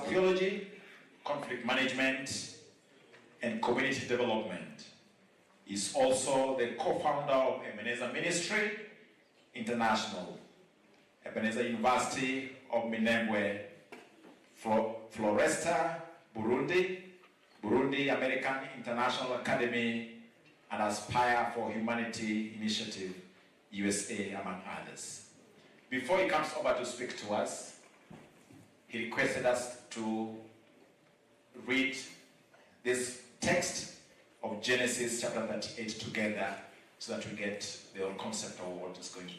theology, conflict management, and community development. He's also the co-founder of Ebenezer Ministry International, Ebenezer University of Minembwe, Floresta, Burundi American International Academy, and Aspire for Humanity Initiative, USA, among others. Before he comes over to speak to us, he requested us to read this text of Genesis chapter 38 together so that we get the whole concept of what is going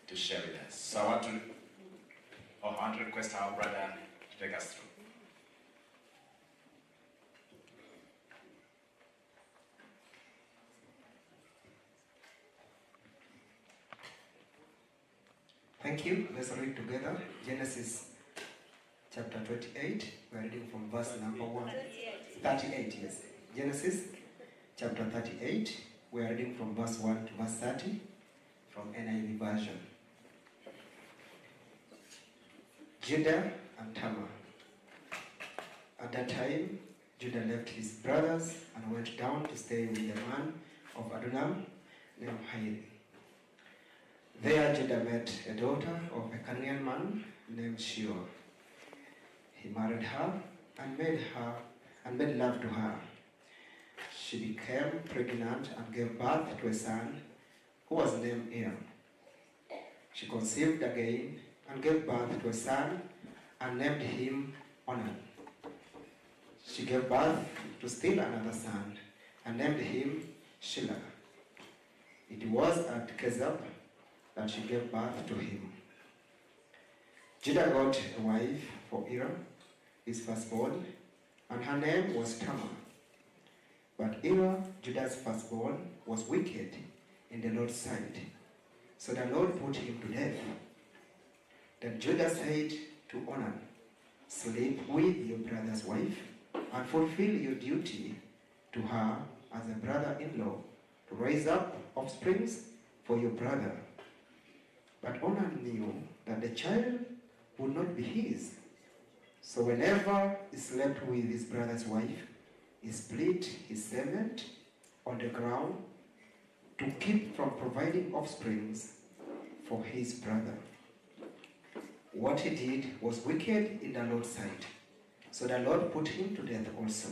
to share with us. So I want to request our brother to take us through. Thank you. Let's read together Genesis chapter 28. We are reading from verse number 1. 38, yes. Genesis chapter 38. We are reading from verse 1 to verse 30 from NIV version. Judah and Tamar. At that time, Judah left his brothers and went down to stay with a man of Adullam named Hail. There Judah met a daughter of a Canaanite man named Shua. He married her and made love to her. She became pregnant and gave birth to a son who was named Er. She conceived again and gave birth to a son and named him Onan. She gave birth to still another son and named him Shelah. It was at Kezab that she gave birth to him. Judah got a wife for Er, his firstborn, and her name was Tamar. But Er, Judah's firstborn, was wicked in the Lord's sight, so the Lord put him to death. Then Judah said to Onan, "Sleep with your brother's wife, and fulfill your duty to her as a brother-in-law, to raise up offsprings for your brother." But Onan knew that the child would not be his. So whenever he slept with his brother's wife, he split his semen on the ground to keep from providing offsprings for his brother. What he did was wicked in the Lord's sight, so the Lord put him to death also.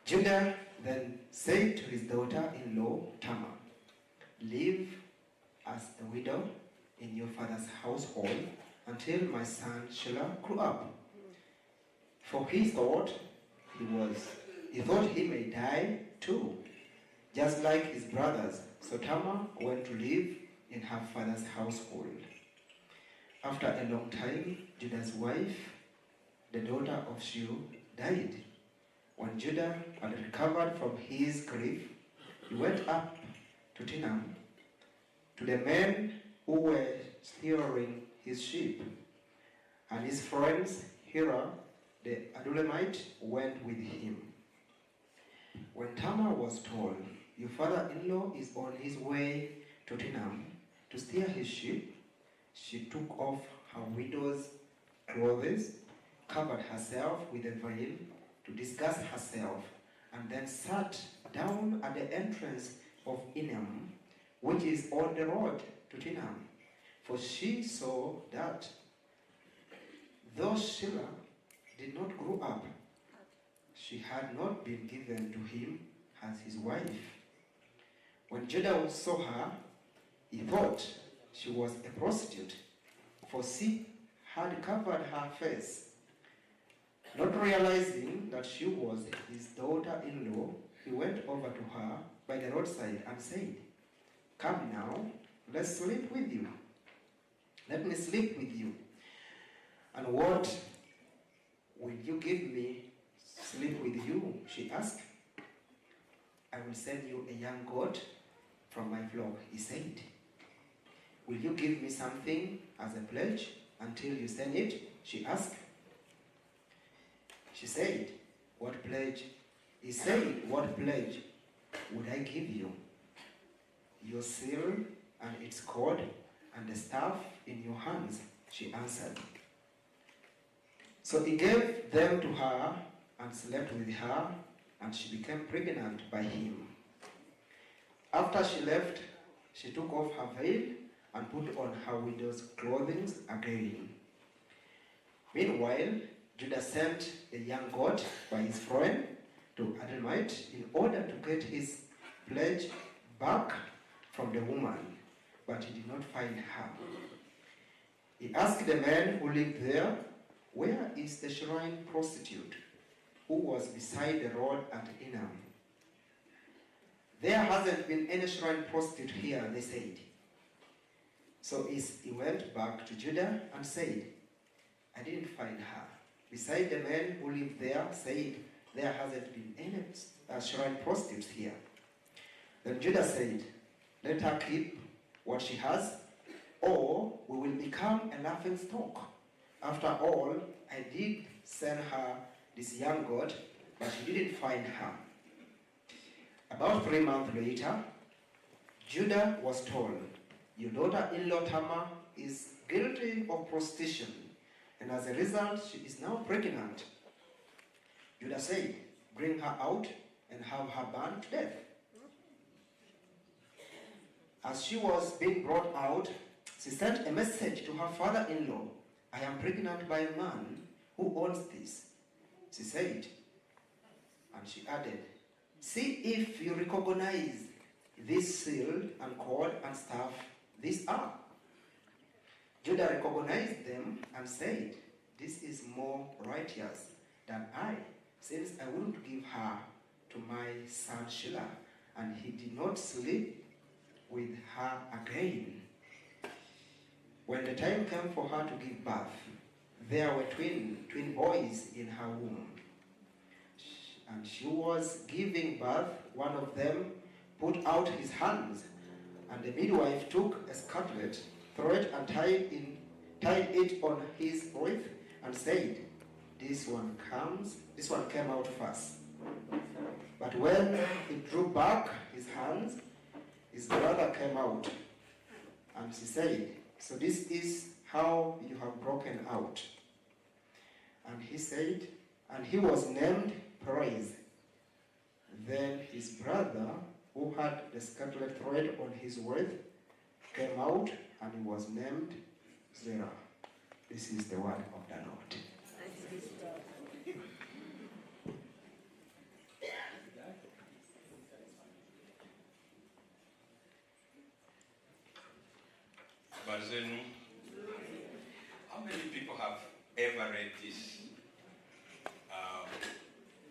Judah then said to his daughter-in-law Tamar, "Live as a widow in your father's household until my son Shelah grew up." For he thought he may die too, just like his brothers. So Tamar went to live in her father's household. After a long time, Judah's wife, the daughter of Shua, died. When Judah had recovered from his grief, he went up to Timnah to the men who were steering his sheep, and his friends Hira the Adullamite went with him. When Tamar was told, "Your father-in-law is on his way to Timnah to steer his sheep," she took off her widow's clothes, covered herself with a veil to disguise herself, and then sat down at the entrance of Enem, which is on the road to Timnah. For she saw that though Shelah did not grow up, she had not been given to him as his wife. When Judah saw her, he thought she was a prostitute, for she had covered her face. Not realizing that she was his daughter-in-law, he went over to her by the roadside and said, "Come now, let's sleep with you. Let me sleep with you. And what will you give me sleep with you?" she asked. "I will send you a young goat from my flock," he said. "Will you give me something as a pledge until you send it?" she asked. She said, "What pledge?" He said, "What pledge would I give you?" "Your seal and its cord and the staff in your hands," she answered. So he gave them to her and slept with her, and she became pregnant by him. After she left, she took off her veil and put on her widow's clothing again. Meanwhile, Judah sent a young goat by his friend to Adullamite in order to get his pledge back from the woman, but he did not find her. He asked the man who lived there, "Where is the shrine prostitute who was beside the road at Enam?" "There hasn't been any shrine prostitute here," they said. So he went back to Judah and said, "I didn't find her." Beside the man who lived there said, "There hasn't been any shrine prostitutes here." Then Judah said, "Let her keep what she has, or we will become a laughing stock. After all, I did send her this young goat, but she didn't find her." About 3 months later, Judah was told, "Your daughter-in-law Tamar is guilty of prostitution, and as a result, she is now pregnant." Judah said, "Bring her out and have her burned to death." As she was being brought out, she sent a message to her father-in-law, "I am pregnant by a man who owns this." She said, and she added, "See if you recognize this seal and cord and staff these are." Judah recognized them and said, "This is more righteous than I, since I wouldn't give her to my son Shelah," and he did not sleep with her again. When the time came for her to give birth, there were twin boys in her womb. And she was giving birth. One of them put out his hands, and the midwife took a scarlet thread and tied it on his wrist and said, this one came out first." But when he drew back his hands, his brother came out. And she said, "So this is how you have broken out." And he said, and he was named Perez. Then his brother, who had the scarlet thread on his wrist, came out, and he was named Zerah. This is the word of the Lord. Barzenu, how many people have ever read this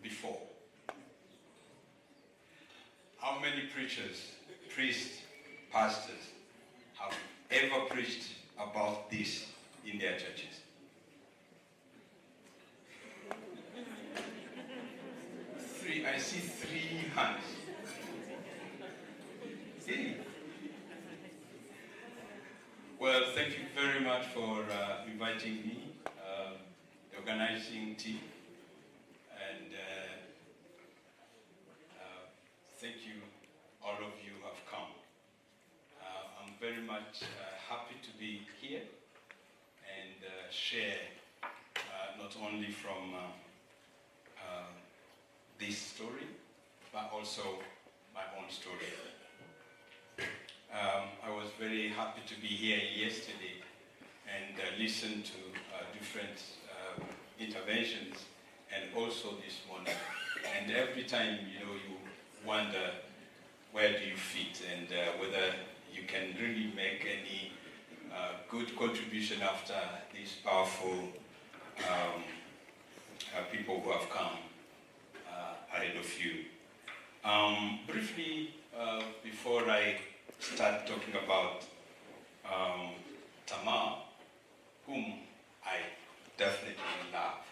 before? How many preachers, priests, pastors have ever preached about this in their churches? I see 3 hands. See? Well, thank you very much for inviting me, the organizing team, and thank you, all of you who have come. I'm very much happy to be here and share not only from this story, but also my own story. I was very happy to be here yesterday and listen to different interventions, and also this morning. And every time, you wonder where do you fit, and whether you can really make any good contribution after these powerful people who have come ahead of you. Briefly, before I start talking about Tamar, whom I definitely love,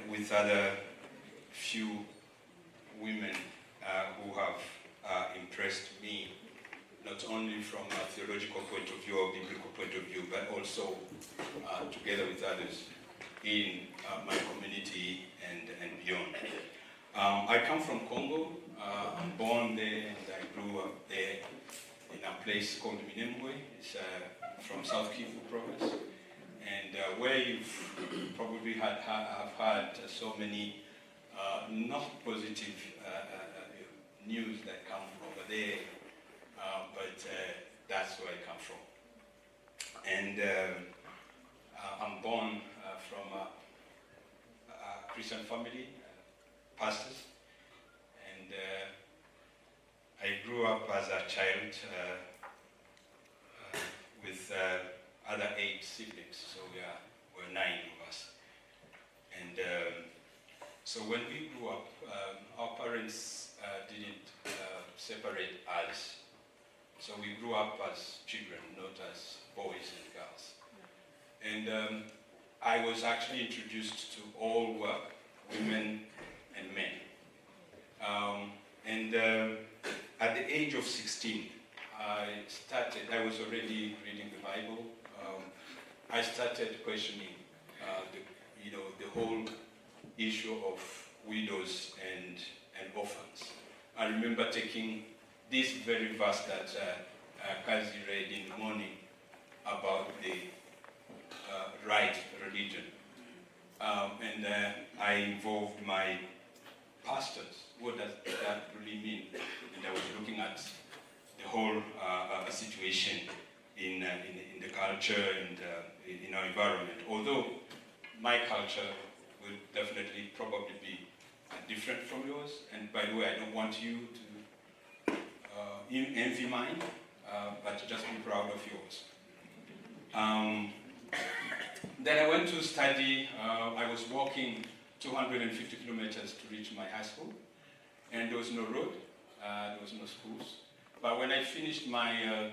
with other few women who have impressed me, not only from a theological point of view or biblical point of view, but also together with others in my community and beyond. I come from Congo. I'm born there and I grew up there in a place called Minembwe. It's from South Kivu province. And way you've probably have had so many not positive news that come over there, but that's where I come from. And I'm born from a Christian family, pastors, and I grew up as a child with other 8 siblings, so we're 9 of us. And so when we grew up, our parents didn't separate us. So we grew up as children, not as boys and girls. And I was actually introduced to all work, women and men. At the age of 16, I was already reading the Bible. I started questioning the whole issue of widows and orphans. I remember taking this very verse that Kazi read in the morning about the right religion. I involved my pastors. What does that really mean? And I was looking at the whole situation in the culture and in our environment. Although my culture will definitely probably be different from yours. And by the way, I don't want you to envy mine, but just be proud of yours. Then I went to study. I was walking 250 kilometers to reach my high school, and there was no road, there was no schools. But when I finished my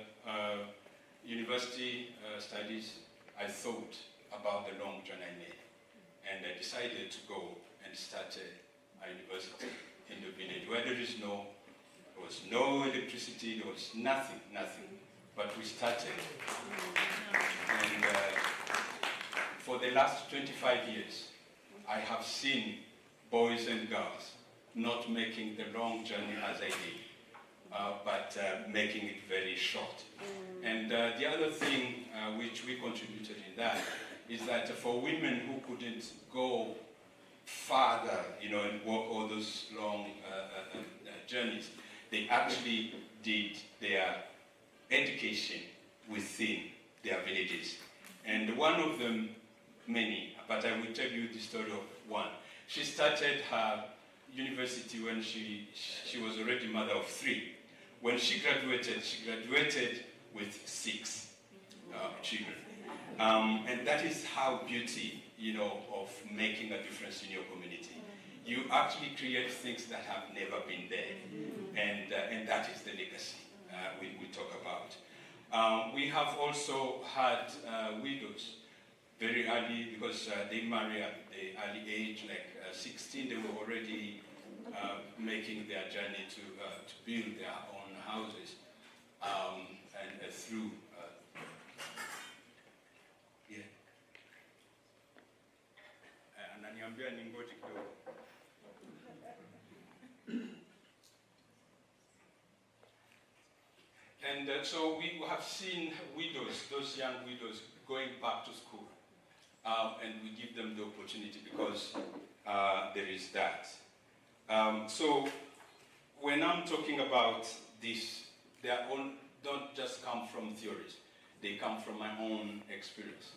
university studies, I thought about the long journey I made, and I decided to go and start a university in the village where there was no electricity, there was nothing, but we started. And for the last 25 years, I have seen boys and girls not making the long journey as I did, but making it very short. And the other thing which we contributed in that is that for women who couldn't go farther, and walk all those long journeys, they actually did their education within their villages. And one of them, many, but I will tell you the story of one. She started her university when she was already mother of 3. When she graduated with 6 children. And that is how beauty, of making a difference in your community. You actually create things that have never been there. And that is the legacy we talk about. We have also had widows very early, because they marry at the early age, like 16, they were already making their journey to build their own houses, and through ananiambia ningoti kidogo. And so we have seen widows, those young widows, going back to school, and we give them the opportunity because there is that. So when I'm talking about this, they don't just come from theories; they come from my own experience.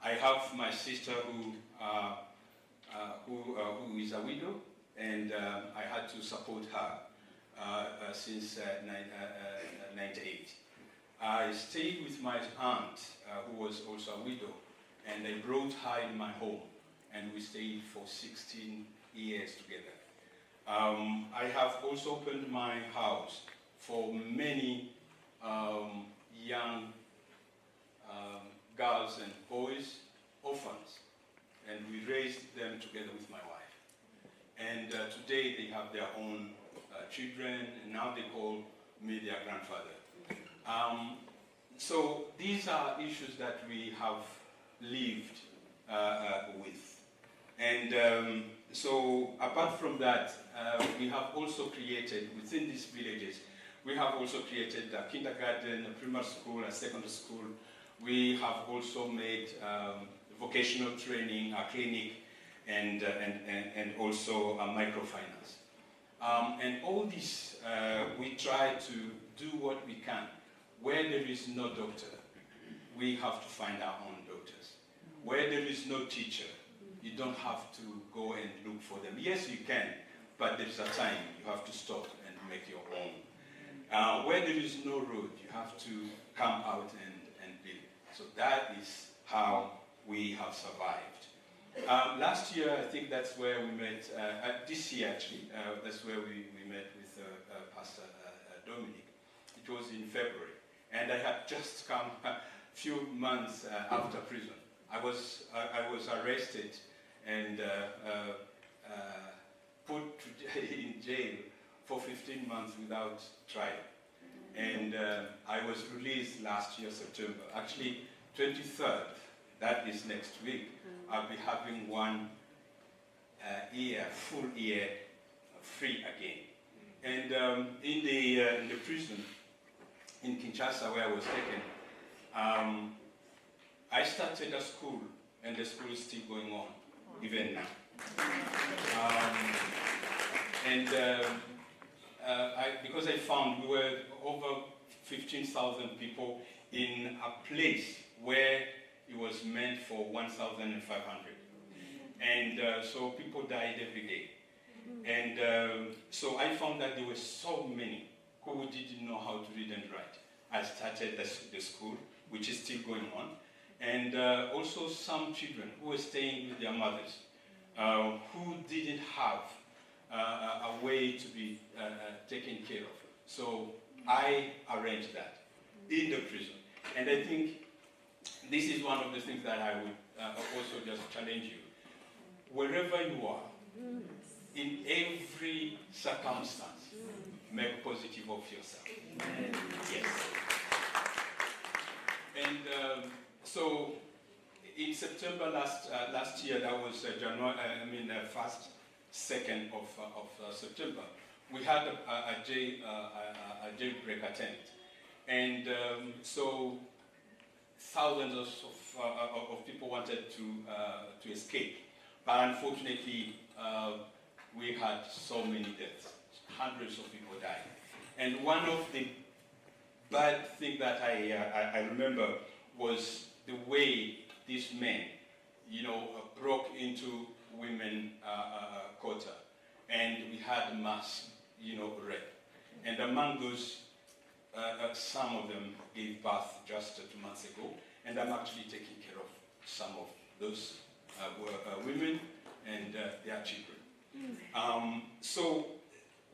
I have my sister who is a widow, and I had to support her since 98. I stayed with my aunt, who was also a widow, and I brought her in my home, and we stayed for 16 years together. I have also opened my house for many young girls and boys, orphans, and we raised them together with my wife. And today they have their own children, and now they call me their grandfather. So these are issues that we have lived with. And so apart from that, we have also created, within these villages, we have also created a kindergarten, a primary school, a secondary school. We have also made vocational training, a clinic, and also a microfinance. And all this, we try to do what we can. Where there is no doctor, we have to find our own doctors. Where there is no teacher, you don't have to go and look for them. Yes, you can, but there's a time you have to stop and make your own. Where there is no road, you have to come out and build. So that is how we have survived. Last year, I think that's where we met, this year actually, that's where we met with Pastor Dominic. It was in February. And I had just come a few months after prison. I was arrested and put in jail for 15 months without trial. And I was released last year, September. Actually, 23rd, that is next week, I'll be having 1 year, full year, free again. And in the prison, in Kinshasa, where I was taken, I started a school, and the school is still going on, even now. Because I found we were over 15,000 people in a place where it was meant for 1,500. And so people died every day. And so I found that there were so many who didn't know how to read and write. I started the school, which is still going on, and also some children who were staying with their mothers, who didn't have a way to be taken care of. So I arranged that in the prison. And I think this is one of the things that I would also just challenge you. Wherever you are, in every circumstance, make positive of yourself. Yes. And so in September last year, that was first, 2nd of September, we had a jailbreak attempt. And so thousands of people wanted to escape. But unfortunately, we had so many deaths. Hundreds of people died. And one of the bad things that I remember was the way these men, broke into women quota. And we had mass, rape. And among those, some of them gave birth just 2 months ago. And I'm actually taking care of some of those women and their children. So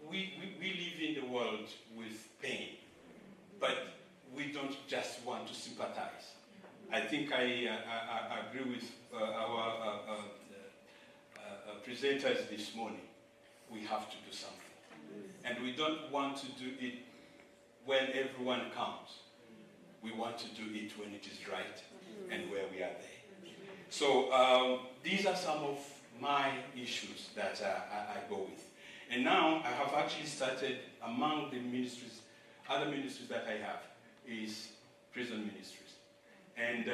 we live in the world with pain, but we don't just want to sympathize. I think I agree with our presenters this morning. We have to do something. And we don't want to do it when everyone comes. We want to do it when it is right and where we are there. So these are some of my issues that I go with. And now I have actually started, among the ministries, other ministries that I have, is prison ministries. And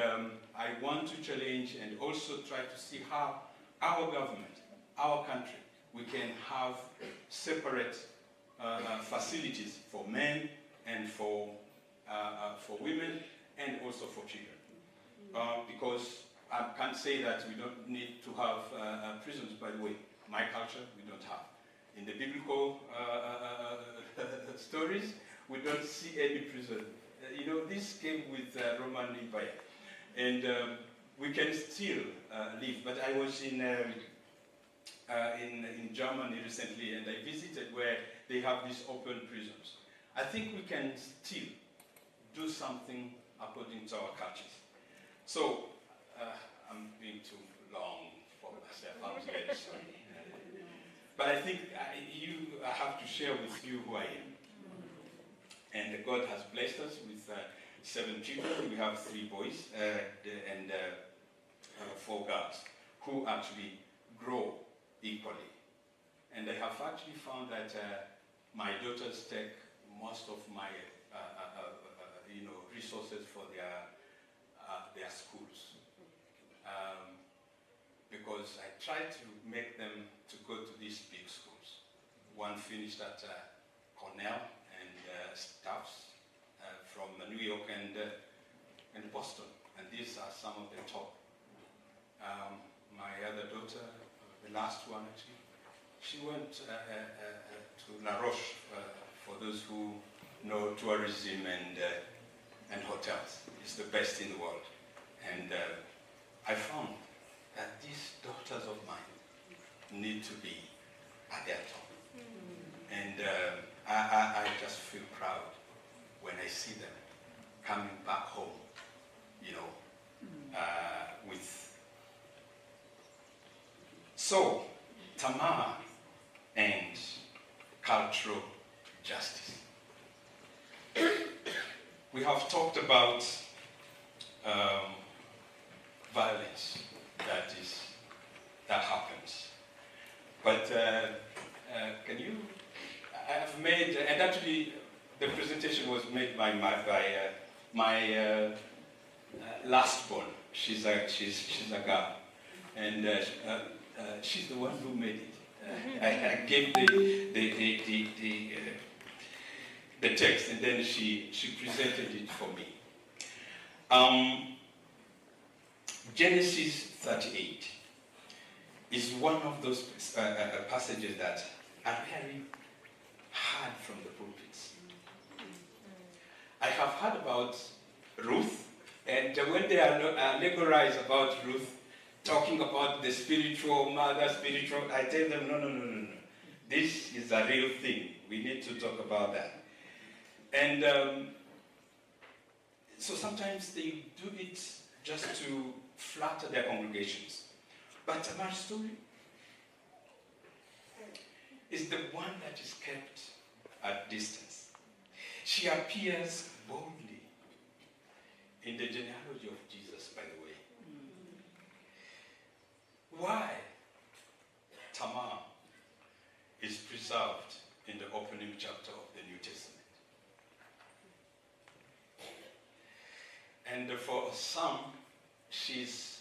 I want to challenge and also try to see how our government, our country, we can have separate facilities for men and for women and also for children. Because I can't say that we don't need to have prisons, by the way. My culture, we don't have. In the biblical stories, we don't see any prison. This came with Roman Empire. And we can still live. But I was in Germany recently, and I visited where they have these open prisons. I think we can still do something according to our cultures. So, I'm being too long for myself. I'm very sorry. But I think I have to share with you who I am. And God has blessed us with 7 children. We have 3 boys and 4 girls who actually grow equally. And I have actually found that my daughters take most of my resources for their schools. because I tried to make them to go to these big schools. One finished at Cornell and Tufts from New York and Boston, and these are some of the top. My other daughter, the last one actually, she went to La Roche, for those who know tourism and hotels. It's the best in the world. And I found that these daughters of mine need to be at their top. And I just feel proud when I see them coming back home, you know, with... So, Tamar and cultural justice. We have talked about violence that happens. But can you, I have made, and actually the presentation was made by my last born. She's a girl, and she's the one who made it. I gave the text, and then she presented it for me. Genesis 38 is one of those passages that are very hard from the pulpits. I have heard about Ruth, and when they allegorize about Ruth, talking about the spiritual mother, I tell them, no. This is a real thing. We need to talk about that. And so sometimes they do it just to flatter their congregations. But Tamar's story is the one that is kept at distance. She appears boldly in the genealogy of Jesus, by the way. Why Tamar is preserved in the opening chapter of the New Testament. And for some, she's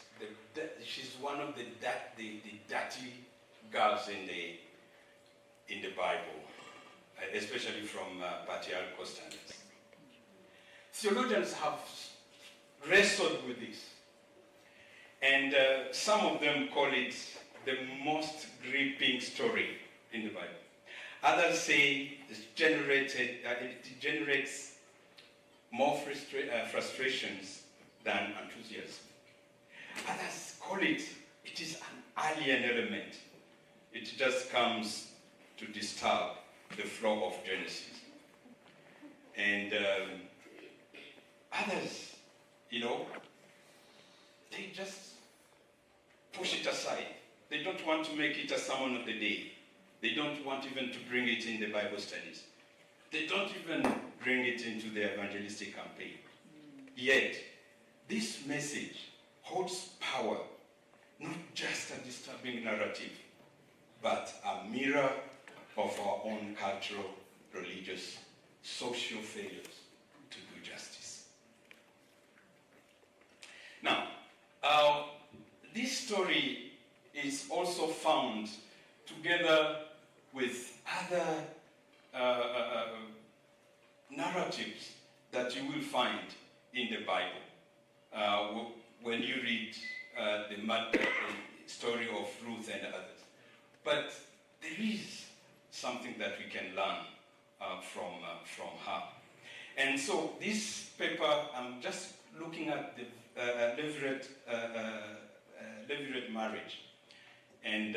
one of the dirty girls in the Bible, especially from patriarchal standards. Theologians have wrestled with this, and some of them call it the most gripping story in the Bible. Others say it generates more frustrations than enthusiasm. Others call it is an alien element. It just comes to disturb the flow of Genesis. And others, they just push it aside. They don't want to make it a sermon of the day. They don't want even to bring it in the Bible studies. They don't even bring it into the evangelistic campaign. Yet, this message holds power, not just a disturbing narrative, but a mirror of our own cultural, religious, social failures to do justice. Now, this story is also found together with other narratives that you will find in the Bible when you read the story of Ruth and others. But there is something that we can learn from her. And so this paper, I'm just looking at the Levirate marriage and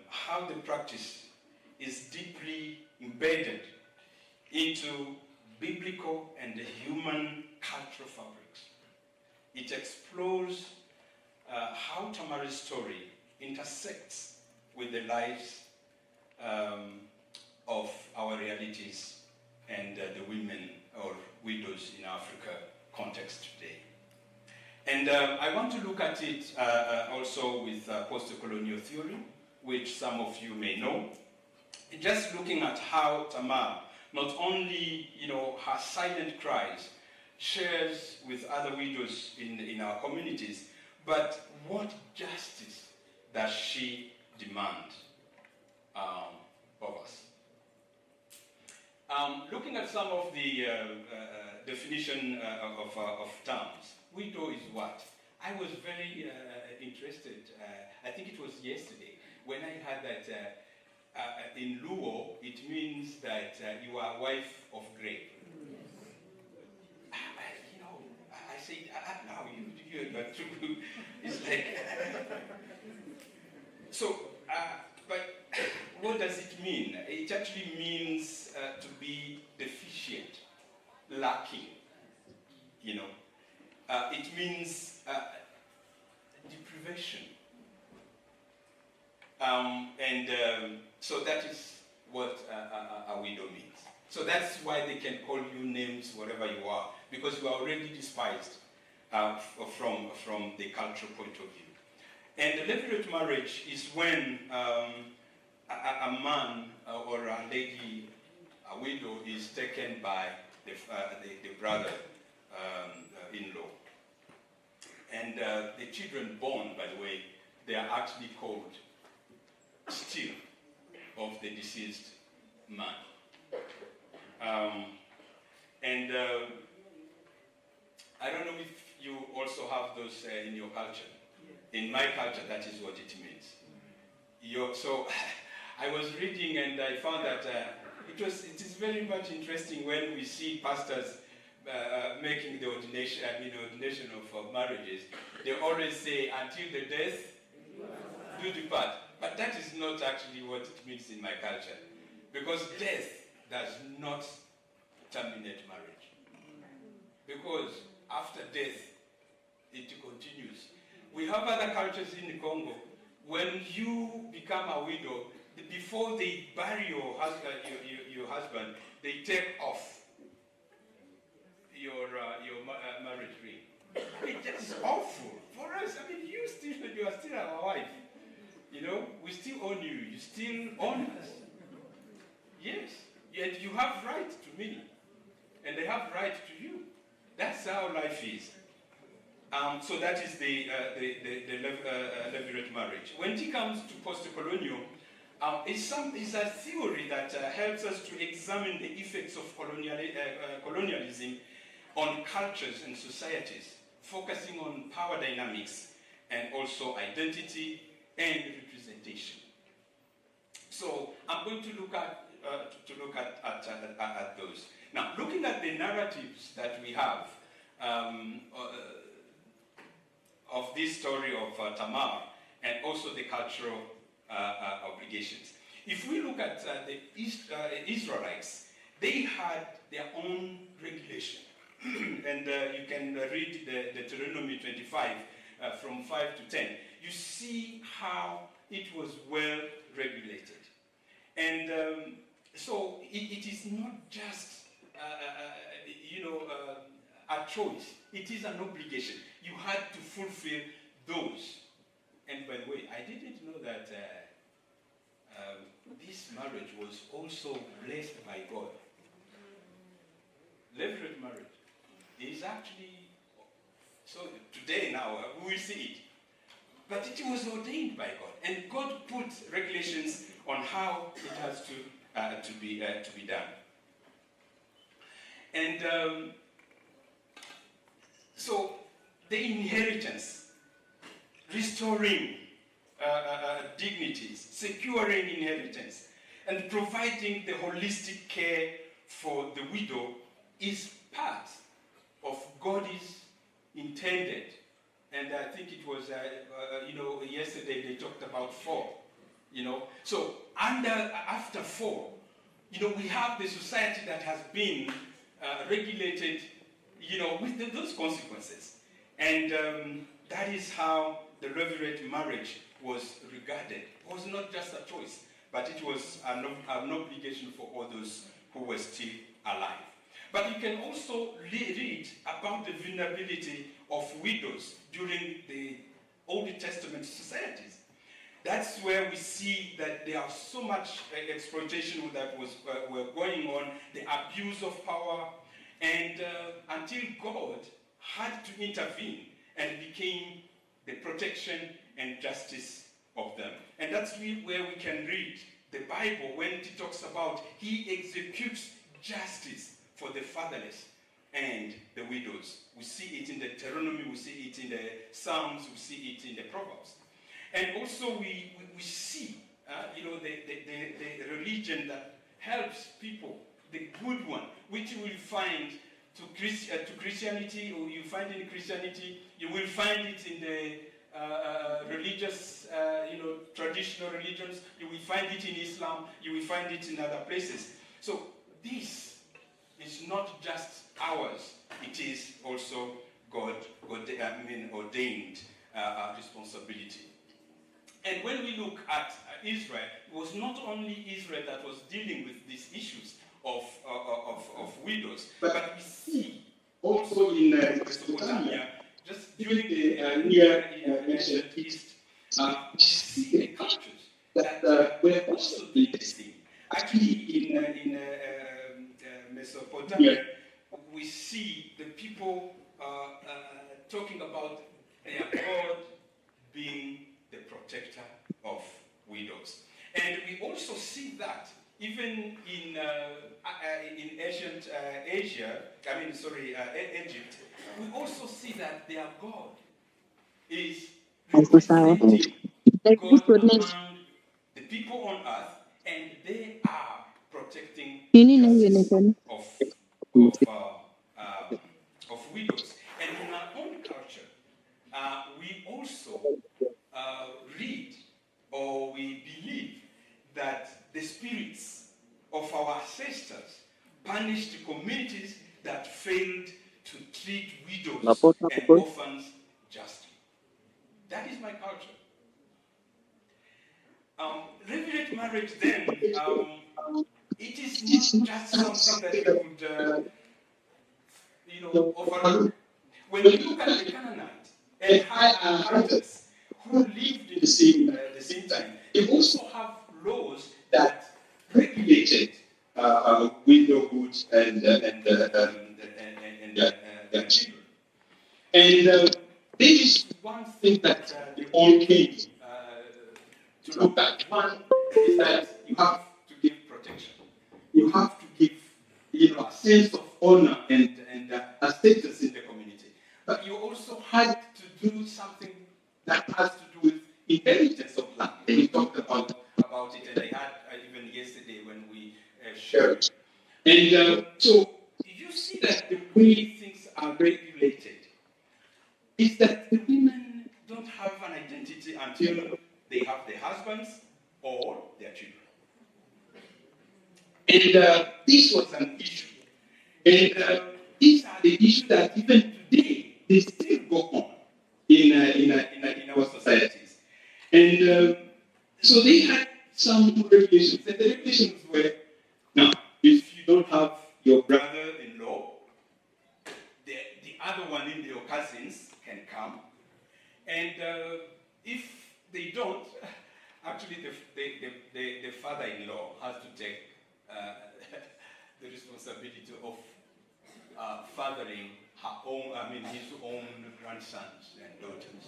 how the practice is deeply embedded into biblical and human cultural fabrics. It explores how Tamar's story intersects with the lives of our realities and the women or widows in Africa context today. And I want to look at it also with post-colonial theory, which some of you may know. Just looking at how Tamar, not only her silent cries, shares with other widows in our communities, But what justice does she demand of us? Looking at some of the definition of terms, widow is what? I was very interested, I think it was yesterday, when I heard that in Luo, it means that you are wife of grave. I said, now you are true. It's like, so, but what does it mean? It actually means to be deficient, lacking, it means deprivation. So that is what a widow means. So that's why they can call you names wherever you are, because you are already despised from the cultural point of view. And the levirate marriage is when a man or a lady, a widow, is taken by the brother-in-law. And the children born, by the way, they are actually called still of the deceased man. I don't know if you also have those in your culture. In my culture, that is what it means. So I was reading and I found that it is very much interesting when we see pastors making the ordination of marriages. They always say, until the death do depart. But that is not actually what it means in my culture. Because death does not terminate marriage. Because after death, it continues. We have other cultures in the Congo. When you become a widow, before they bury your husband, they take off your marriage ring. I mean, that is awful for us. I mean, you are still our wife. We still own you. You still own us. Yes. Yet you have right to me, and they have right to you. That's how life is. So that is the levirate marriage. When it comes to post-colonial, it's a theory that helps us to examine the effects of colonialism on cultures and societies, focusing on power dynamics and also identity and representation. So I'm going to look at those. Now, looking at the narratives that we have of this story of Tamar and also the cultural obligations. If we look at the Israelites, they had their own regulation. And you can read the Deuteronomy 25 from 5 to 10. You see how it was well regulated. And so it is not just a choice. It is an obligation. You had to fulfill those. And by the way, I didn't know that this marriage was also blessed by God. Levirate marriage is actually, so today now we will see it. But it was ordained by God. And God put regulations on how it has to be done. And so the inheritance, restoring dignities, securing inheritance, and providing the holistic care for the widow is part of God's intended. And I think it was, yesterday they talked about 4, So after 4, we have the society that has been regulated, with those consequences. And that is how the levirate marriage was regarded. It was not just a choice, but it was an obligation for all those who were still alive. But you can also read about the vulnerability of widows during the Old Testament societies. That's where we see that there was so much exploitation that were going on, the abuse of power, and until God had to intervene and became the protection and justice of them. And that's where we can read the Bible when it talks about he executes justice for the fatherless and the widows. We see it in the Deuteronomy, we see it in the Psalms, we see it in the Proverbs. And also we see the religion that helps people, the good one, which you will find to Christianity, or you find in Christianity, you will find it in the religious, traditional religions, you will find it in Islam, you will find it in other places. So this is not just ours, it is also ordained responsibility. And when we look at Israel, it was not only Israel that was dealing with these issues of widows, but we see also in Mesopotamia, just during the Near Ancient East, we see the cultures that were also doing the same. Actually, in Mesopotamia, we see the people talking about their God being the protector of widows. And we also see that even in ancient Egypt, we also see that their God is representing God among the people on earth, and they are protecting justice of widows. And in our own culture, we also read, or we believe, that the spirits of our ancestors punished communities that failed to treat widows and orphans justly. That is my culture. Revirate marriage then, it is not just something that you could overlook. When you look at the Canaanites and Hittites who lived in the same time, they also have laws that regulated widowhood and their children. And there is one thing that they all came to look at. One is that you have to give protection. You have to give a sense of honor and a status in the community. But you also had to do something that has to do with inheritance of land. And we talked about it, and I had even yesterday when we shared it. And so you see that the way things are regulated is that the women don't have an identity until they have their husbands or their children. And this was an issue. And these are the issues that even today they still go on in our societies. And so they had some regulations. And the regulations were, now, if you don't have your brother-in-law, the other one in your cousins can come. And if they don't, actually the father-in-law has to take the responsibility of fathering his own grandsons and daughters.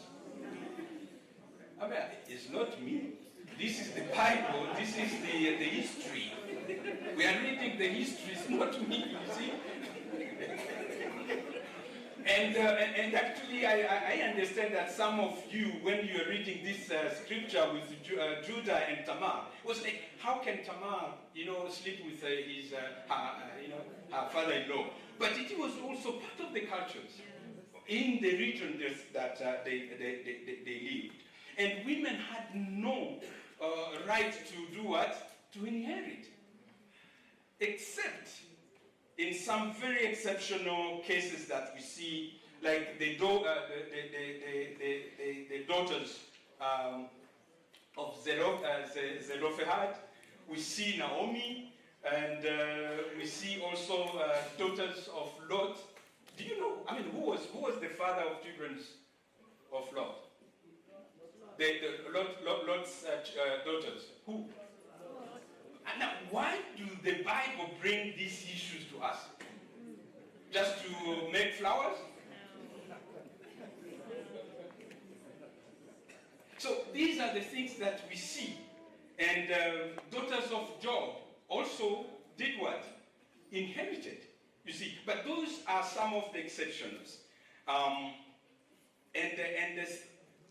It's not me. This is the Bible. This is the history. We are reading the history. It's not me, you see. And actually, I understand that some of you, when you are reading this scripture with Judah and Tamar, was like, how can Tamar, sleep with her father-in-law? But it was also part of the cultures in the region that they lived. And women had no right to do what? To inherit. Except in some very exceptional cases that we see, like the daughters of Zelophehad, we see Naomi, and we see also daughters of Lot. Do you know? Who was the father of children of Lot? Lot's daughters. Who? And now, why do the Bible bring these issues to us? Just to make flowers? So these are the things that we see. And daughters of Job also did what? Inherited, you see. But those are some of the exceptions.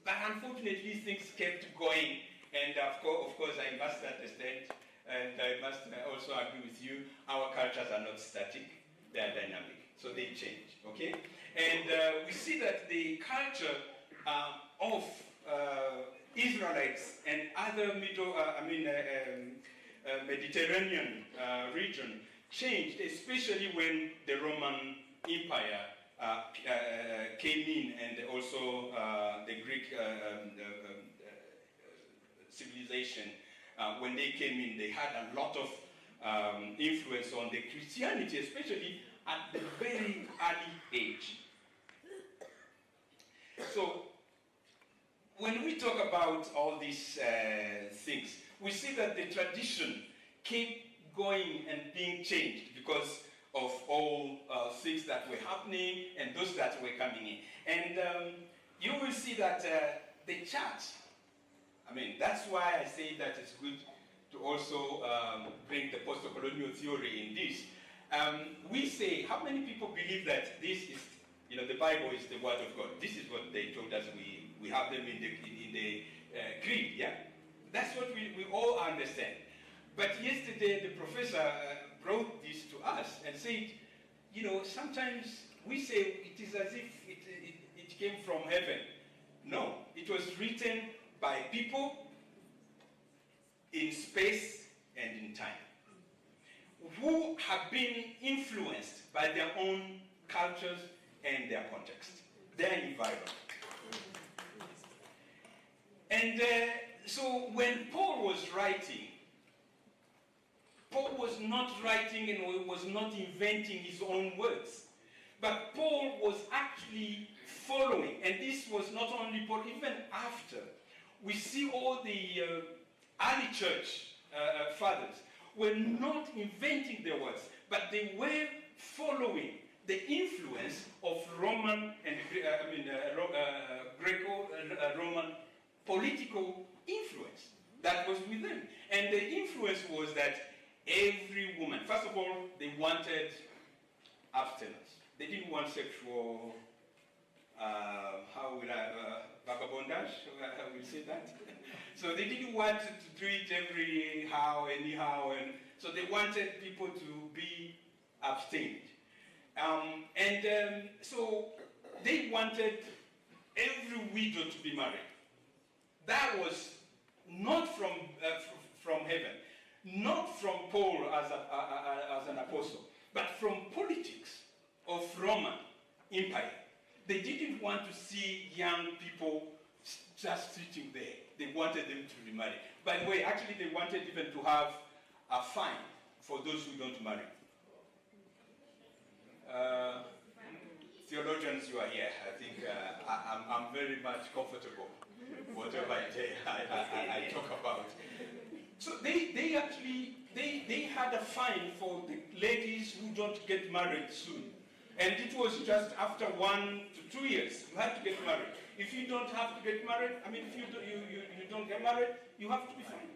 But unfortunately, things kept going. And of course, I must understand, and I must also agree with you, our cultures are not static, they are dynamic. So they change, okay? And we see that the culture of Israelites and other Mediterranean region changed, especially when the Roman Empire came in, and also the Greek civilization. When they came in, they had a lot of influence on the Christianity, especially at the very early age. So, when we talk about all these things, we see that the tradition kept going and being changed because of all things that were happening and those that were coming in. And you will see that the church, that's why I say that it's good to also bring the post-colonial theory in this. We say, how many people believe that this is, the Bible is the Word of God? This is what they told us. We have them in the creed, yeah? That's what we all understand. But yesterday, the professor brought this to us and said, sometimes we say it is as if it came from heaven. No, it was written by people in space and in time who have been influenced by their own cultures and their context, their environment. And so when Paul was writing, Paul was not writing and was not inventing his own words. But Paul was actually following, and this was not only Paul, even after. We see all the early church fathers were not inventing their words, but they were following the influence of Roman and Greco-Roman political influence that was with them. And the influence was that every woman, first of all, they wanted abstinence. They didn't want sexual, vagabondage, I will say that. So they didn't want to do it anyhow, and so they wanted people to be abstained. So they wanted every widow to be married. That was not from heaven, not from Paul as an apostle, but from politics of Roman Empire. They didn't want to see young people just sitting there. They wanted them to remarry. By the way, actually they wanted even to have a fine for those who don't marry. Theologians, you are here. I think I'm very much comfortable, whatever I talk about. So they actually had a fine for the ladies who don't get married soon. And it was just after 1 to 2 years, you had to get married. If you don't have to get married, if you don't get married, you have to be fined.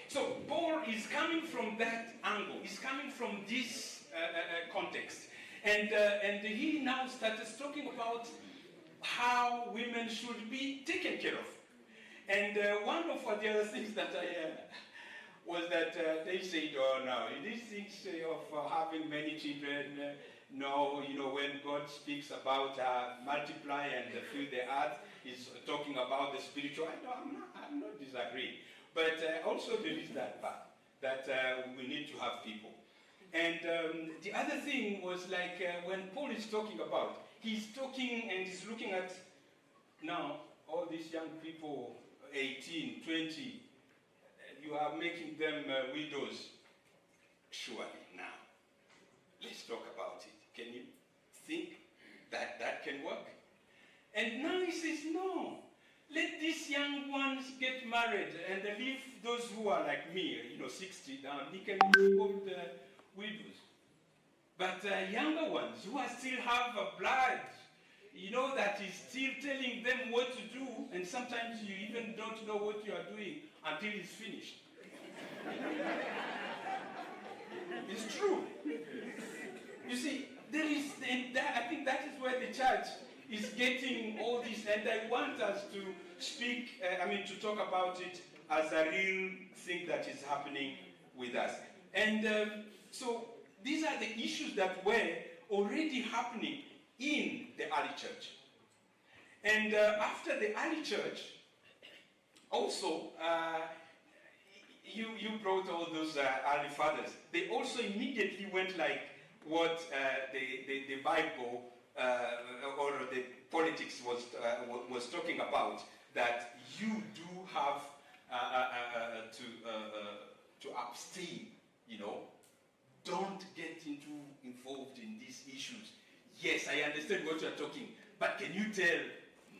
So Paul is coming from that angle. He's coming from this context. And he now starts talking about how women should be taken care of. And one of the other things that was that they said, oh no, these things of having many children, no, when God speaks about multiply and fill the earth, he's talking about the spiritual. I'm not disagreeing. But also there is that part, that we need to have people. And the other thing was like when Paul is talking about, he's talking and he's looking at now all these young people, 18, 20, you are making them widows. Surely now, let's talk about it. Can you think that that can work? And now he says, no. Let these young ones get married and leave those who are like me, 60 down. He can leave old widows. But younger ones who are still have a blood, you know, that is still telling them what to do, and sometimes you even don't know what you are doing until it's finished. It's true. You see, I think that is where the church is getting all this, and I want us to speak, to talk about it as a real thing that is happening with us. And so these are the issues that were already happening in the early church. And after the early church, also, you brought all those early fathers. They also immediately went like what the Bible or the politics was talking about, that you do have to abstain, you know. Don't get involved in these issues. Yes, I understand what you're talking, but can you tell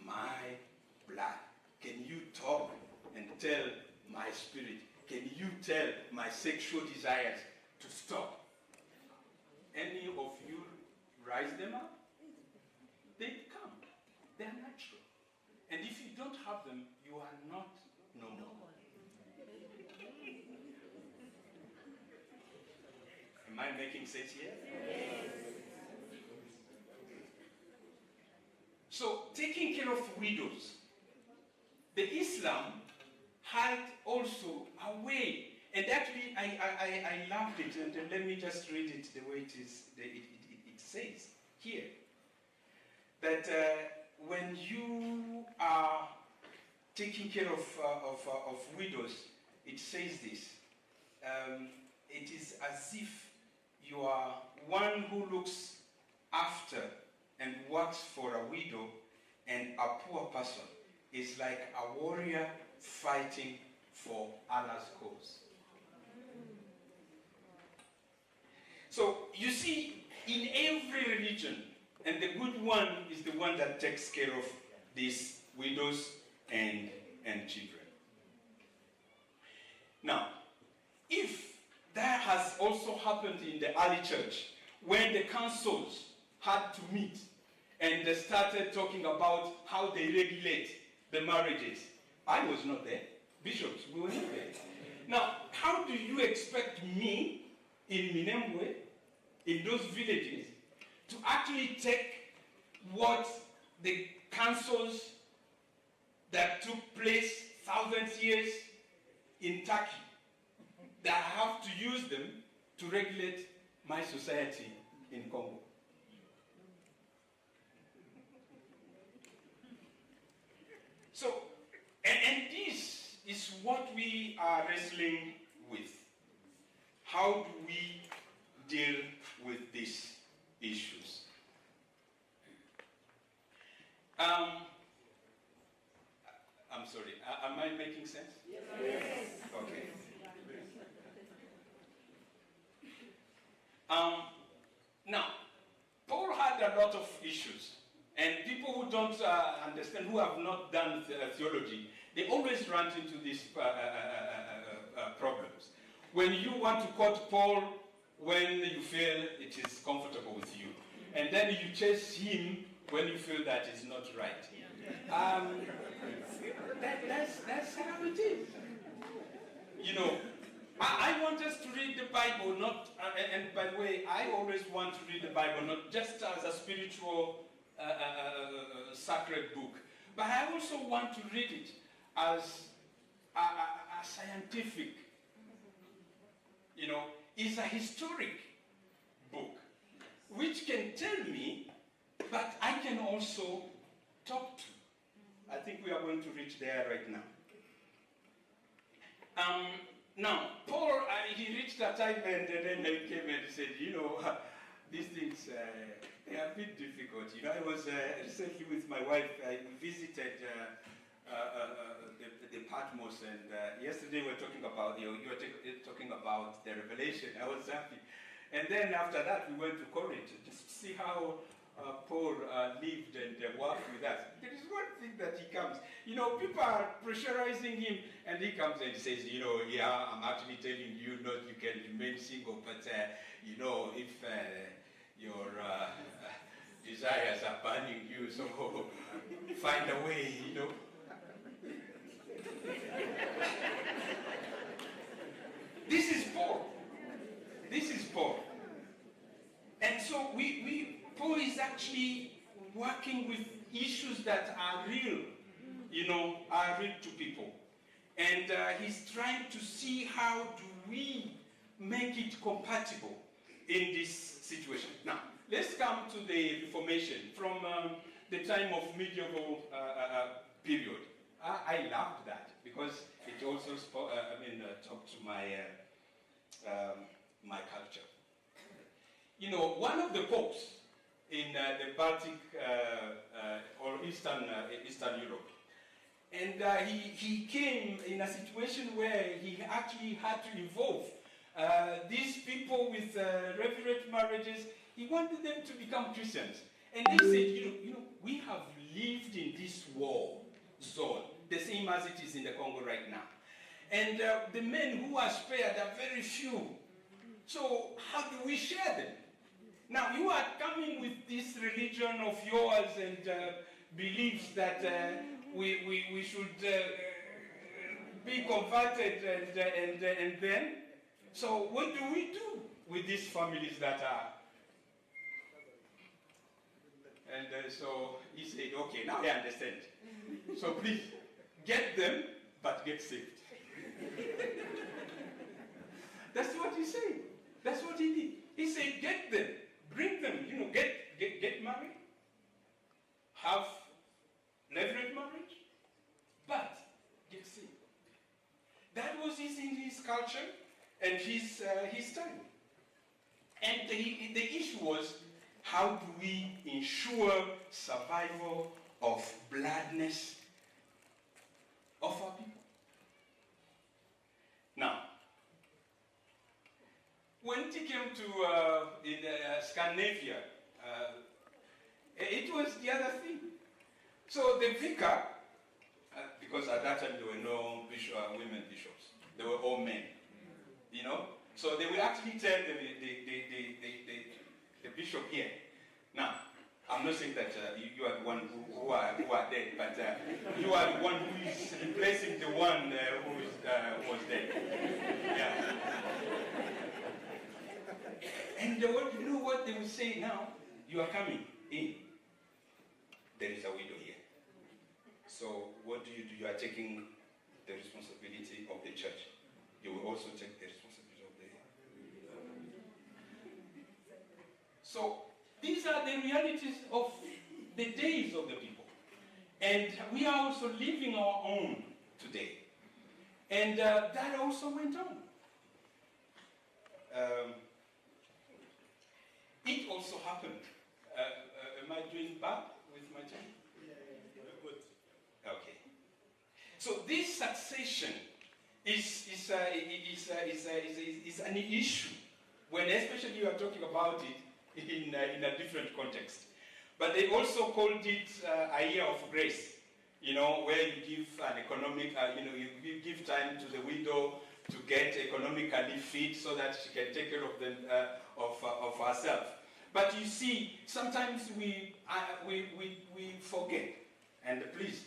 my blood? Can you talk and tell my spirit? Can you tell my sexual desires to stop? Any of you rise them up? They come. They are natural. And if you don't have them, you are not normal. Am I making sense here? Yes. So, taking care of widows. The Islam had also a way, and actually I loved it, and let me just read it the way it is. It says here that when you are taking care of widows, it says this. It is as if you are one who looks after and works for a widow, and a poor person is like a warrior fighting for Allah's cause. So you see, in every religion, and the good one is the one that takes care of these widows and children. Now, if that has also happened in the early church, when the councils had to meet and they started talking about how they regulate the marriages, I was not there. Bishops, we were not there. Now, how do you expect me in Minembwe, in those villages, to actually take what the councils that took place thousands of years in Turkey, that I have to use them to regulate my society in Congo? So, and this is what we are wrestling with. How do we deal with these issues? I'm sorry, am I making sense? Yes. Okay. Now, Paul had a lot of issues. And people who don't understand, who have not done theology, they always run into these problems. When you want to quote Paul, when you feel it is comfortable with you, and then you chase him when you feel that is not right. That's how it is. You know, I want us to read the Bible, not, and by the way, I always want to read the Bible, not just as a spiritual sacred book, but I also want to read it as a scientific, you know, it's a historic book, which can tell me, but I can also talk to. I think we are going to reach there right now. Now, Paul, he reached a time and then he came and said, you know, these things, they are a bit difficult. You know, I was recently with my wife, I visited the Patmos, and yesterday we were talking about, you were talking about the Revelation. I was happy. And then after that, we went to Corinth just to see how Paul lived and worked with us. There is one thing that he comes, you know, people are pressurizing him, and he comes and says, you know, yeah, I'm actually telling you not you can remain single, but, you know, if desires are burning you, so find a way, you know. This is Paul. This is Paul. And so Paul is actually working with issues that are real, you know, are real to people. And he's trying to see how do we make it compatible in this situation. Now, let's come to the Reformation from the time of medieval period. I loved that because it also talked to my my culture. You know, one of the popes in the Baltic or Eastern Europe, and he came in a situation where he actually had to involve these people with reverent marriages. He wanted them to become Christians, and they said, you know, we have lived in this war zone, the same as it is in the Congo right now, and the men who are spared are very few. So how do we share them? Now you are coming with this religion of yours and beliefs that we should be converted and then. So what do we do with these families that are? And so he said, okay, now I understand. So please get them, but get saved. That's what he said. That's what he did. He said, get them, bring them, you know, get married, have levirate marriage, but get saved. That was in his culture and his time. And the issue was, how do we ensure survival of bloodness of our people? Now, when it came to in Scandinavia, it was the other thing. So the vicar, because at that time there were no women bishops, they were all men, you know. So they will actually tell the bishop here. Now, I'm not saying that you are the one who are dead, but you are the one who is replacing the one who was dead. Yeah. And you know what they will say now? You are coming in. There is a widow here. So what do? You are taking the responsibility of the church. You will also take the responsibility of the... So these are the realities of the days of the people. And we are also living our own today. And that also went on. It also happened. Am I doing bad with my time? Yeah, good. Okay. So this succession is an issue when, especially you are talking about it in a different context. But they also called it a year of grace. You know, where you give an economic, you give time to the widow to get economically fit so that she can take care of them of herself. But you see, sometimes we forget, and please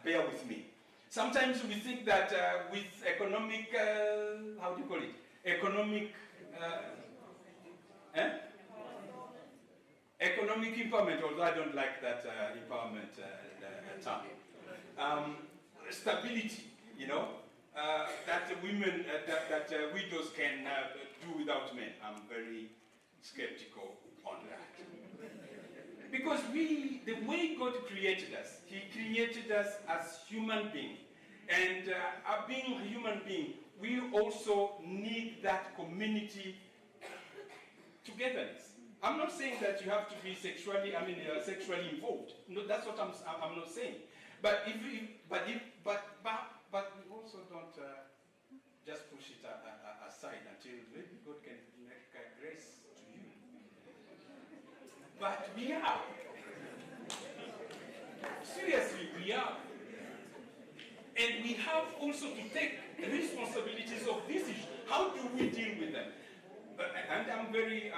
bear with me. Sometimes we think that with economic, how do you call it? Economic empowerment, although I don't like that empowerment term. Stability, you know, that women, that widows can do without men. I'm very skeptical on that. Because the way God created us, He created us as human beings. And being a human being, we also need that community togetherness. I'm not saying that you have to be sexually involved. No, that's what I'm not saying. But but we also don't just push it aside until maybe God can make grace to you. But we are. Seriously, we are. And we have also to take the responsibilities of this issue. How do we deal with them? And I'm very,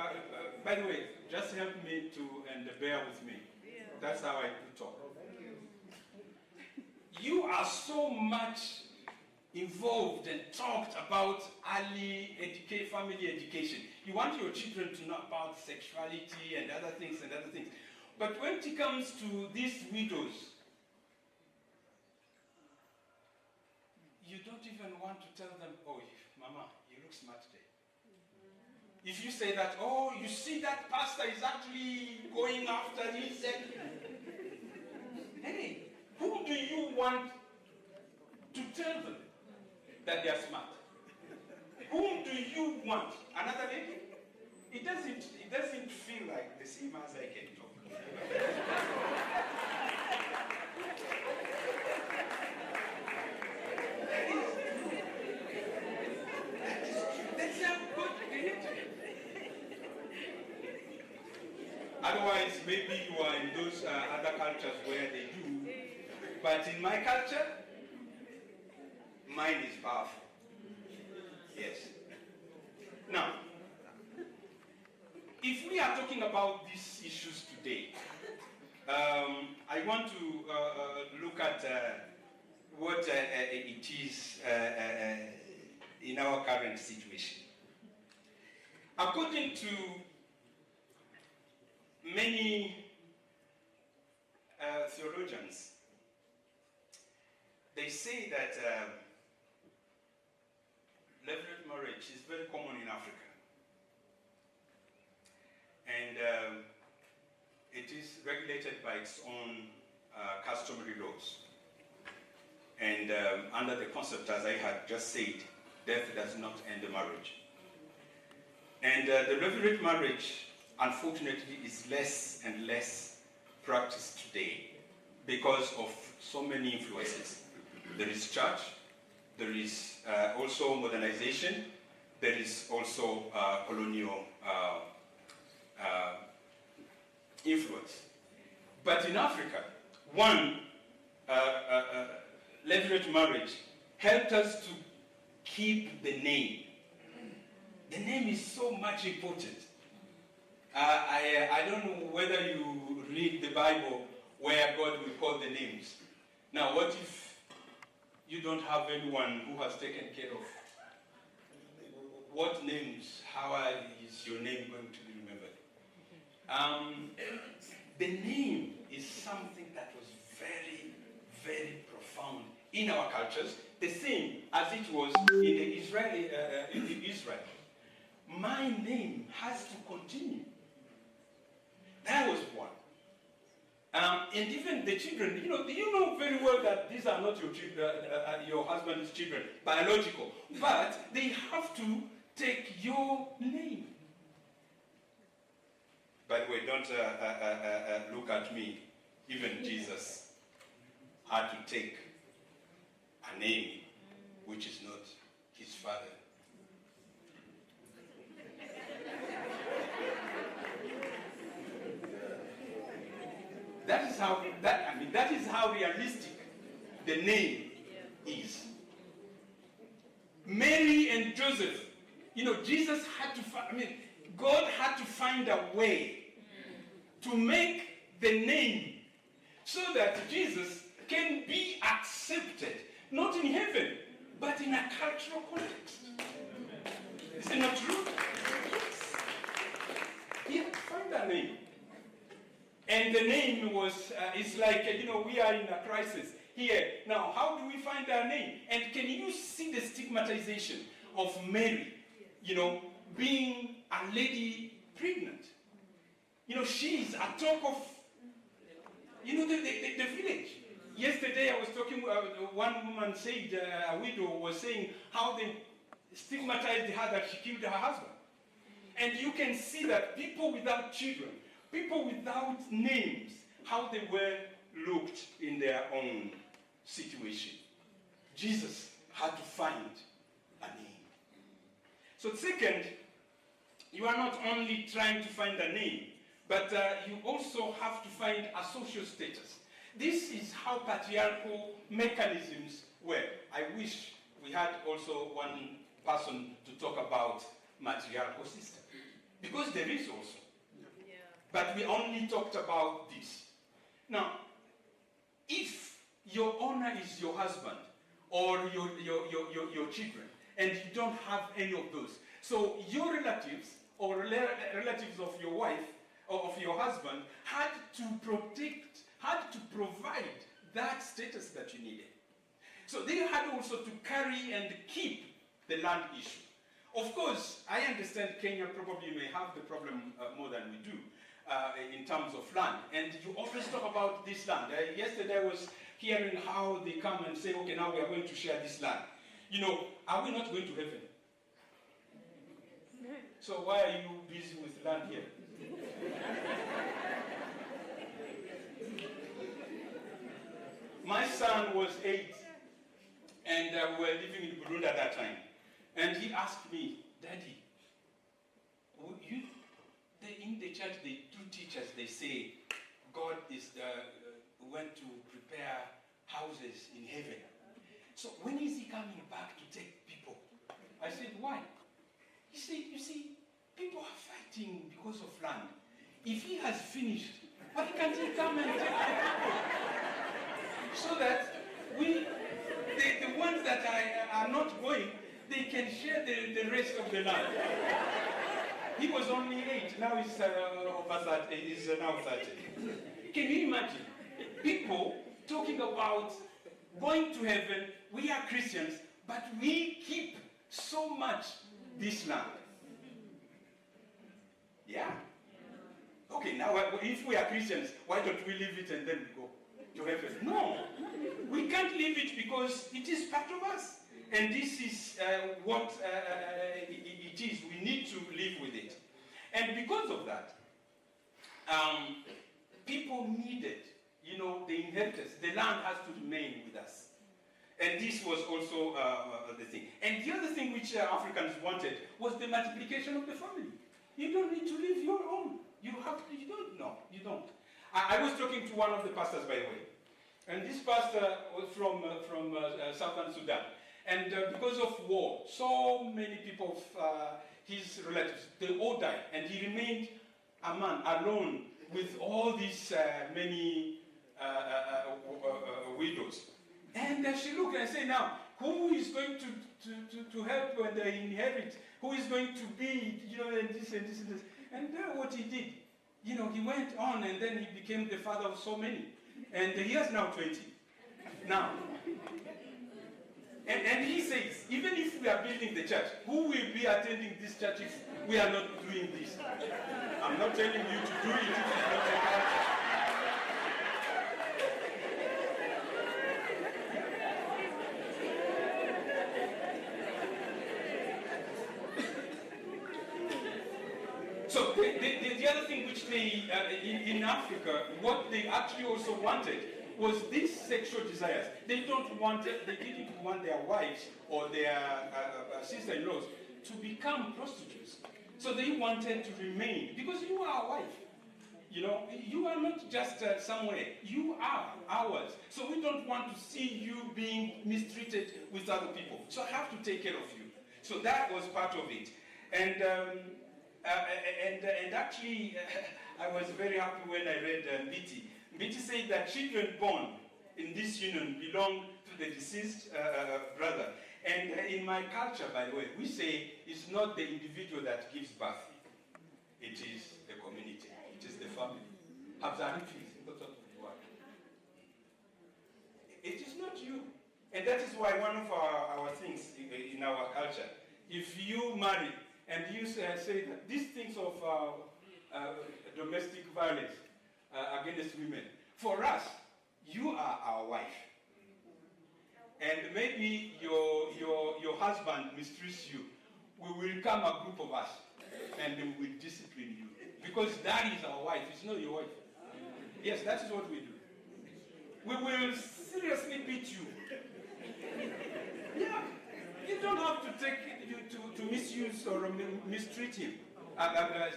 by the way, just help me to, and bear with me. That's how I do talk. You are so much involved and talked about early family education. You want your children to know about sexuality and other things. But when it comes to these widows, you don't even want to tell them, oh, Mama, you look smart today. If you say that, oh, you see that pastor is actually going after this. Hey, who do you want to tell them that they are smart? Whom do you want? Another lady? It doesn't feel like the same as I can talk. That's how God created it. Otherwise, maybe you are in those other cultures where they do. But in my culture, mine is powerful. Yes. Now, if we are talking about these issues today, I want to look at what it is in our current situation. According to many theologians, they say that levirate marriage is very common in Africa. And it is regulated by its own customary laws. And under the concept, as I had just said, death does not end the marriage. And the levirate marriage, unfortunately, is less and less practiced today because of so many influences. There is church, there is also modernization, there is also colonial influence. But in Africa, one, levirate marriage helped us to keep the name. The name is so much important. I don't know whether you read the Bible where God will call the names. Now, what if you don't have anyone who has taken care of what names? How is your name going to be remembered? The name is something that was very, very profound in our cultures, the same as it was in the in Israel. My name has to continue. That was one. And even the children, you know very well that these are not your children, your husband's children, biological, but they have to take your name. By the way, don't look at me. Even Jesus had to take a name which is not his father. That is how realistic the name is. Mary and Joseph, Jesus had to God had to find a way to make the name so that Jesus can be accepted, not in heaven, but in a cultural context. Is it not true? Yes. He had to find a name. And the name was, it's like, we are in a crisis here. Now, how do we find our name? And can you see the stigmatization of Mary, being a lady pregnant? She's a talk of, the village. Yesterday I was talking, one woman said, a widow was saying how they stigmatized her that she killed her husband. And you can see that people without children, people without names, how they were looked in their own situation. Jesus had to find a name. So second, you are not only trying to find a name, but you also have to find a social status. This is how patriarchal mechanisms work. I wish we had also one person to talk about matriarchal system. Because there is also. But we only talked about this. Now, if your owner is your husband or your children, and you don't have any of those, so your relatives or relatives of your wife or of your husband had to protect, had to provide that status that you needed. So they had also to carry and keep the land issue. Of course, I understand Kenya probably may have the problem more than we do in terms of land. And you always talk about this land. Yesterday I was hearing how they come and say, okay, now we are going to share this land. You know, are we not going to heaven? So why are you busy with land here? My son was 8, and we were living in Burundi at that time. And he asked me, Daddy, in the church they do teach us, they say, God is went to prepare houses in heaven. So when is he coming back to take people? I said, why? He said, you see, people are fighting because of land. If he has finished, why can't he come and take people? So that the ones that are not going, they can share the rest of the land. He was only 8, now he's over 30, he's now 30. Can you imagine? People talking about going to heaven, we are Christians, but we keep so much this land. Yeah? Okay, now if we are Christians, why don't we leave it and then we go to heaven? No, we can't leave it because it is part of us. And this is what it is. We need to live with it. And because of that, people needed, you know, the inheritance. The land has to remain with us. And this was also the thing. And the other thing which Africans wanted was the multiplication of the family. You don't need to leave your own. You don't. I was talking to one of the pastors, by the way. And this pastor was from Southern Sudan. And because of war, so many people of his relatives, they all died. And he remained a man alone with all these many widows. And she looked and said, now, who is going to help when they inherit? Who is going to be, you know, and this and this and this? And what he did, you know, he went on and then he became the father of so many. And he has now 20. Now, and he says, even if we are building the church, who will be attending this church if we are not doing this? I'm not telling you to do it if it's not a culture. So the other thing which they, in Africa, what they actually also wanted was these sexual desires. They didn't want their wives or their sister-in-laws to become prostitutes. So they wanted to remain, because you are a wife. You know, you are not just somewhere. You are ours. So we don't want to see you being mistreated with other people. So I have to take care of you. So that was part of it. And actually, I was very happy when I read Mbiti. Mbiti said that children born in this union belong to the deceased brother. And in my culture, by the way, we say it's not the individual that gives birth. It is the community. It is the family. It is not you. And that is why one of our things in our culture, if you marry and you say that these things of domestic violence against women, for us, you are our wife. And maybe your husband mistreats you. We will come a group of us and we will discipline you. Because that is our wife, it's not your wife. Yes, that is what we do. We will seriously beat you. Yeah. You don't have to take you to misuse or mistreat him.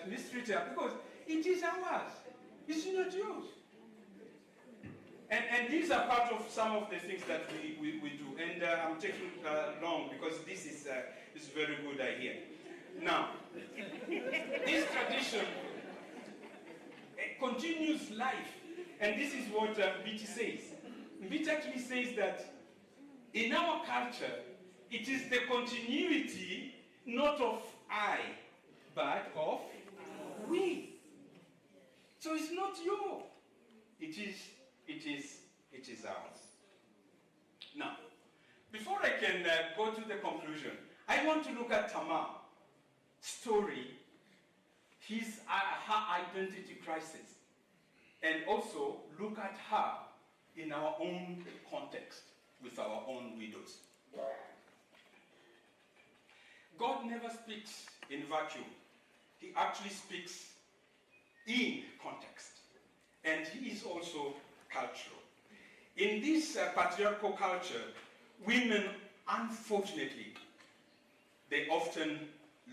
Mistreat her, because it is ours. It's not yours. And these are part of some of the things that we do. And I'm taking long because this is very good idea. Now, this tradition continues life. And this is what Viti says. Viti actually says that in our culture, it is the continuity not of I, but of we. So it's not your. It is ours. Now, before I can go to the conclusion, I want to look at Tamar's story, her identity crisis, and also look at her in our own context with our own widows. God never speaks in vacuum. He actually speaks in context. And he is also cultural. In this patriarchal culture, women, unfortunately, they often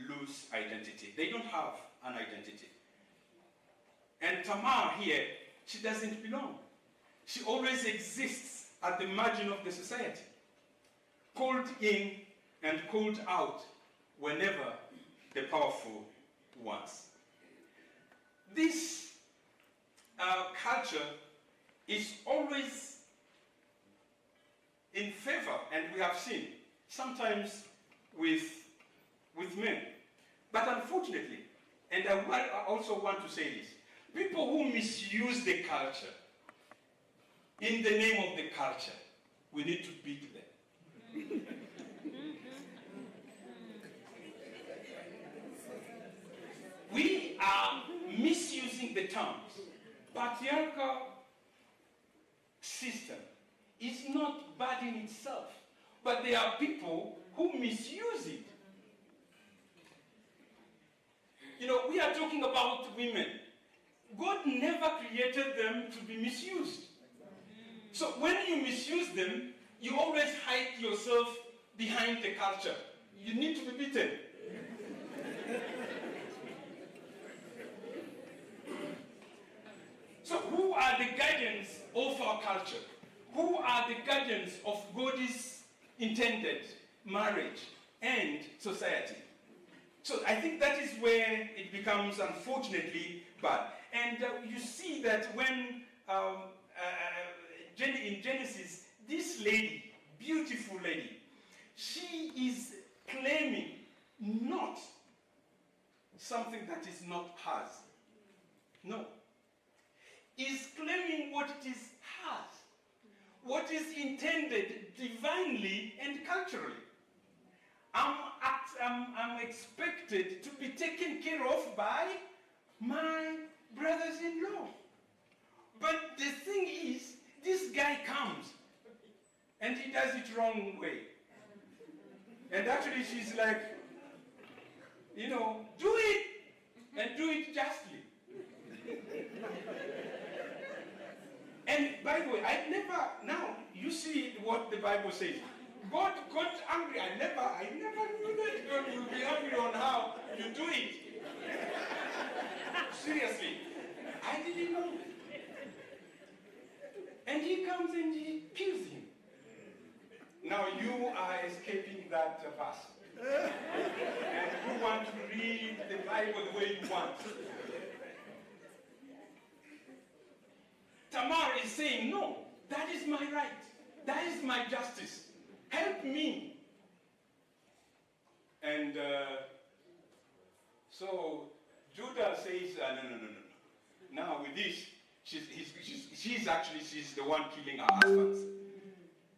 lose identity. They don't have an identity. And Tamar here, she doesn't belong. She always exists at the margin of the society, called in and called out whenever the powerful wants. This culture is always in favor, and we have seen, sometimes with men. But unfortunately, and I also want to say this, people who misuse the culture, in the name of the culture, we need to beat them. We are misusing the terms. Patriarchal system is not bad in itself, but there are people who misuse it. You know, we are talking about women. God never created them to be misused. So when you misuse them, you always hide yourself behind the culture. You need to be beaten. So who are the guardians of our culture? Who are the guardians of God's intended marriage and society? So I think that is where it becomes, unfortunately, bad. And you see that when, in Genesis, this lady, beautiful lady, she is claiming not something that is not hers. No. Is claiming what it is hers. What is intended divinely and culturally. I'm expected to be taken care of by my brothers-in-law. But the thing is, this guy comes and he does it wrong way. And actually she's like, you know, do it and do it justly. And by the way, now you see what the Bible says. God got angry. I never knew that God will be angry on how you do it. Seriously. I didn't know. And he comes and he kills him. Now you are escaping that verse. And you want to read the Bible the way you want. Tamar is saying, no, that is my right. That is my justice. Help me. And so Judah says, no. Now with this, she's the one killing her husbands.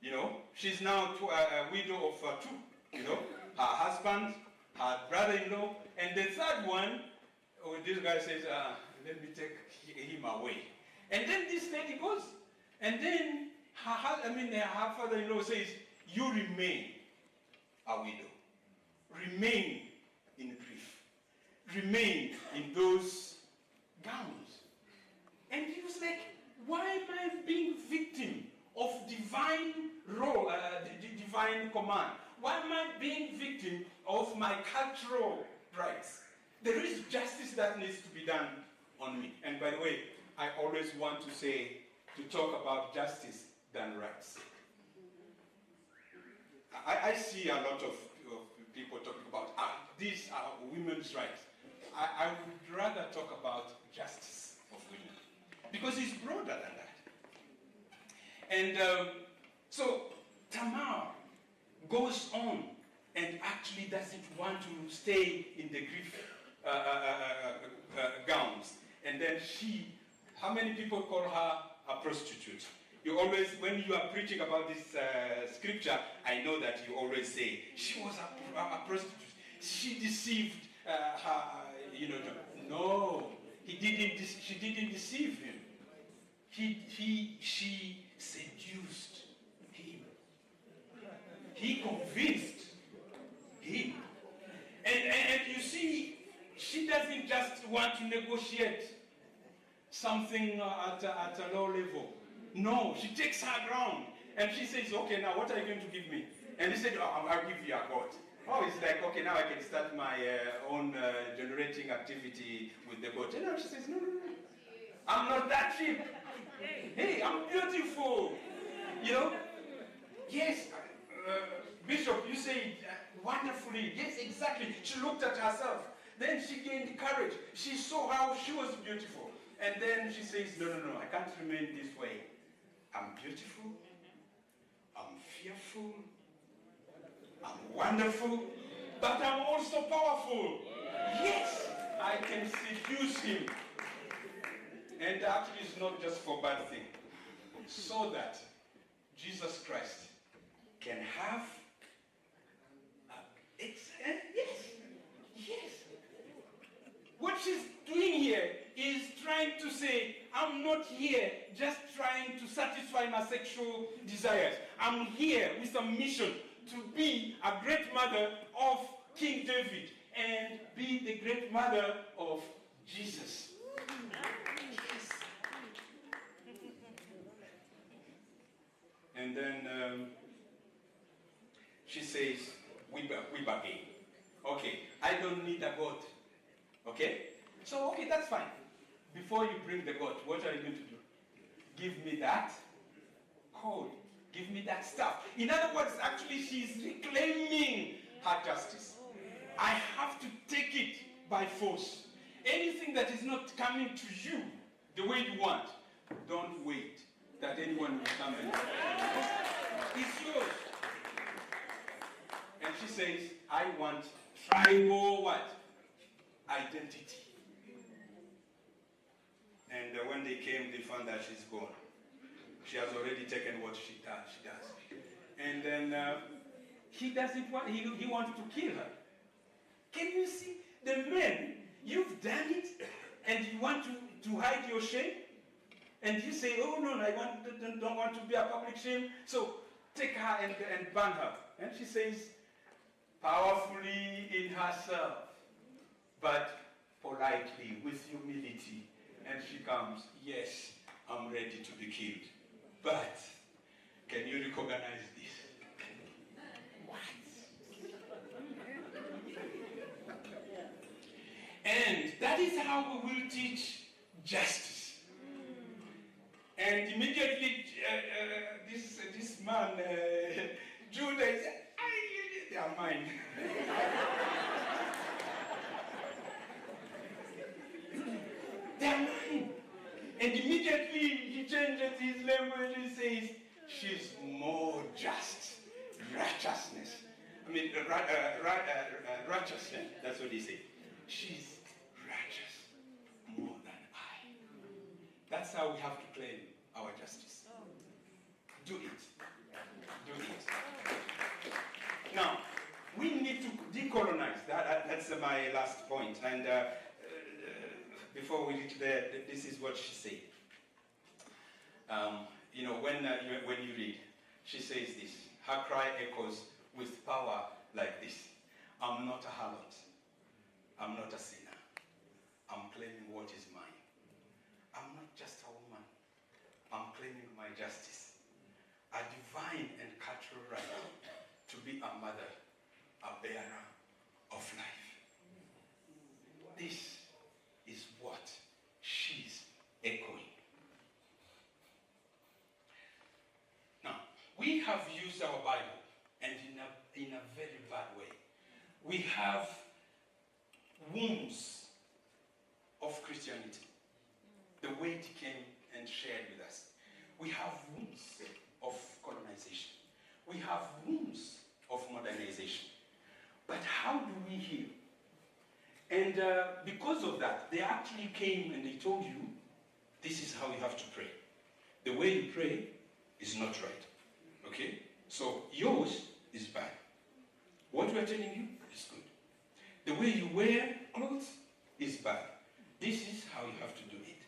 You know, she's now a widow of two. You know, her husband, her brother-in-law, and the third one, this guy says, let me take him away. And then this lady goes, and then her father-in-law says, you remain a widow. Remain in grief. Remain in those gowns. And he was like, why am I being victim of divine role, divine command? Why am I being victim of my cultural rights? There is justice that needs to be done on me. And by the way, I always want to talk about justice than rights. I see a lot of people talking about these are women women's rights. I would rather talk about justice of women, because it's broader than that. And so Tamar goes on and actually doesn't want to stay in the grief gowns. And then how many people call her a prostitute? You always, when you are preaching about this scripture, I know that you always say, she was a prostitute. She deceived her, no, she didn't deceive him. She seduced him. He convinced him. And you see, she doesn't just want to negotiate something at a low level. No, she takes her ground and she says, okay, now what are you going to give me? And he said, oh, I'll give you a goat. Oh, it's like, okay, now I can start my own generating activity with the goat. And now she says, no, I'm not that cheap. Hey, I'm beautiful. Yes, Bishop, you say wonderfully. Yes, exactly. She looked at herself. Then she gained courage. She saw how she was beautiful. And then she says, no, I can't remain this way. I'm beautiful. I'm fearful. I'm wonderful. But I'm also powerful. Yes, I can seduce him. And actually, it's not just for bad thing. So that Jesus Christ can have yes. What she's doing here is trying to say, I'm not here just trying to satisfy my sexual desires. I'm here with a mission to be a great mother of King David and be the great mother of Jesus. Yes. And then she says, we bargain. Okay, I don't need a goat. Okay? So, okay, that's fine. Before you bring the goat, what are you going to do? Give me that code. Give me that stuff. In other words, actually, she's reclaiming her justice. I have to take it by force. Anything that is not coming to you the way you want, don't wait that anyone will come and it's yours. And she says, I want tribal what? Identity. And when they came, they found that she's gone. She has already taken what she does. And then he doesn't want, he wanted to kill her. Can you see? The men, you've done it, and you want to hide your shame? And you say, oh no, I don't want to be a public shame, so take her and burn her. And she says, powerfully in herself, but politely, with humility. And she comes, yes, I'm ready to be killed. But, can you recognize this? What? And that is how we will teach justice. And immediately, this man, Judah, said, they are mine. They are mine. And immediately he changes his language and says, she's more just. Righteousness. I mean, righteous. That's what he said. She's righteous more than I. That's how we have to claim our justice. Do it. Do it. Now, we need to decolonize. That's my last point. And before we reach there, this is what she said. When you read, she says this. Her cry echoes with power like this. I'm not a harlot. I'm not a sinner. I'm claiming what is mine. I'm not just a woman. I'm claiming my justice. A divine and cultural right to be a mother, a bearer of life. This is what she's echoing. Now, we have used our Bible, and in a very bad way. We have wounds of Christianity. The way it came and shared with us. We have wounds of colonization. We have wounds of modernization. But how do we heal? And because of that, they actually came and they told you, this is how you have to pray. The way you pray is not right. Okay? So yours is bad. What we're telling you is good. The way you wear clothes is bad. This is how you have to do it.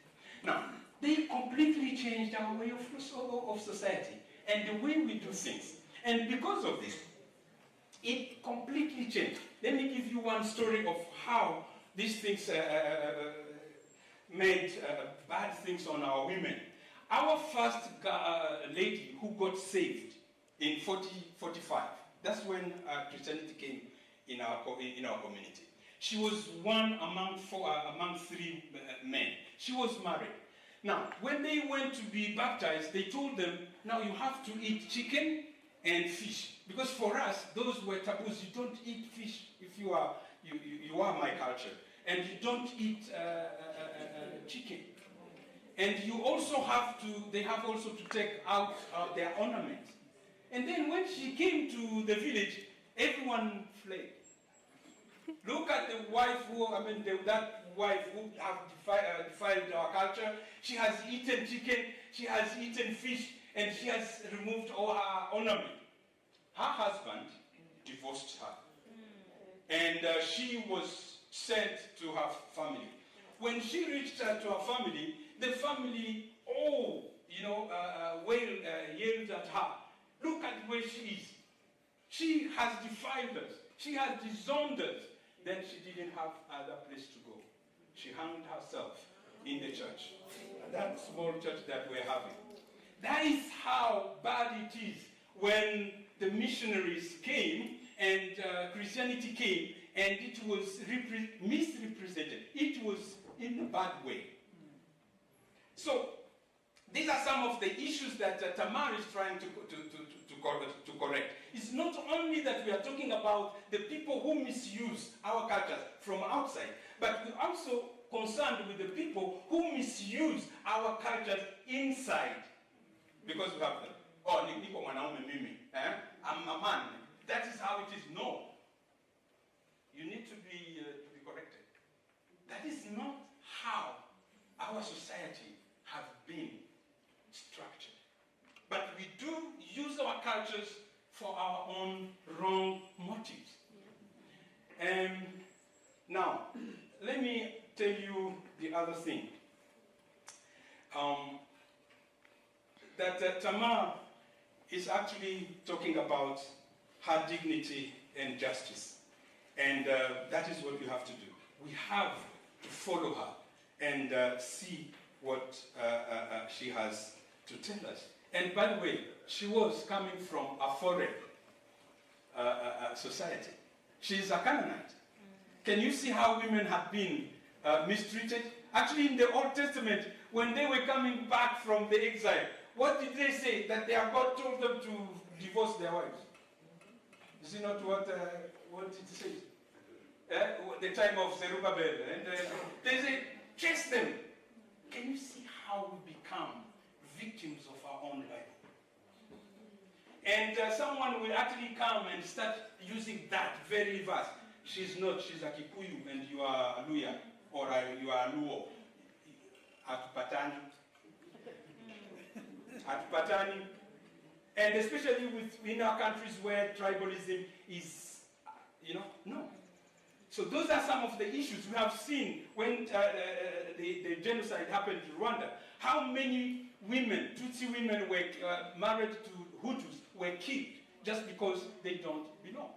Now, they completely changed our way of society and the way we do things. And because of this, it completely changed. Let me give you one story of how these things made bad things on our women. Our first lady who got saved in 45, that's when Christianity came in our community. She was one among three men. She was married. Now, when they went to be baptized, they told them, now you have to eat chicken and fish. Because for us, those were taboos. You don't eat fish if you are my culture. And you don't eat chicken. And you also they have also to take out their ornaments. And then when she came to the village, everyone fled. Look at the wife that wife who have defiled our culture. She has eaten chicken, she has eaten fish, and she has removed all her ornament. Her husband divorced her. And she was sent to her family. When she reached to her family, the family yelled at her. Look at where she is. She has defiled us. She has disowned us. Then she didn't have other place to go. She hanged herself in the church. That small church that we're having. That is how bad it is when the missionaries came and Christianity came and it was misrepresented. It was in a bad way. So, these are some of the issues that Tamar is trying to correct. It's not only that we are talking about the people who misuse our culture from outside, but we're also concerned with the people who misuse our culture inside. Because we have them. Oh, niko mwanaume mimi. I'm a man. That is how it is. No. You need to be corrected. That is not how our society have been structured. But we do use our cultures for our own wrong motives. Now, let me tell you the other thing. That Tamar is actually talking about her dignity and justice. And that is what we have to do. We have to follow her and see what she has to tell us. And by the way, she was coming from a foreign society. She is a Canaanite. Can you see how women have been mistreated? Actually, in the Old Testament, when they were coming back from the exile, what did they say? That their God told them to divorce their wives. Is it not what it says? The time of Zerubbabel. And they say, chase them. Can you see how we become victims of our own Bible? And someone will actually come and start using that very verse. She's not, she's a Kikuyu and you are a Luya, or you are a Luo. Hatupatani. Hatupatani. And especially in our countries where tribalism is, no. So those are some of the issues we have seen when the genocide happened in Rwanda. How many women, Tutsi women, were married to Hutus, were killed just because they don't belong.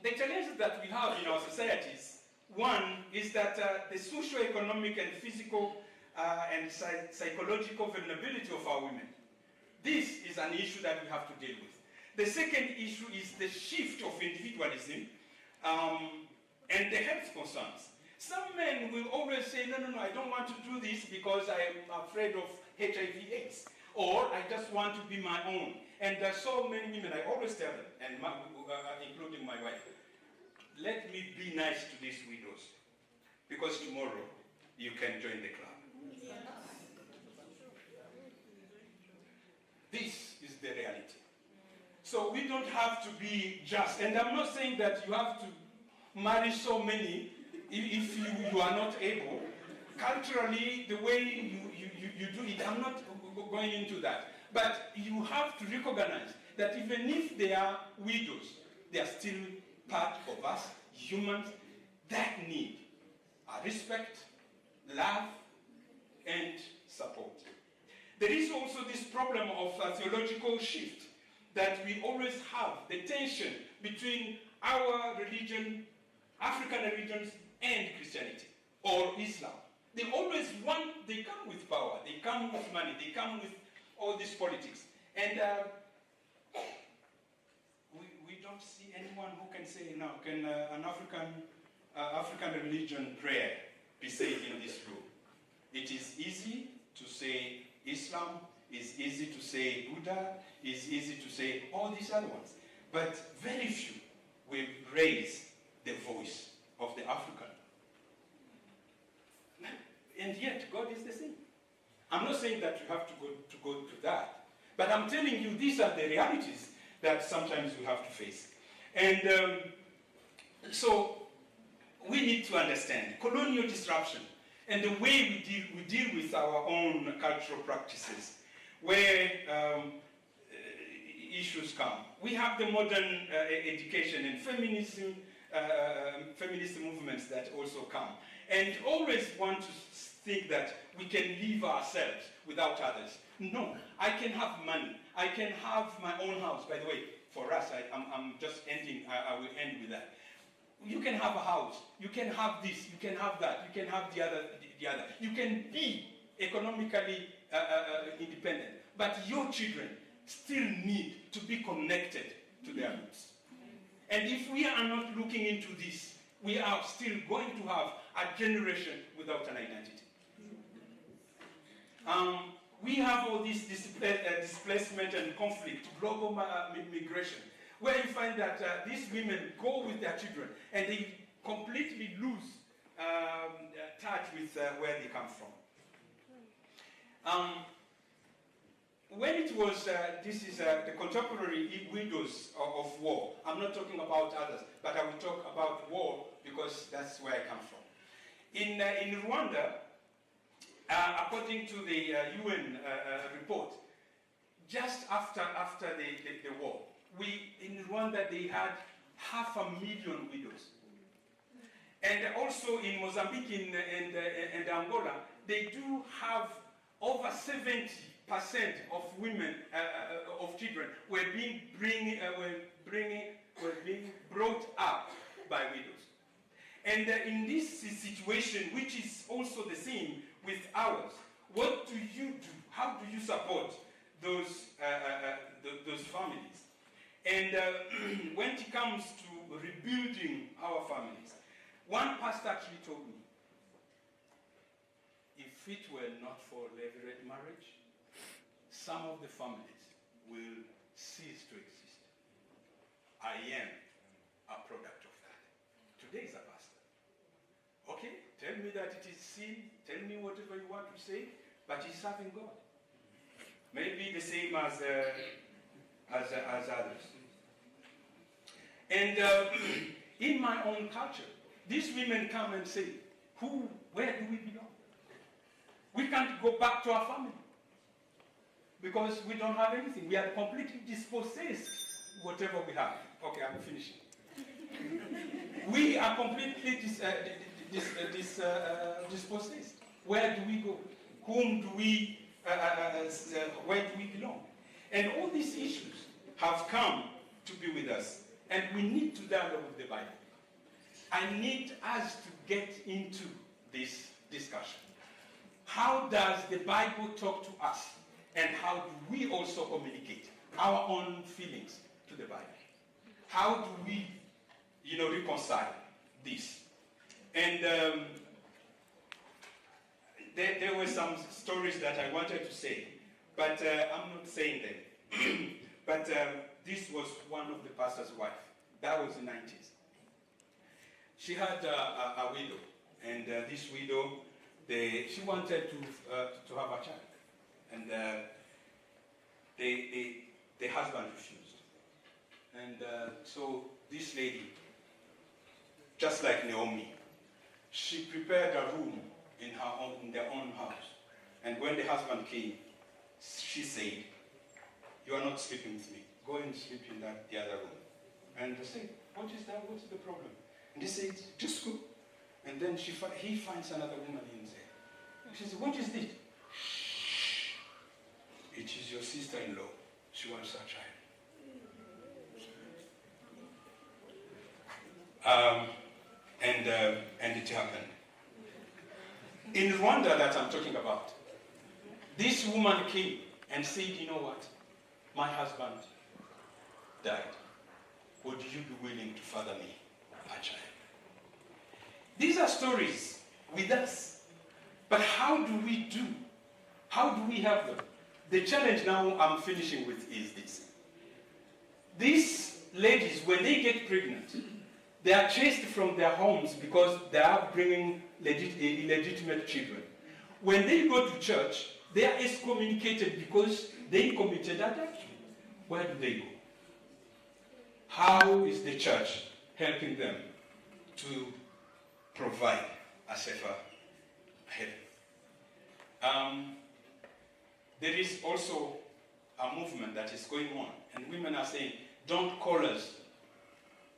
The challenges that we have in our societies, one is that the socio-economic and physical and psychological vulnerability of our women. This is an issue that we have to deal with. The second issue is the shift of individualism and the health concerns. Some men will always say, no, I don't want to do this because I am afraid of HIV/AIDS, or I just want to be my own. And there are so many women, I always tell them, and including my wife, let me be nice to these widows, because tomorrow you can join the club. This is the reality. So we don't have to be just. And I'm not saying that you have to marry so many if you are not able. Culturally, the way you do it, I'm not going into that. But you have to recognize that even if they are widows, they are still part of us, humans, that need respect, love, and support. There is also this problem of a theological shift that we always have, the tension between our religion, African religions, and Christianity or Islam. They always want, they come with power, they come with money, they come with all this politics. And we don't see anyone who can say, now, can an African religion prayer be said in this room? It is easy to say Islam, it's easy to say Buddha, it's easy to say all these other ones. But very few will raise the voice of the African. And yet, God is the same. I'm not saying that you have to go to that, but I'm telling you these are the realities that sometimes we have to face. And so we need to understand colonial disruption and the way we deal with our own cultural practices, where issues come. We have the modern education and feminism, feminist movements that also come, and always want to think that we can live ourselves without others. No, I can have money. I can have my own house. By the way, for us, I'm just ending, I will end with that. You can have a house. You can have this. You can have that. You can have the other. You can be economically independent. But your children still need to be connected to their roots. And if we are not looking into this, we are still going to have a generation without an identity. We have all this displacement and conflict, global migration, where you find that these women go with their children and they completely lose touch with where they come from. When it was, this is the contemporary widows of war. I'm not talking about others, but I will talk about war because that's where I come from. In Rwanda, according to the UN report, just after the war, in Rwanda they had 500,000 widows. And also in Mozambique and Angola, they do have over 70% of women, of children, were being brought up by widows. And in this situation, which is also the same with ours, what do you do? How do you support those families? And when it comes to rebuilding our families, one pastor actually told me, if it were not for levirate marriage, some of the families will cease to exist. I am a product of that. Today is a pastor. Okay, tell me that it is sin, tell me whatever you want to say, but he's serving God. Maybe the same as others. And in my own culture, these women come and say, where do we belong? We can't go back to our family because we don't have anything. We are completely dispossessed, whatever we have. Okay, I'm finishing. We are completely dispossessed. Where do we go? Whom do we, where do we belong? And all these issues have come to be with us. And we need to dialogue with the Bible. I need us to get into this discussion. How does the Bible talk to us? And how do we also communicate our own feelings to the Bible? How do we, reconcile this? And there were some stories that I wanted to say, but I'm not saying them. But this was one of the pastor's wife. That was the 90s. she had a widow, and this widow, she wanted to have a child, and the husband refused. And so this lady, just like Naomi, she prepared a room in their own house. And when the husband came, she said, "You are not sleeping with me. Go and sleep in the other room." And they said, "What is that? What's the problem?" And he said, "Just go." And then he finds another woman in there. She said, "What is this?" "Shh. It is your sister-in-law. She wants a child." And it happened. In Rwanda that I'm talking about, this woman came and said, "You know what? My husband died. Would you be willing to father me a child?" These are stories with us. But how do we do? How do we have them? The challenge now I'm finishing with is this. These ladies, when they get pregnant, they are chased from their homes because they are bringing illegitimate children. When they go to church, they are excommunicated because they committed adultery. Where do they go? How is the church helping them to provide a safer heaven? There is also a movement that is going on, and women are saying, "Don't call us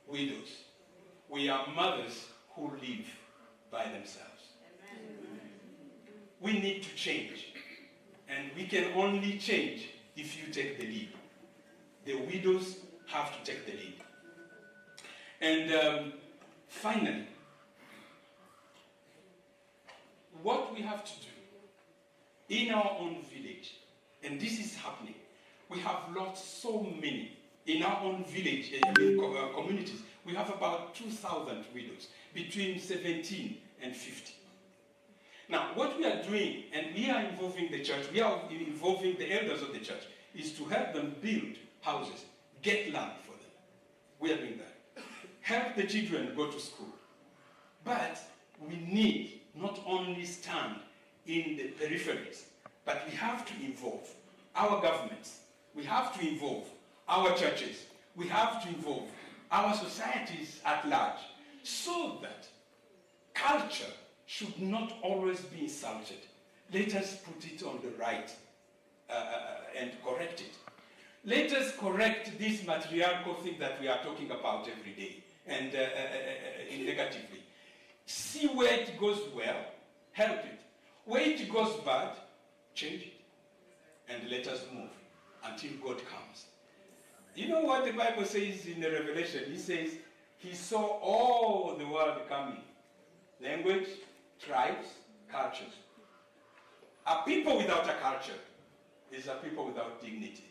widows. We are mothers who live by themselves." We need to change, and we can only change if you take the lead. The widows have to take the lead. And finally, what we have to do in our own village, and this is happening, we have lost so many in our own village, communities. We have about 2,000 widows, between 17 and 50. Now, what we are doing, and we are involving the church, we are involving the elders of the church, is to help them build houses, get land for them. We are doing that. Help the children go to school. But we need not only stand in the peripheries, but we have to involve our governments. We have to involve our churches. We have to involve our societies at large, so that culture should not always be insulted. Let us put it on the right and correct it. Let us correct this matriarchal thing that we are talking about every day, and negatively. See where it goes well, help it. Where it goes bad, change it. And let us move until God comes. You know what the Bible says in the Revelation? He says, he saw all the world coming. Language, tribes, cultures. A people without a culture is a people without dignity,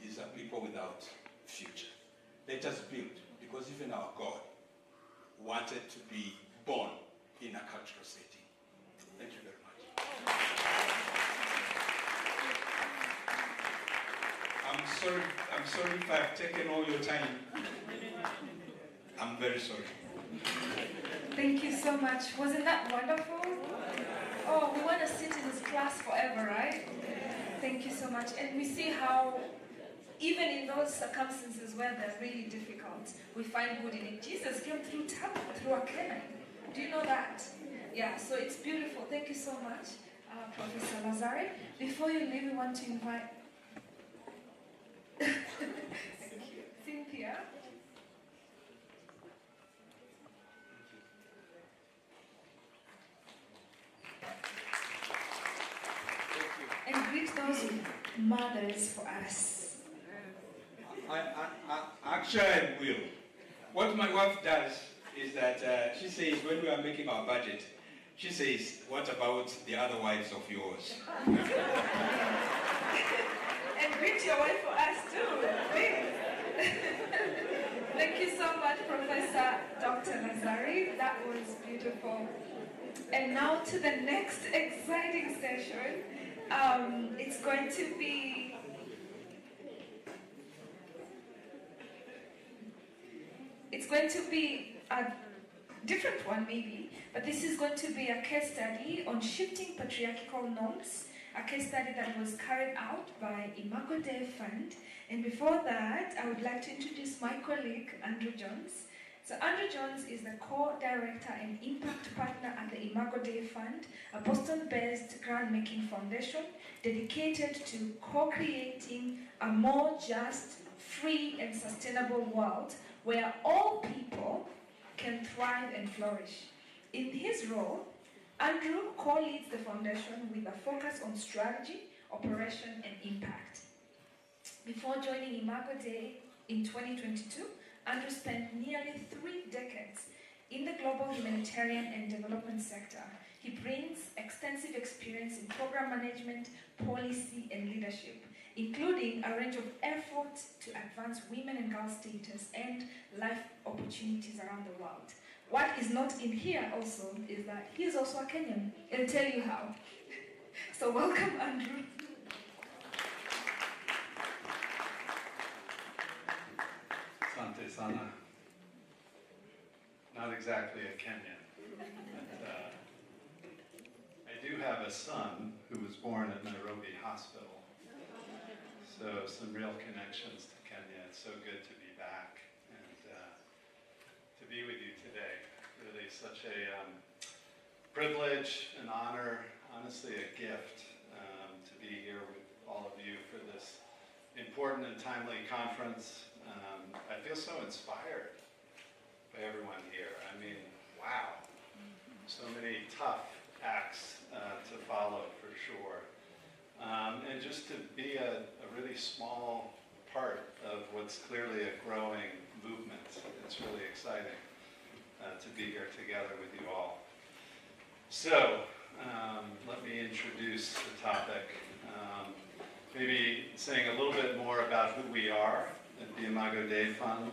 is a people without future. Let us build, because even our God wanted to be born in a cultural setting. Thank you very much. I'm sorry if I've taken all your time. I'm very sorry. Thank you so much. Wasn't that wonderful? Oh, we want to sit in this class forever, right? Thank you so much. And we see how, even in those circumstances where they're really difficult, we find good in it. Jesus came through a Canaan. Do you know that? Yeah, so it's beautiful. Thank you so much, Professor Lazare. Before you leave, we want to invite Thank you. Cynthia. And greet those mothers for us. Actually, I will. What my wife does is that she says, when we are making our budget, she says, "What about the other wives of yours?" And greet your wife for us too, please. Thank you so much, Professor Dr. Lazare. That was beautiful. And now to the next exciting session. It's going to be different one maybe, but this is going to be a case study on shifting patriarchal norms, a case study that was carried out by Imago Dei Fund. And before that, I would like to introduce my colleague, Andrew Jones. So Andrew Jones is the co-director and impact partner at the Imago Dei Fund, a Boston-based grant-making foundation dedicated to co-creating a more just, free, and sustainable world where all people can thrive and flourish. In his role, Andrew co-leads the foundation with a focus on strategy, operation, and impact. Before joining Imago Dei in 2022, Andrew spent nearly 3 decades in the global humanitarian and development sector. He brings extensive experience in program management, policy, and leadership, including a range of efforts to advance women and girls' status and life opportunities around the world. What is not in here also is that he's also a Kenyan. I'll tell you how. So welcome, Andrew. Asante sana. Not exactly a Kenyan. But, I do have a son who was born at Nairobi Hospital. So some real connections to Kenya. It's so good to be back and to be with you today. Really such a privilege, an honor, honestly a gift to be here with all of you for this important and timely conference. I feel so inspired by everyone here. I mean, wow. So many tough acts to follow for sure. And just to be a really small part of what's clearly a growing movement. It's really exciting to be here together with you all. So, let me introduce the topic. Maybe saying a little bit more about who we are at the Imago Dei Fund.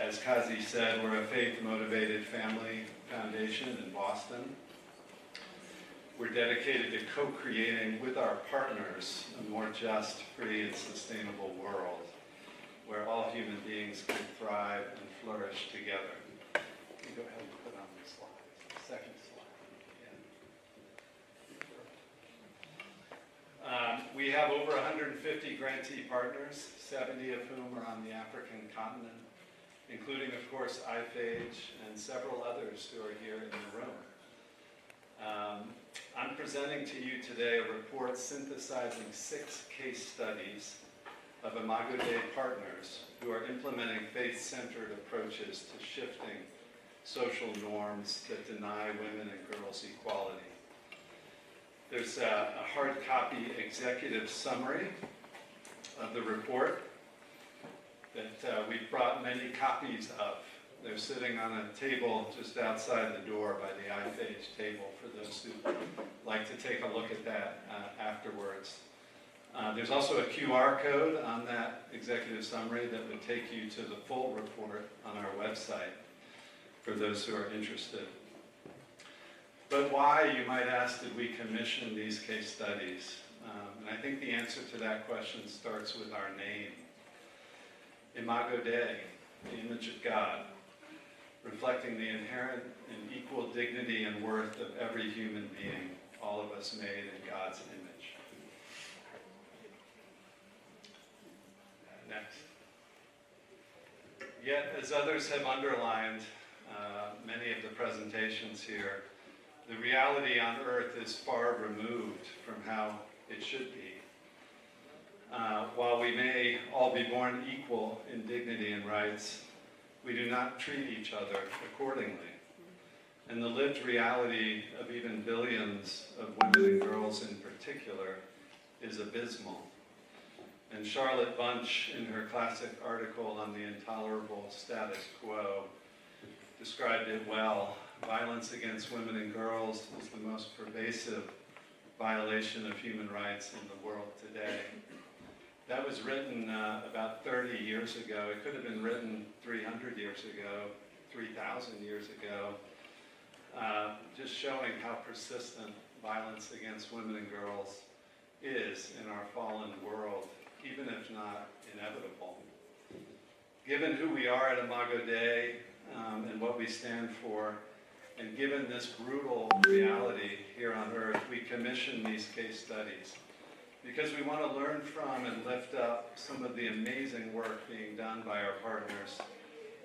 As Kazi said, we're a faith-motivated family foundation in Boston. We're dedicated to co-creating with our partners a more just, free, and sustainable world where all human beings can thrive and flourish together. Can you go ahead and put on the slide, second slide. Yeah. We have over 150 grantee partners, 70 of whom are on the African continent, including, of course, IFAGE and several others who are here in the room. I'm presenting to you today a report synthesizing 6 case studies of Imago Dei partners who are implementing faith-centered approaches to shifting social norms that deny women and girls equality. There's a hard copy executive summary of the report that we've brought many copies of. They're sitting on a table just outside the door by the IFAGE table for those who like to take a look at that afterwards. There's also a QR code on that executive summary that would take you to the full report on our website for those who are interested. But why, you might ask, did we commission these case studies? And I think the answer to that question starts with our name. Imago Dei, the image of God, reflecting the inherent and equal dignity and worth of every human being, all of us made in God's image. Next. Yet, as others have underlined many of the presentations here, the reality on earth is far removed from how it should be. While we may all be born equal in dignity and rights, we do not treat each other accordingly. And the lived reality of even billions of women and girls in particular is abysmal. And Charlotte Bunch, in her classic article on the intolerable status quo, described it well. Violence against women and girls is the most pervasive violation of human rights in the world today. That was written about 30 years ago. It could have been written 300 years ago, 3,000 years ago, just showing how persistent violence against women and girls is in our fallen world, even if not inevitable. Given who we are at Imago Dei, and what we stand for. And given this brutal reality here on Earth, we commission these case studies because we want to learn from and lift up some of the amazing work being done by our partners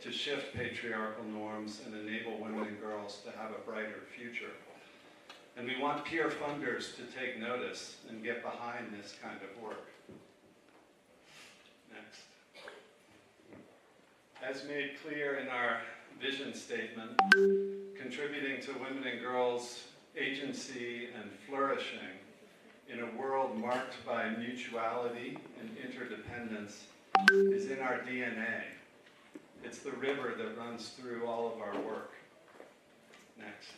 to shift patriarchal norms and enable women and girls to have a brighter future. And we want peer funders to take notice and get behind this kind of work. Next. As made clear in our vision statement, contributing to women and girls' agency and flourishing in a world marked by mutuality and interdependence is in our DNA. It's the river that runs through all of our work. Next.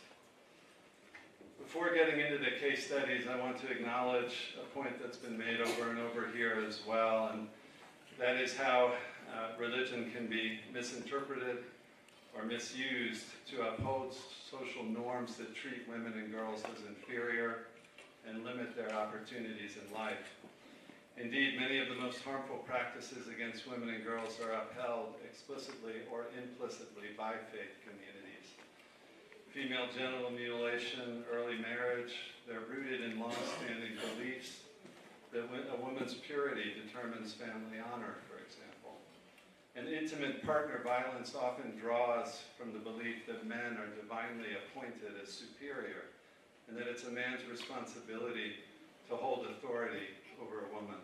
Before getting into the case studies, I want to acknowledge a point that's been made over and over here as well, and that is how religion can be misinterpreted or misused to uphold social norms that treat women and girls as inferior and limit their opportunities in life. Indeed, many of the most harmful practices against women and girls are upheld explicitly or implicitly by faith communities. Female genital mutilation, early marriage, they're rooted in long-standing beliefs that a woman's purity determines family honor, for example. And intimate partner violence often draws from the belief that men are divinely appointed as superior, and that it's a man's responsibility to hold authority over a woman.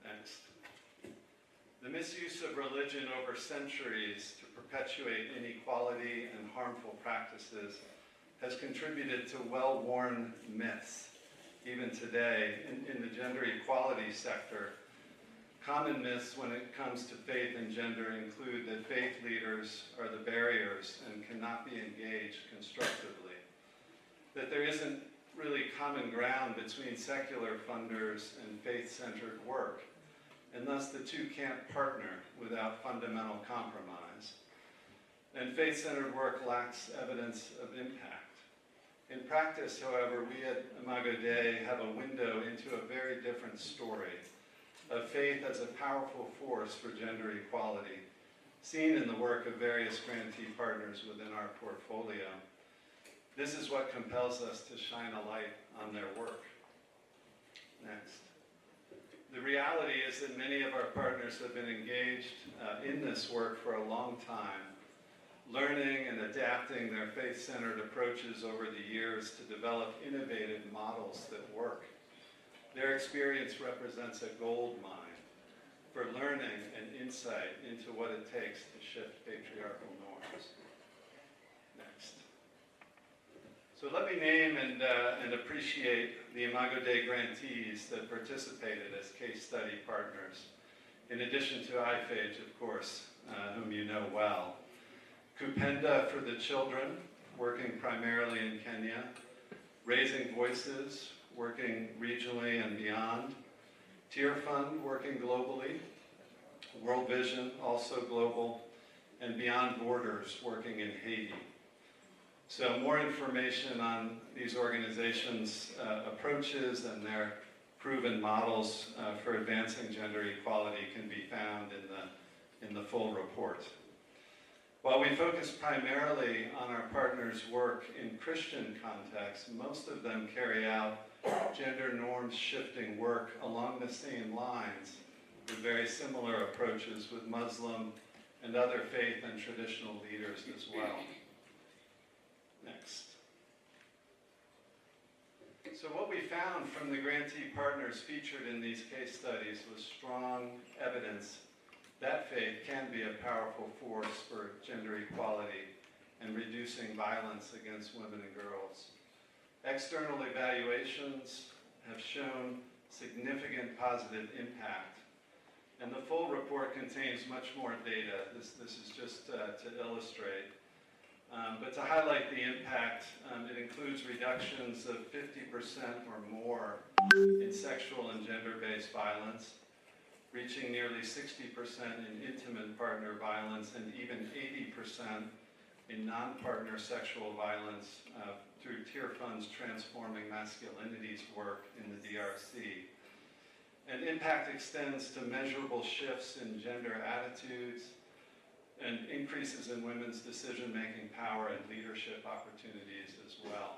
Next. The misuse of religion over centuries to perpetuate inequality and harmful practices has contributed to well-worn myths. Even today, in the gender equality sector, common myths when it comes to faith and gender include that faith leaders are the barriers and cannot be engaged constructively, that there isn't really common ground between secular funders and faith-centered work, and thus the two can't partner without fundamental compromise. And faith-centered work lacks evidence of impact. In practice, however, we at Imago Dei have a window into a very different story of faith as a powerful force for gender equality, seen in the work of various grantee partners within our portfolio. This is what compels us to shine a light on their work. Next. The reality is that many of our partners have been engaged in this work for a long time, learning and adapting their faith-centered approaches over the years to develop innovative models that work. Their experience represents a gold mine for learning and insight into what it takes to shift patriarchal norms. Next. So let me name and appreciate the Imago Dei grantees that participated as case study partners, in addition to IFAGE, of course, whom you know well. Kupenda for the Children, working primarily in Kenya. Raising Voices, working regionally and beyond. Tear Fund, working globally. World Vision, also global. And Beyond Borders, working in Haiti. So more information on these organizations' approaches and their proven models for advancing gender equality can be found in the full report. While we focus primarily on our partners' work in Christian contexts, most of them carry out gender norms shifting work along the same lines with very similar approaches with Muslim and other faith and traditional leaders as well. Next. So what we found from the grantee partners featured in these case studies was strong evidence that faith can be a powerful force for gender equality and reducing violence against women and girls. External evaluations have shown significant positive impact, and the full report contains much more data. This is just to illustrate. But to highlight the impact, it includes reductions of 50% or more in sexual and gender-based violence, reaching nearly 60% in intimate partner violence and even 80% in non-partner sexual violence through Tear Fund's Transforming Masculinities work in the DRC. And impact extends to measurable shifts in gender attitudes, and increases in women's decision-making power and leadership opportunities as well.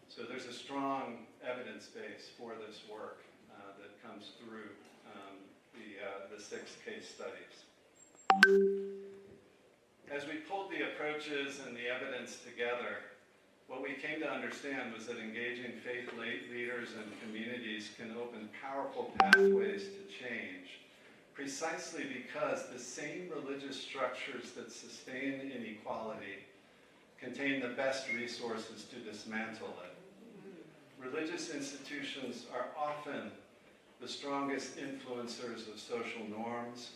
So there's a strong evidence base for this work that comes through the 6 case studies. As we pulled the approaches and the evidence together, what we came to understand was that engaging faith leaders and communities can open powerful pathways to change, precisely because the same religious structures that sustain inequality contain the best resources to dismantle it. Religious institutions are often the strongest influencers of social norms.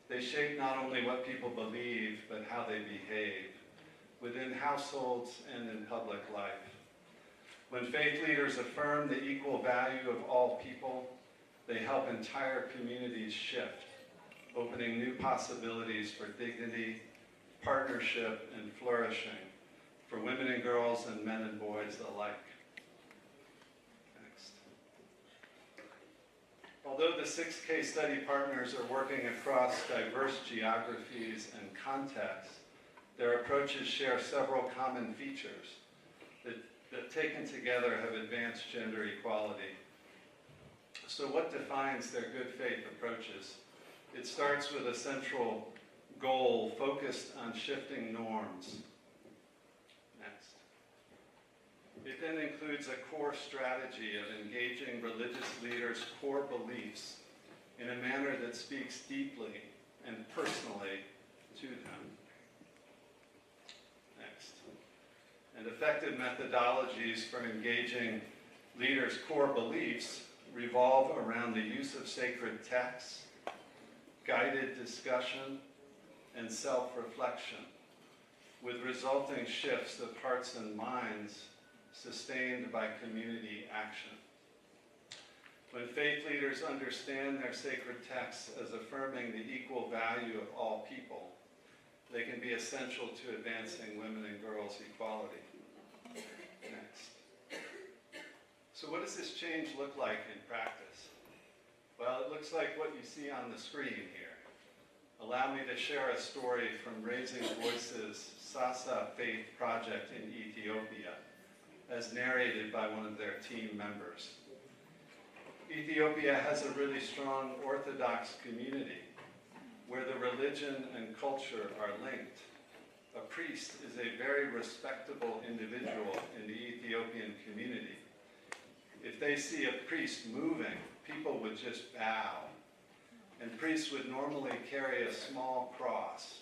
They shape not only what people believe, but how they behave, within households and in public life. When faith leaders affirm the equal value of all people, they help entire communities shift, opening new possibilities for dignity, partnership, and flourishing for women and girls and men and boys alike. Next. Although the 6 case study partners are working across diverse geographies and contexts, their approaches share several common features that taken together have advanced gender equality. So what defines their good faith approaches? It starts with a central goal focused on shifting norms. Next. It then includes a core strategy of engaging religious leaders' core beliefs in a manner that speaks deeply and personally to them. Next. And effective methodologies for engaging leaders' core beliefs revolve around the use of sacred texts, guided discussion, and self-reflection, with resulting shifts of hearts and minds sustained by community action. When faith leaders understand their sacred texts as affirming the equal value of all people, they can be essential to advancing women and girls' equality. Next. So what does this change look like in practice? Well, it looks like what you see on the screen here. Allow me to share a story from Raising Voices Sasa Faith Project in Ethiopia, as narrated by one of their team members. Ethiopia has a really strong Orthodox community where the religion and culture are linked. A priest is a very respectable individual in the Ethiopian community. If they see a priest moving, people would just bow. And priests would normally carry a small cross,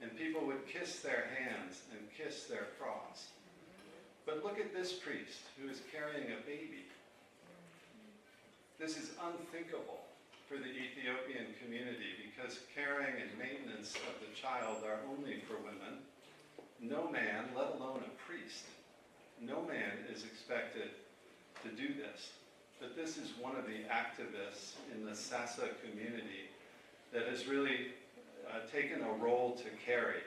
and people would kiss their hands and kiss their cross. But look at this priest who is carrying a baby. This is unthinkable for the Ethiopian community because caring and maintenance of the child are only for women. No man, let alone a priest, no man is expected to do this. But this is one of the activists in the Sasa community that has really taken a role to carry.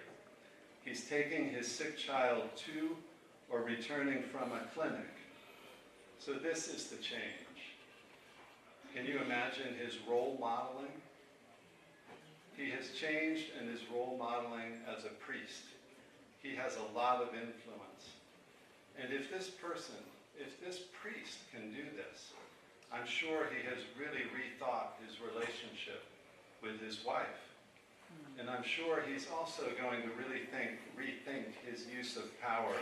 He's taking his sick child to or returning from a clinic. So this is the change. Can you imagine his role modeling? He has changed in his role modeling as a priest. He has a lot of influence. And if this priest can do this, I'm sure he has really rethought his relationship with his wife. And I'm sure he's also going to really rethink his use of power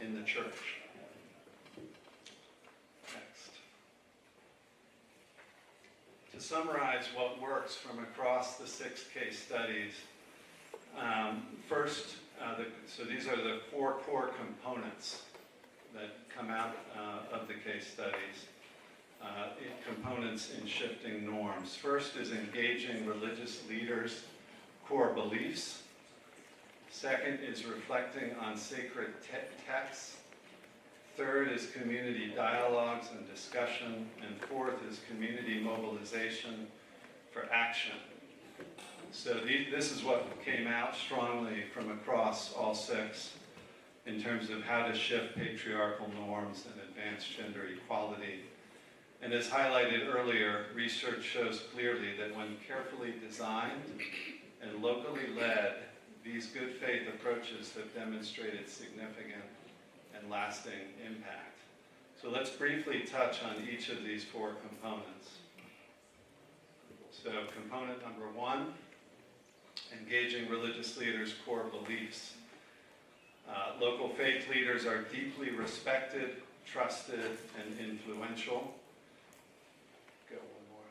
in the church. Next. To summarize what works from across the 6 case studies, first, so these are the 4 core components that come out of the case studies. Components in shifting norms. First is engaging religious leaders' core beliefs. Second is reflecting on sacred texts. Third is community dialogues and discussion. And fourth is community mobilization for action. So this is what came out strongly from across all 6 in terms of how to shift patriarchal norms and advance gender equality. And as highlighted earlier, research shows clearly that when carefully designed and locally led, these good faith approaches have demonstrated significant and lasting impact. So let's briefly touch on each of these 4 components. So component number 1, engaging religious leaders' core beliefs. Local faith leaders are deeply respected, trusted, and influential. Go one more.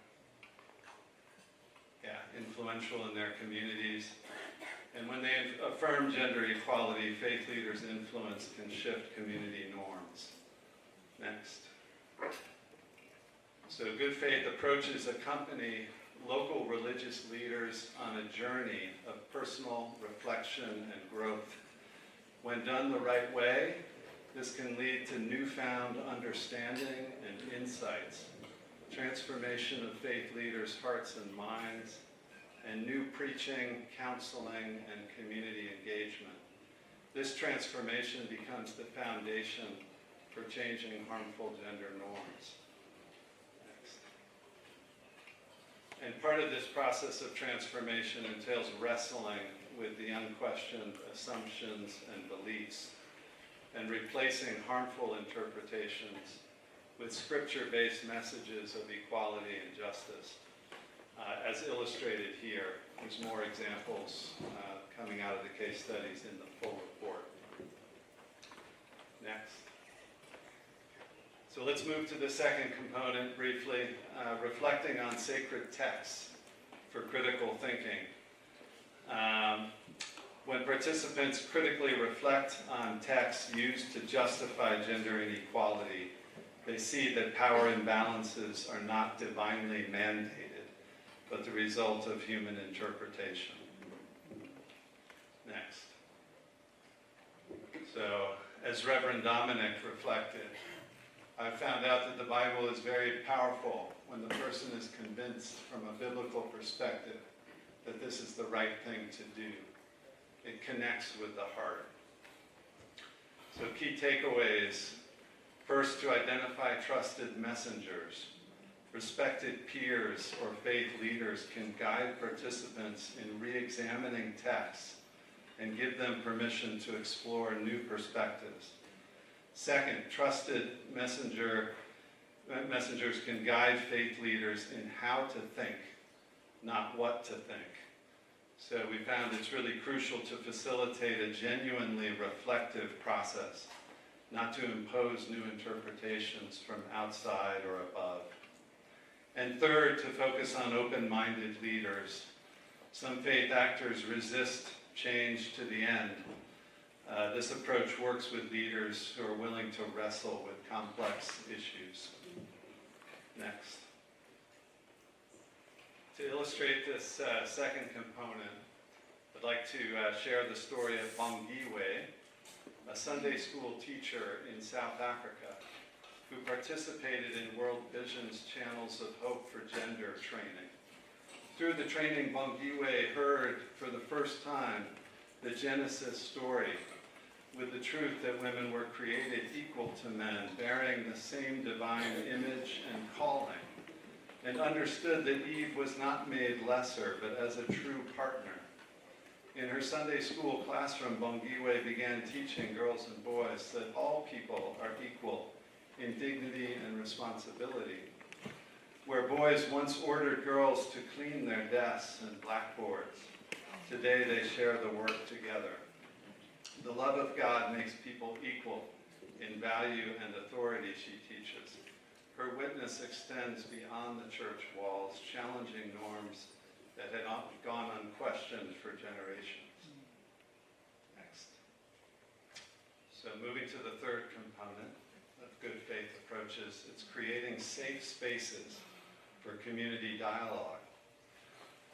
Yeah, influential in their communities. And when they affirm gender equality, faith leaders' influence can shift community norms. Next. So good faith approaches accompany local religious leaders on a journey of personal reflection and growth. When done the right way, this can lead to newfound understanding and insights, transformation of faith leaders' hearts and minds, and new preaching, counseling, and community engagement. This transformation becomes the foundation for changing harmful gender norms. Next. And part of this process of transformation entails wrestling with the unquestioned assumptions and beliefs, and replacing harmful interpretations with scripture-based messages of equality and justice. As illustrated here, there's more examples coming out of the case studies in the full report. Next. So let's move to the second component briefly, reflecting on sacred texts for critical thinking. When participants critically reflect on texts used to justify gender inequality, they see that power imbalances are not divinely mandated, but the result of human interpretation. Next. So, as Reverend Dominic reflected, I found out that the Bible is very powerful when the person is convinced from a biblical perspective that this is the right thing to do. It connects with the heart. So key takeaways. First, to identify trusted messengers. Respected peers or faith leaders can guide participants in re-examining texts and give them permission to explore new perspectives. Second, trusted messengers can guide faith leaders in how to think, not what to think. So we found it's really crucial to facilitate a genuinely reflective process, not to impose new interpretations from outside or above. And third, to focus on open-minded leaders. Some faith actors resist change to the end. This approach works with leaders who are willing to wrestle with complex issues. Next. To illustrate this second component, I'd like to share the story of Bongiwe, a Sunday school teacher in South Africa who participated in World Vision's Channels of Hope for Gender training. Through the training, Bongiwe heard for the first time the Genesis story, with the truth that women were created equal to men, bearing the same divine image and calling, and understood that Eve was not made lesser, but as a true partner. In her Sunday school classroom, Bongiwe began teaching girls and boys that all people are equal in dignity and responsibility. Where boys once ordered girls to clean their desks and blackboards, today they share the work together. The love of God makes people equal in value and authority, she teaches. Her witness extends beyond the church walls, challenging norms that had gone unquestioned for generations. Next. So moving to the third component of good faith approaches, it's creating safe spaces for community dialogue.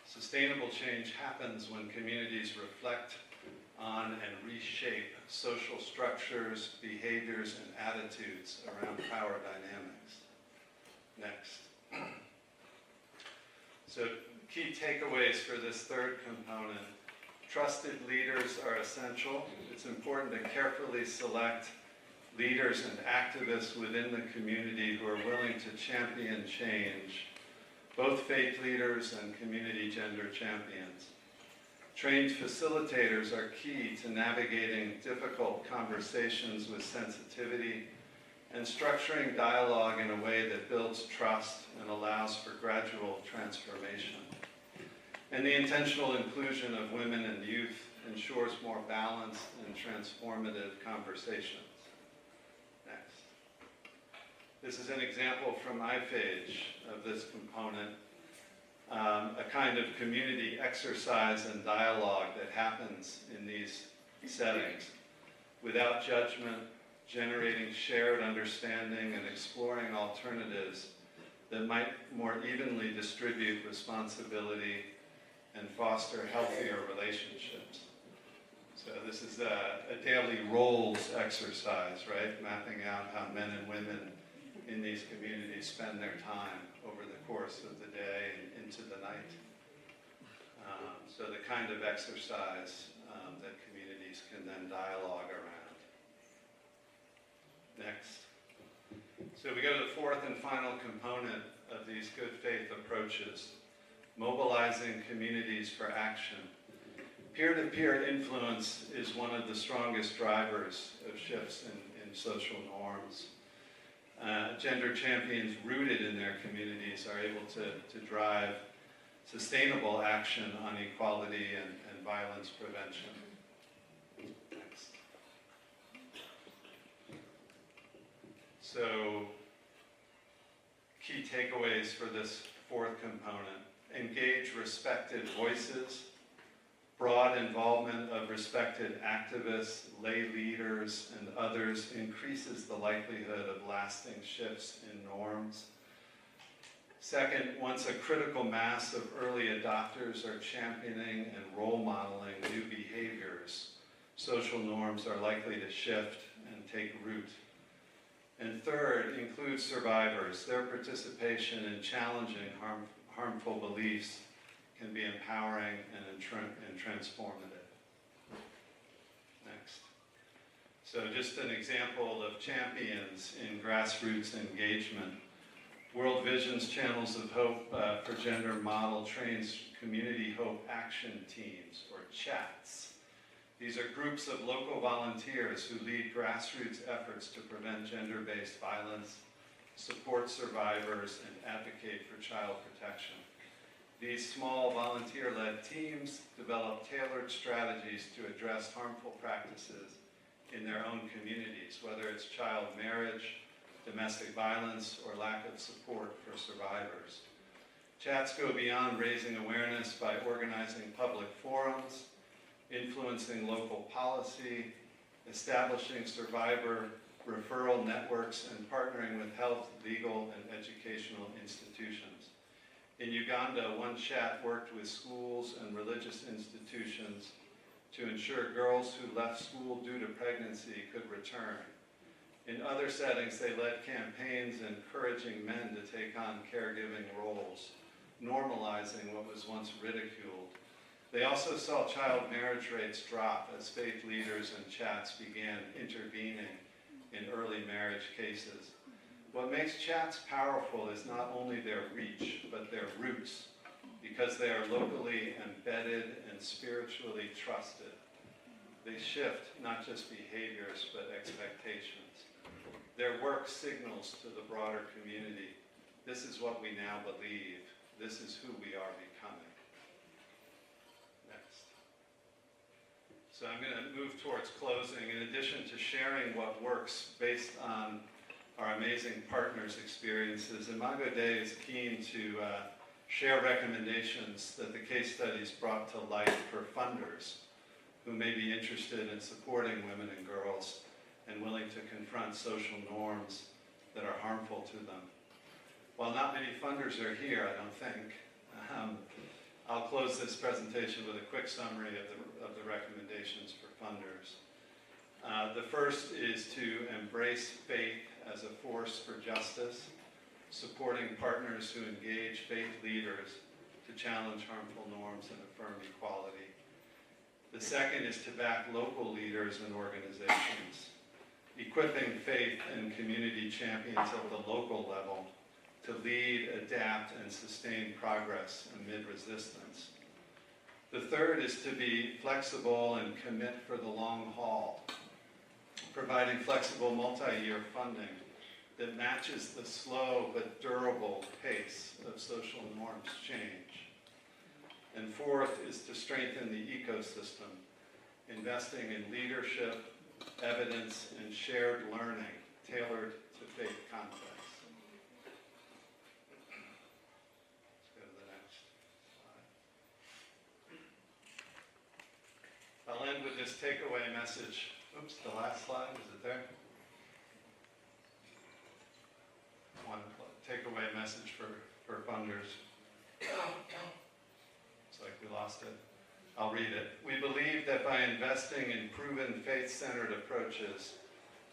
Sustainable change happens when communities reflect on and reshape social structures, behaviors, and attitudes around power dynamics. Next. So key takeaways for this third component. Trusted leaders are essential. It's important to carefully select leaders and activists within the community who are willing to champion change, both faith leaders and community gender champions. Trained facilitators are key to navigating difficult conversations with sensitivity and structuring dialogue in a way that builds trust and allows for gradual transformation. And the intentional inclusion of women and youth ensures more balanced and transformative conversations. Next. This is an example from iPhage of this component, a kind of community exercise and dialogue that happens in these settings without judgment, generating shared understanding and exploring alternatives that might more evenly distribute responsibility and foster healthier relationships. So this is a daily roles exercise, right? Mapping out how men and women in these communities spend their time over the course of the day and into the night. So the kind of exercise that communities can then dialogue around. Next. So we go to the fourth and final component of these good faith approaches, mobilizing communities for action. Peer-to-peer influence is one of the strongest drivers of shifts in social norms. Gender champions rooted in their communities are able to drive sustainable action on equality and violence prevention. Next. So, key takeaways for this fourth component: engage respected voices, broad involvement of respected activists, lay leaders, and others increases the likelihood of lasting shifts in norms. Second, once a critical mass of early adopters are championing and role modeling new behaviors, social norms are likely to shift and take root. And third, include survivors. Their participation in challenging harmful beliefs can be empowering and transformative. Next. So just an example of champions in grassroots engagement. World Vision's Channels of Hope for Gender model trains Community Hope Action Teams, or CHATs. These are groups of local volunteers who lead grassroots efforts to prevent gender-based violence, support survivors, and advocate for child protection. These small volunteer-led teams develop tailored strategies to address harmful practices in their own communities, whether it's child marriage, domestic violence, or lack of support for survivors. Chats go beyond raising awareness by organizing public forums, influencing local policy, establishing survivor referral networks, and partnering with health, legal, and educational institutions. In Uganda, one chat worked with schools and religious institutions to ensure girls who left school due to pregnancy could return. In other settings, they led campaigns encouraging men to take on caregiving roles, normalizing what was once ridiculed. They also saw child marriage rates drop as faith leaders and chats began intervening in early marriage cases. What makes chats powerful is not only their reach, but their roots, because they are locally embedded and spiritually trusted. They shift not just behaviors, but expectations. Their work signals to the broader community, this is what we now believe, this is who we are becoming. Next. So I'm going to move towards closing. In addition to sharing what works based on our amazing partners' experiences, Imago Dei is keen to share recommendations that the case studies brought to light for funders who may be interested in supporting women and girls and willing to confront social norms that are harmful to them. While not many funders are here, I don't think, I'll close this presentation with a quick summary of the recommendations for funders. The first is to embrace faith as a force for justice, supporting partners who engage faith leaders to challenge harmful norms and affirm equality. The second is to back local leaders and organizations, equipping faith and community champions at the local level to lead, adapt, and sustain progress amid resistance. The third is to be flexible and commit for the long haul, providing flexible multi-year funding that matches the slow but durable pace of social norms change. And fourth is to strengthen the ecosystem, investing in leadership, evidence, and shared learning tailored to faith contexts. Let's go to the next slide. I'll end with this takeaway message. Oops, the last slide, is it there? One takeaway message for funders. It's like we lost it. I'll read it. We believe that by investing in proven faith-centered approaches,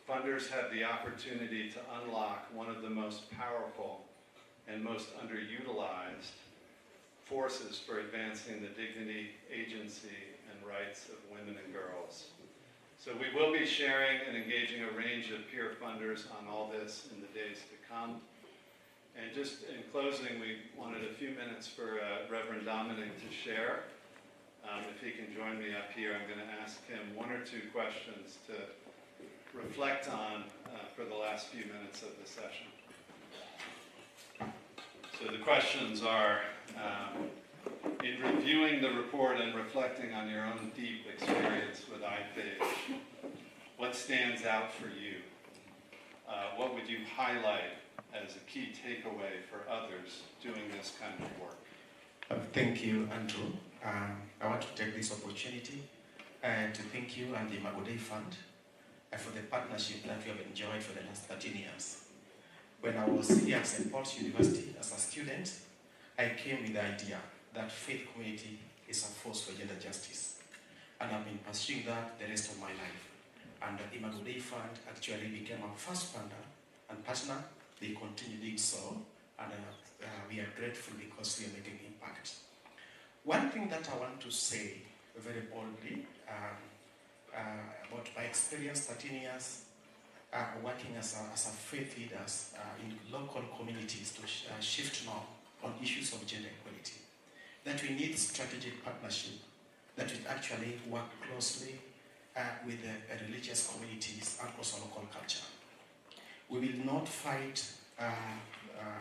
funders have the opportunity to unlock one of the most powerful and most underutilized forces for advancing the dignity, agency, and rights of women and girls. So we will be sharing and engaging a range of peer funders on all this in the days to come. And just in closing, we wanted a few minutes for Reverend Dominic to share. If he can join me up here, I'm going to ask him one or two questions to reflect on for the last few minutes of the session. So the questions are, in reviewing the report and reflecting on your own deep experience with iPhage, what stands out for you? What would you highlight as a key takeaway for others doing this kind of work? Thank you, Andrew. I want to take this opportunity to thank you and the Imago Dei Fund for the partnership that we have enjoyed for the last 13 years. When I was here at St. Paul's University as a student, I came with the idea that faith community is a force for gender justice. And I've been pursuing that the rest of my life. And the Imago Dei Fund actually became our first funder and partner. They continue doing so, and we are grateful because we are making impact. One thing that I want to say very boldly about my experience, 13 years working as a faith leaders in local communities to shift now on issues of gender equality, that we need strategic partnership, that we actually work closely with the religious communities and also local culture. We will not fight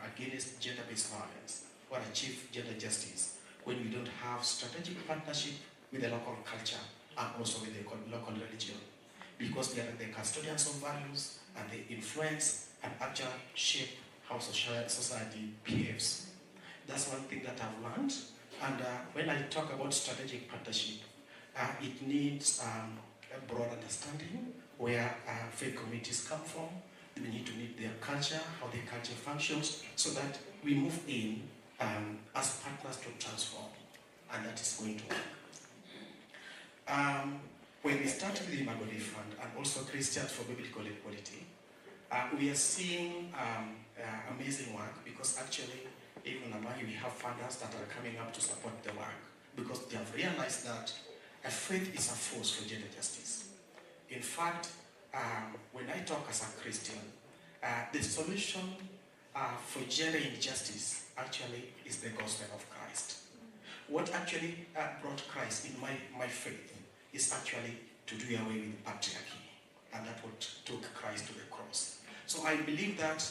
against gender-based violence or achieve gender justice when we don't have strategic partnership with the local culture and also with the local religion, because they are the custodians of values and they influence and actually shape how society behaves. That's one thing that I've learned. And when I talk about strategic partnership, it needs a broad understanding where faith communities come from. We need to meet their culture, how their culture functions, so that we move in as partners to transform, and that is going to work. When we started the Imago Dei Fund and also Christians for Biblical Equality, we are seeing amazing work, because actually, even among we have funders that are coming up to support the work, because they have realized that faith is a force for gender justice. In fact, when I talk as a Christian, the solution for gender injustice actually is the gospel of Christ. What actually brought Christ in my faith is actually to do away with patriarchy, and that's what took Christ to the cross. So I believe that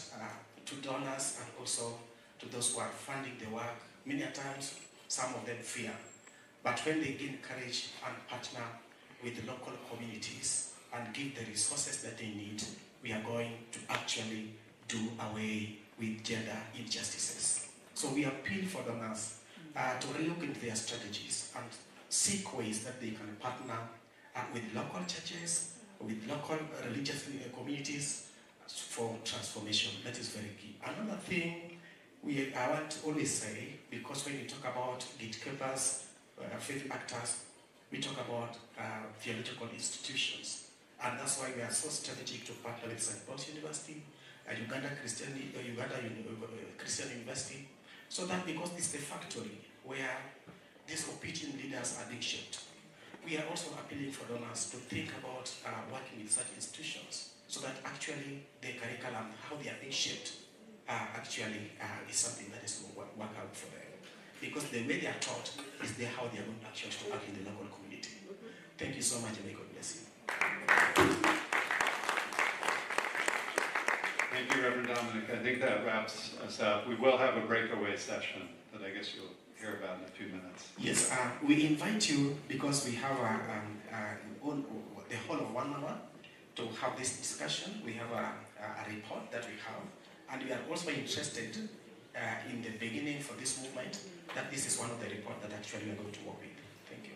to donors and also to those who are funding the work, many times some of them fear, but when they gain courage and partner with the local communities and give the resources that they need, we are going to actually do away with gender injustices. So we appeal for donors to relook into their strategies and seek ways that they can partner with local churches, with local religious communities for transformation. That is very key. Another thing I want to always say, because when we talk about gatekeepers, faith actors, we talk about theological institutions. And that's why we are so strategic to partner with St. Paul's University, Uganda Christian University, so that because it's the factory where these opinion leaders are being shaped. We are also appealing for donors to think about working with such institutions, so that actually the curriculum, how they are being shaped, actually is something that is going to work out for them. because the way they are taught is how they are going actually to act in the local community. Thank you so much, and may God bless you. Thank you, Reverend Dominic. I think that wraps us up. We will have a breakaway session that I guess you'll hear about in a few minutes. Yes, we invite you because we have the whole of 1 hour to have this discussion. We have a report that we have, and we are also interested in the beginning for this movement that this is one of the reports that actually we are going to work with. Thank you.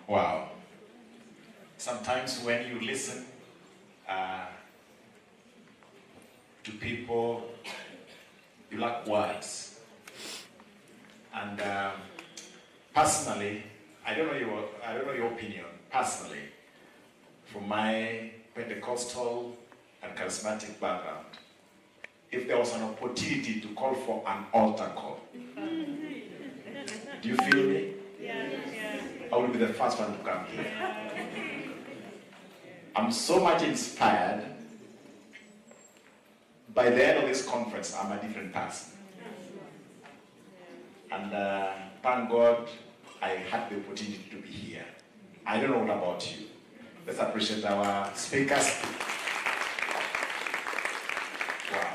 Wow. Sometimes when you listen to people, you lack words. And personally, I don't know your opinion. Personally, from my Pentecostal and charismatic background, if there was an opportunity to call for an altar call, do you feel me? I will be the first one to come here. I'm so much inspired. By the end of this conference, I'm a different person. And thank God I had the opportunity to be here. I don't know what about you. Let's appreciate our speakers. Wow.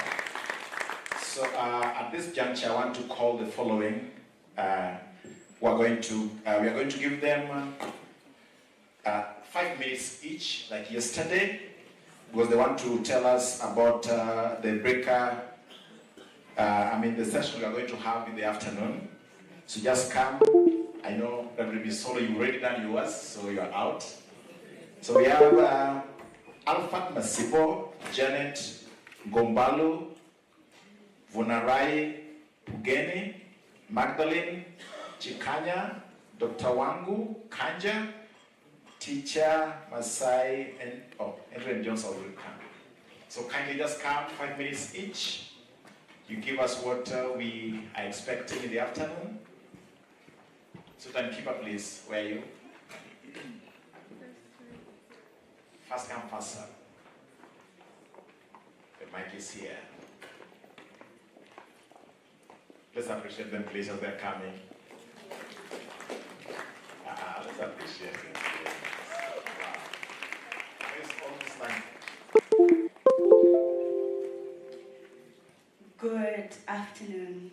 So at this juncture, I want to call the following. We are going to give them 5 minutes each, like yesterday, because they want to tell us about the breaker. The session we are going to have in the afternoon. So just come. I know Reverend Bisolo, you've already done yours, so you are out. So we have Alfat Masibo, Janet Gombalo, Vunarai Pugeni, Magdalene Chikanya, Dr. Wangu Kanja, Teacher Masai, and Adrian Johnson will come. So kindly just come, 5 minutes each. You give us what we are expecting in the afternoon. So then keep up, please. Where are you? First come, first serve. The mic is here. Let's appreciate them, please, as they're coming. Let's appreciate them. Wow. It's almost like... Good afternoon.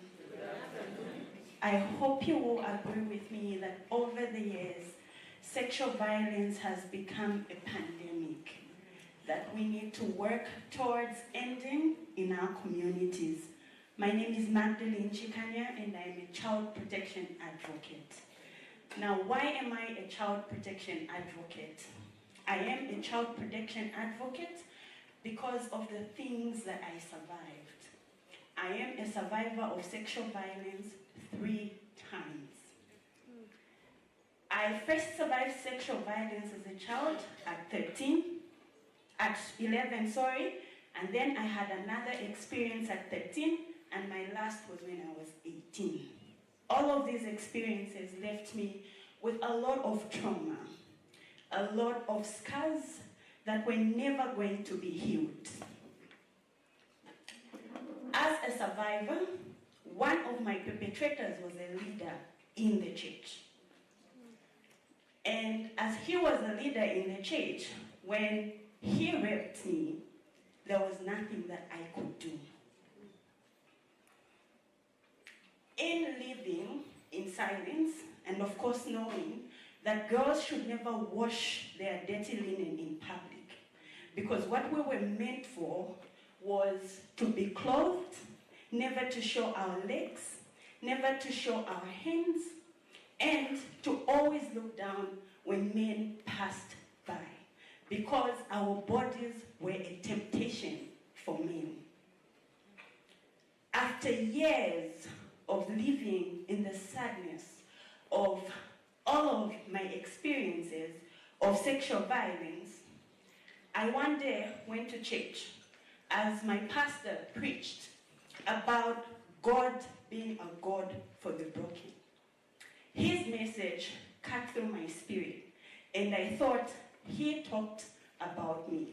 I hope you will agree with me that over the years, sexual violence has become a pandemic that we need to work towards ending in our communities. My name is Magdalene Chikanya and I'm a child protection advocate. Now, why am I a child protection advocate? I am a child protection advocate because of the things that I survived. I am a survivor of sexual violence 3 times. I first survived sexual violence as a child at 11, and then I had another experience at 13, and my last was when I was 18. All of these experiences left me with a lot of trauma, a lot of scars that were never going to be healed. As a survivor, one of my perpetrators was a leader in the church. And as he was a leader in the church, when he raped me, there was nothing that I could do. In living in silence, and of course knowing that girls should never wash their dirty linen in public, because what we were meant for was to be clothed, never to show our legs, never to show our hands, and to always look down when men passed by, because our bodies were a temptation for men. After years of living in the sadness of all of my experiences of sexual violence, I one day went to church as my pastor preached about God being a God for the broken. his message cut through my spirit, and I thought he talked about me.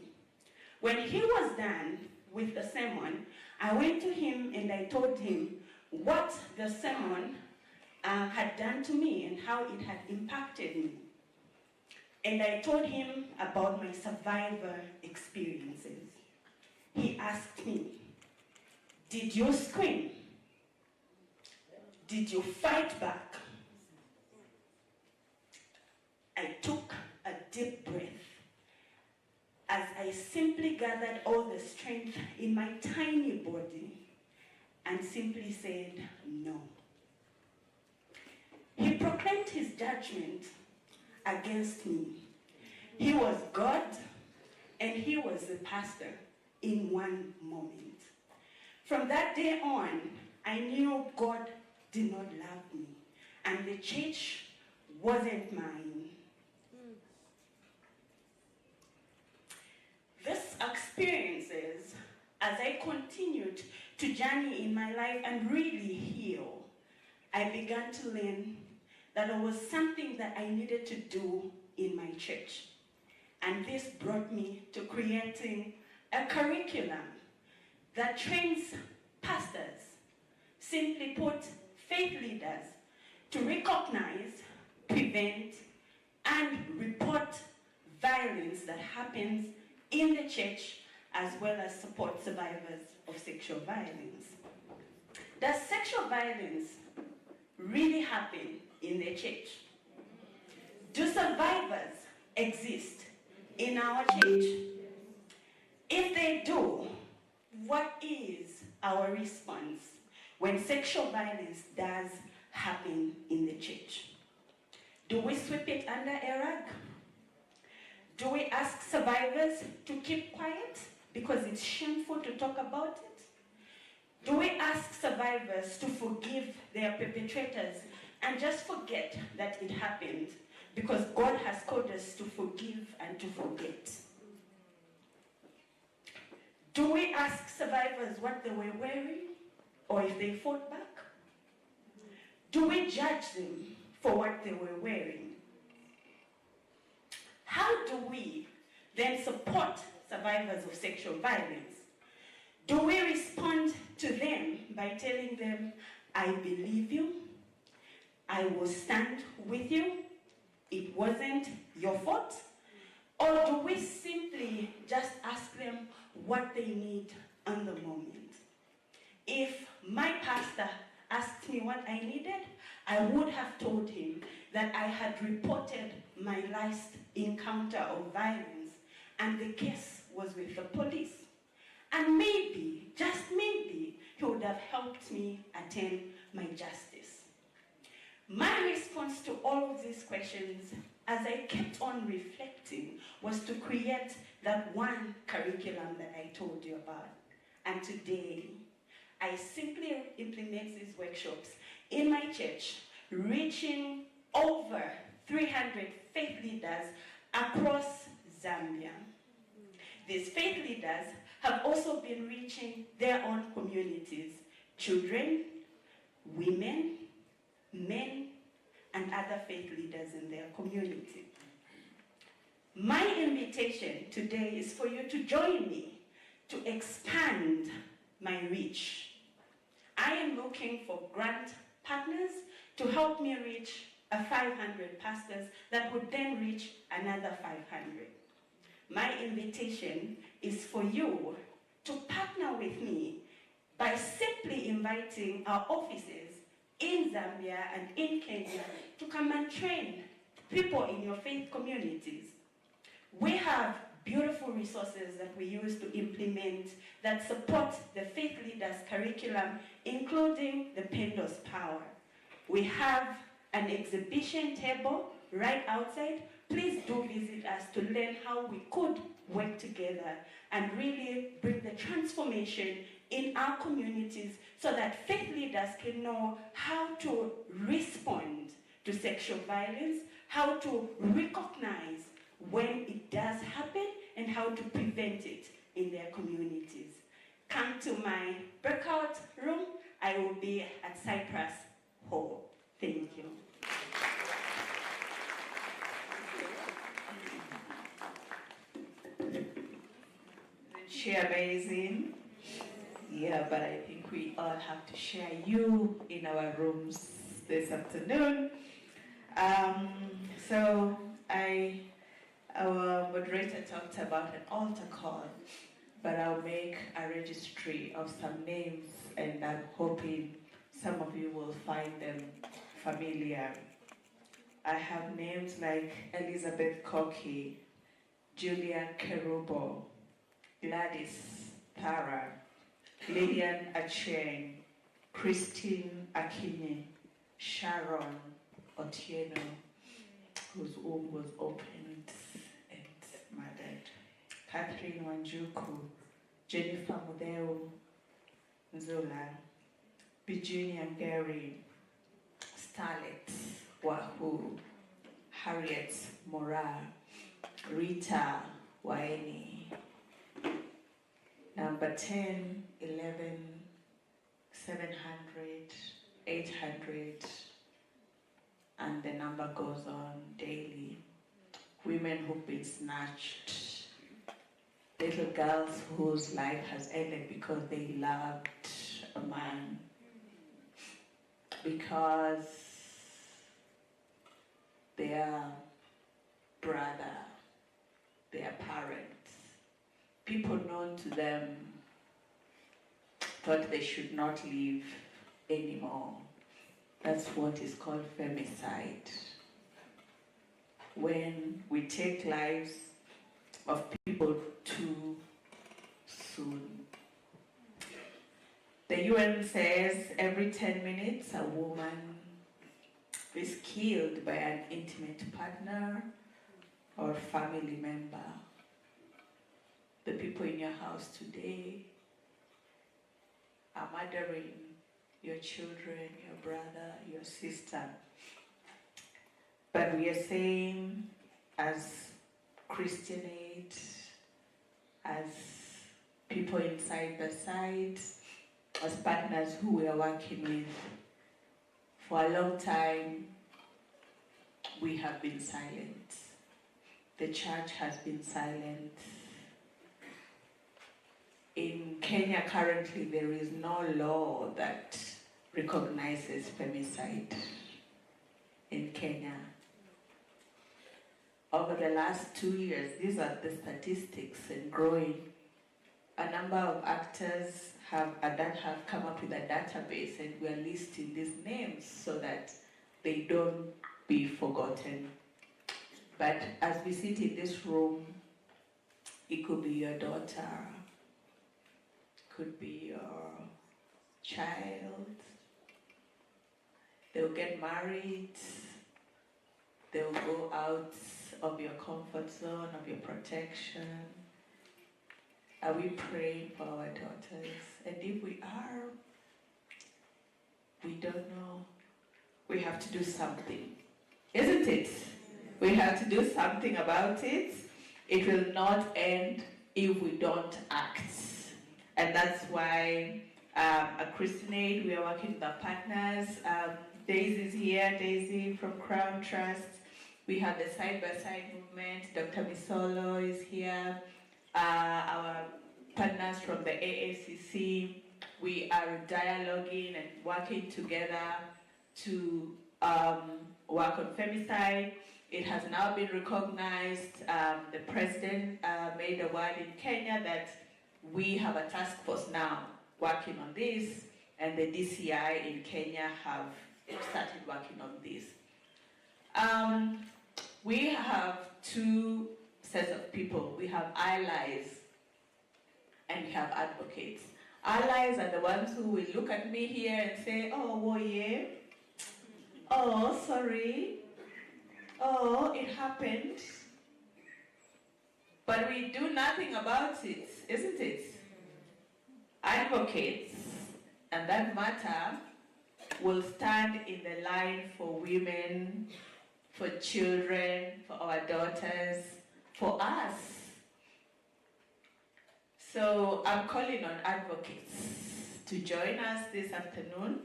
When he was done with the sermon, I went to him and I told him what the sermon had done to me and how it had impacted me. And I told him about my survivor experiences. He asked me, "Did you scream? Did you fight back?" I took a deep breath as I simply gathered all the strength in my tiny body and simply said, "No." He proclaimed his judgment against me. He was God and he was a pastor in one moment. From that day on, I knew God did not love me and the church wasn't mine. This experiences, as I continued to journey in my life and really heal, I began to learn that there was something that I needed to do in my church. And this brought me to creating a curriculum that trains pastors, simply put, faith leaders, to recognize, prevent, and report violence that happens in the church, as well as support survivors of sexual violence. Does sexual violence really happen in the church? Do survivors exist in our church? If they do, what is our response when sexual violence does happen in the church? Do we sweep it under a rug? Do we ask survivors to keep quiet because it's shameful to talk about it? Do we ask survivors to forgive their perpetrators and just forget that it happened because God has called us to forgive and to forget? Do we ask survivors what they were wearing or if they fought back? Do we judge them for what they were wearing? How do we then support survivors of sexual violence? Do we respond to them by telling them, "I believe you, I will stand with you, it wasn't your fault"? Or do we simply just ask them what they need on the moment? If my pastor asked me what I needed, I would have told him that I had reported my last encounter of violence and the case was with the police. And maybe, just maybe, he would have helped me attain my justice. My response to all of these questions, as I kept on reflecting, was to create that one curriculum that I told you about. And today, I simply implement these workshops in my church, reaching over 300 faith leaders across Zambia. These faith leaders have also been reaching their own communities, children, women, men, and other faith leaders in their community. My invitation today is for you to join me to expand my reach. I am looking for grant partners to help me reach 500 pastors that would then reach another 500. My invitation is for you to partner with me by simply inviting our offices in Zambia and in Kenya to come and train people in your faith communities. We have beautiful resources that we use to implement that support the faith leaders curriculum, including the Pendos Power. We have an exhibition table right outside. Please do visit us to learn how we could work together and really bring the transformation in our communities so that faith leaders can know how to respond to sexual violence, how to recognize when it does happen, and how to prevent it in their communities. Come to my breakout room. I will be at Cypress Hall. Thank you. Share amazing. Yeah, but I think we all have to share you in our rooms this afternoon. So our moderator talked about an altar call, but I'll make a registry of some names, and I'm hoping some of you will find them familiar. I have names like Elizabeth Koki, Julia Kerubo, Gladys Tara, Lillian Acheng, Christine Akinyi, Sharon Otieno, whose womb was opened and murdered, Catherine Wanjuku, Jennifer Mudeu Nzula, Virginia Gary, Starlet Wahoo, Harriet Mora, Rita Waini. Number 10, 11, 700, 800, and the number goes on daily. Women who've been snatched, little girls whose life has ended because they loved a man, because their brother, their parents, people known to them thought they should not live anymore. That's what is called femicide. When we take lives of people too soon. The UN says every 10 minutes a woman is killed by an intimate partner or family member. The people in your house today are murdering your children, your brother, your sister. But we are saying, as Christian Aid, as people in Side by Side, as partners who we are working with, for a long time, we have been silent. The church has been silent. In Kenya currently, there is no law that recognizes femicide in Kenya. Over the last 2 years, these are the statistics and growing. A number of actors that have come up with a database, and we are listing these names so that they don't be forgotten. But as we sit in this room, it could be your daughter, could be your child. They'll get married, they'll go out of your comfort zone, of your protection. Are we praying for our daughters? And if we are, we don't know. We have to do something, isn't it? We have to do something about it. It will not end if we don't act. And that's why at Christian Aid, we are working with our partners. Daisy's here, Daisy from Crown Trust. We have the Side by Side movement. Dr. Misolo is here. Our partners from the AACC. We are dialoguing and working together to work on femicide. It has now been recognized. The president made a word in Kenya that we have a task force now working on this, and the DCI in Kenya have started working on this. We have two sets of people. We have allies and we have advocates. Allies are the ones who will look at me here and say, oh, yeah, oh, sorry, oh, it happened. But we do nothing about it, isn't it? Advocates, and that matter, will stand in the line for women, for children, for our daughters, for us. So I'm calling on advocates to join us this afternoon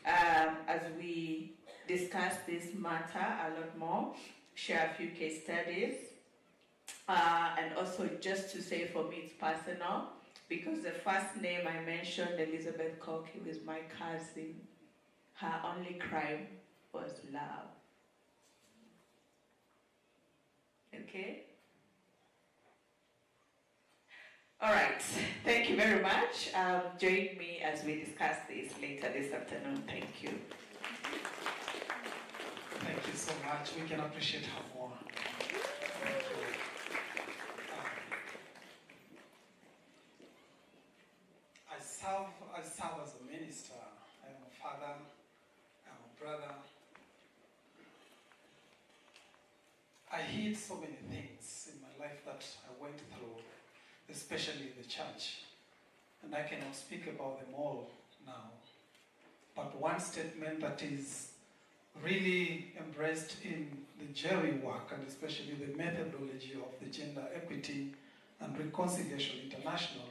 as we discuss this matter a lot more, share a few case studies, and also just to say for me it's personal, because the first name I mentioned, Elizabeth Koch, was my cousin. Her only crime was love. Okay? All right, thank you very much. Join me as we discuss this later this afternoon. Thank you. Thank you so much. We can appreciate her more. Thank you. I serve as a minister. I am a father. I'm a brother. I hid so many things in my life that I went through, especially in the church, and I cannot speak about them all now. But one statement that is really embraced in the Jerry work, and especially the methodology of the Gender Equity and Reconciliation International,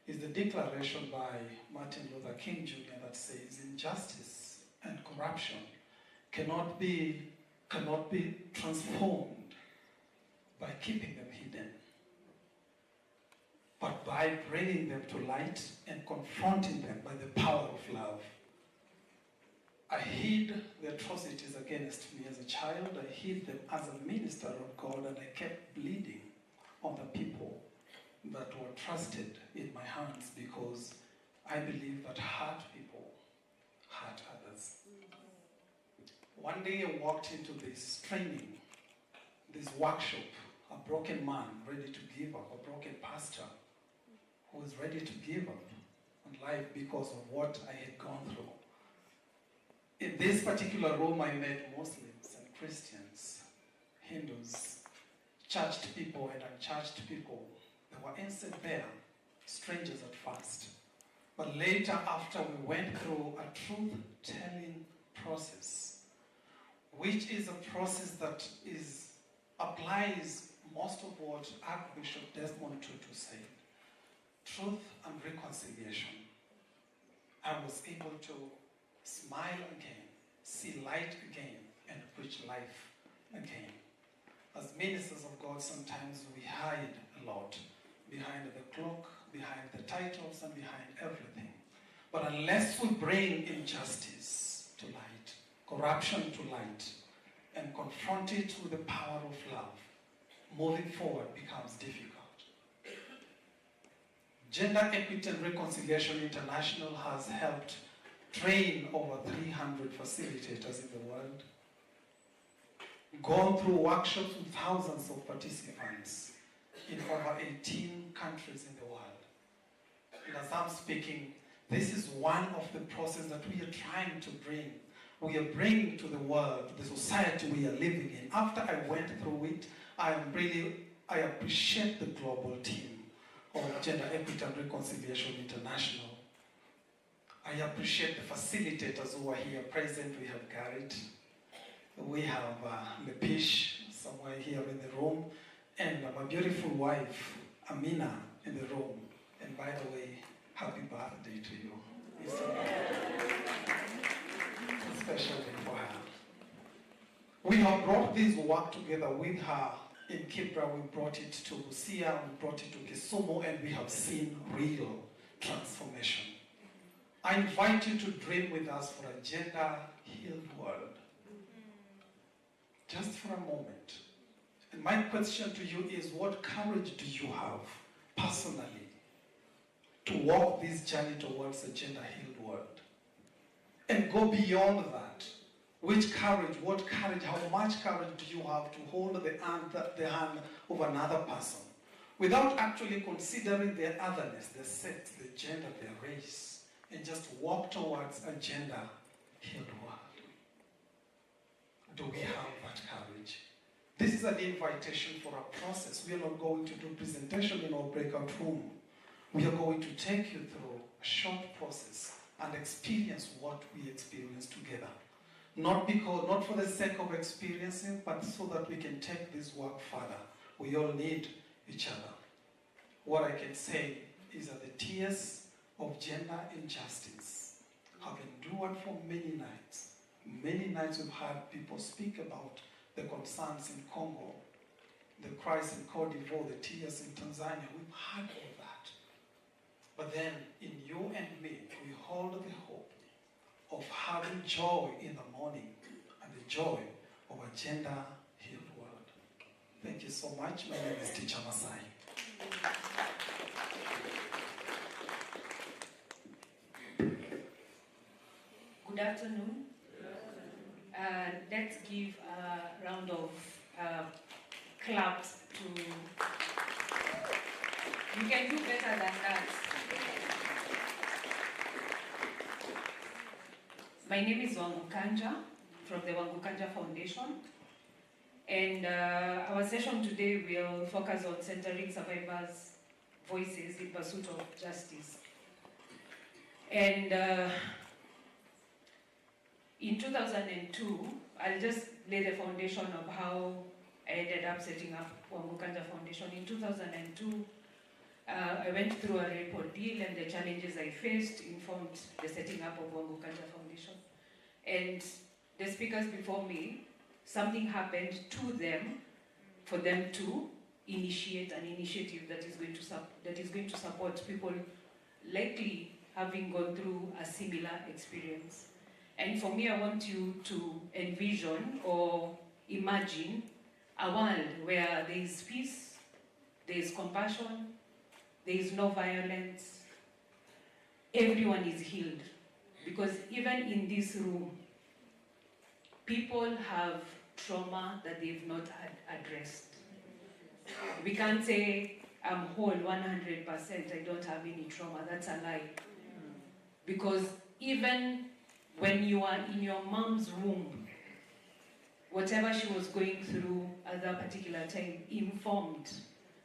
is the declaration by Martin Luther King Jr. that says injustice and corruption cannot be transformed by keeping them hidden, but by bringing them to light and confronting them by the power of love. I hid the atrocities against me as a child. I hid them as a minister of God, and I kept bleeding on the people that were trusted in my hands, because I believe that hurt people hurt others. One day I walked into this training, this workshop, a broken man ready to give up, a broken pastor who was ready to give up on life because of what I had gone through. In this particular room, I met Muslims and Christians, Hindus, churched people and unchurched people. They were inside there, strangers at first. But later, after we went through a truth-telling process, which is a process that applies most of what Archbishop Desmond Tutu said, truth and reconciliation, I was able to smile again, see light again, and preach life again. As ministers of God, sometimes we hide a lot behind the cloak, behind the titles, and behind everything. But unless we bring injustice to light, corruption to light, and confront it with the power of love, moving forward becomes difficult. Gender Equity and Reconciliation International has helped train over 300 facilitators in the world, gone through workshops with thousands of participants in over 18 countries in the world. And as I'm speaking, this is one of the processes that we are trying to bring. We are bringing to the world, to the society we are living in. After I went through it, I appreciate the global team of Gender Equity and Reconciliation International. I appreciate the facilitators who are here present. We have Garrett, we have Lepish somewhere here in the room, and my beautiful wife, Amina, in the room. And by the way, happy birthday to you. Especially for her. We have brought this work together with her in Kibra. We brought it to Busia, we brought it to Kisumu, and we have seen real transformation. I invite you to dream with us for a gender-healed world. Just for a moment. And my question to you is, what courage do you have personally to walk this journey towards a gender-healed world? And go beyond that. Which courage, what courage, how much courage do you have to hold the hand of another person without actually considering their otherness, their sex, their gender, their race, and just walk towards a gender-healed world? Do we have that courage? This is an invitation for a process. We are not going to do presentation in our breakout room. We are going to take you through a short process and experience what we experience together. Not for the sake of experiencing, but so that we can take this work further. We all need each other. What I can say is that the tears of gender injustice have endured for many nights Many nights we've had people speak about the concerns in Congo, the cries in Cote d'Ivoire, the tears in Tanzania. We've had all that. But then in you and me, we hold the hope of having joy in the morning and the joy of a gender-healed world. Thank you so much. My name is Teacher Masai. Good afternoon. Let's give a round of claps to... You can do better than that. My name is Wangu Kanja from the Wangu Kanja Foundation. And our session today will focus on centering survivors' voices in pursuit of justice. And in 2002, I'll just lay the foundation of how I ended up setting up Wangu Kanja Foundation. In 2002, I went through a rape ordeal, and the challenges I faced informed the setting up of Wangu Kanja Foundation. And the speakers before me, something happened to them for them to initiate an initiative that is going to support people likely having gone through a similar experience. And for me, I want you to envision or imagine a world where there is peace, there is compassion, there is no violence, everyone is healed. Because even in this room, people have trauma that they've not addressed. We can't say, I'm whole 100%, I don't have any trauma. That's a lie. Because even when you are in your mom's womb, whatever she was going through at that particular time informed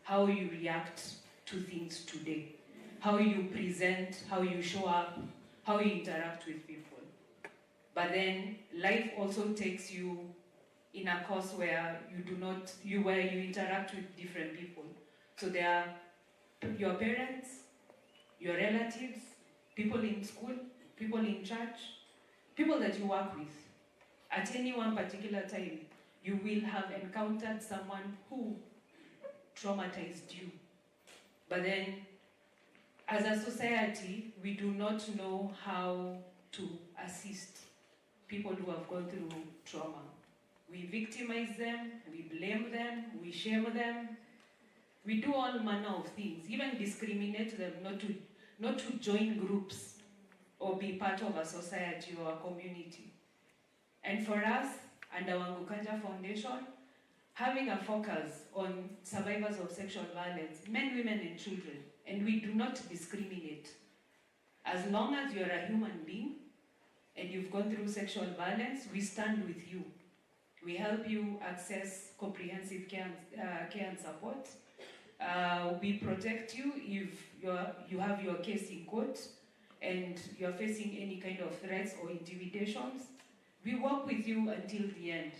how you react to things today, how you present, how you show up, how you interact with people. But then life also takes you in a course where you interact with different people. So there are your parents, your relatives, people in school, people in church, people that you work with. At any one particular time, you will have encountered someone who traumatized you. But then, as a society, we do not know how to assist people who have gone through trauma. We victimize them, we blame them, we shame them. We do all manner of things, even discriminate them not to join groups or be part of a society or a community. And for us, under Wangu Kanja Foundation, having a focus on survivors of sexual violence, men, women, and children, and we do not discriminate. As long as you're a human being and you've gone through sexual violence, we stand with you. We help you access comprehensive care and support. We protect you if you have your case in court and you're facing any kind of threats or intimidations. We work with you until the end.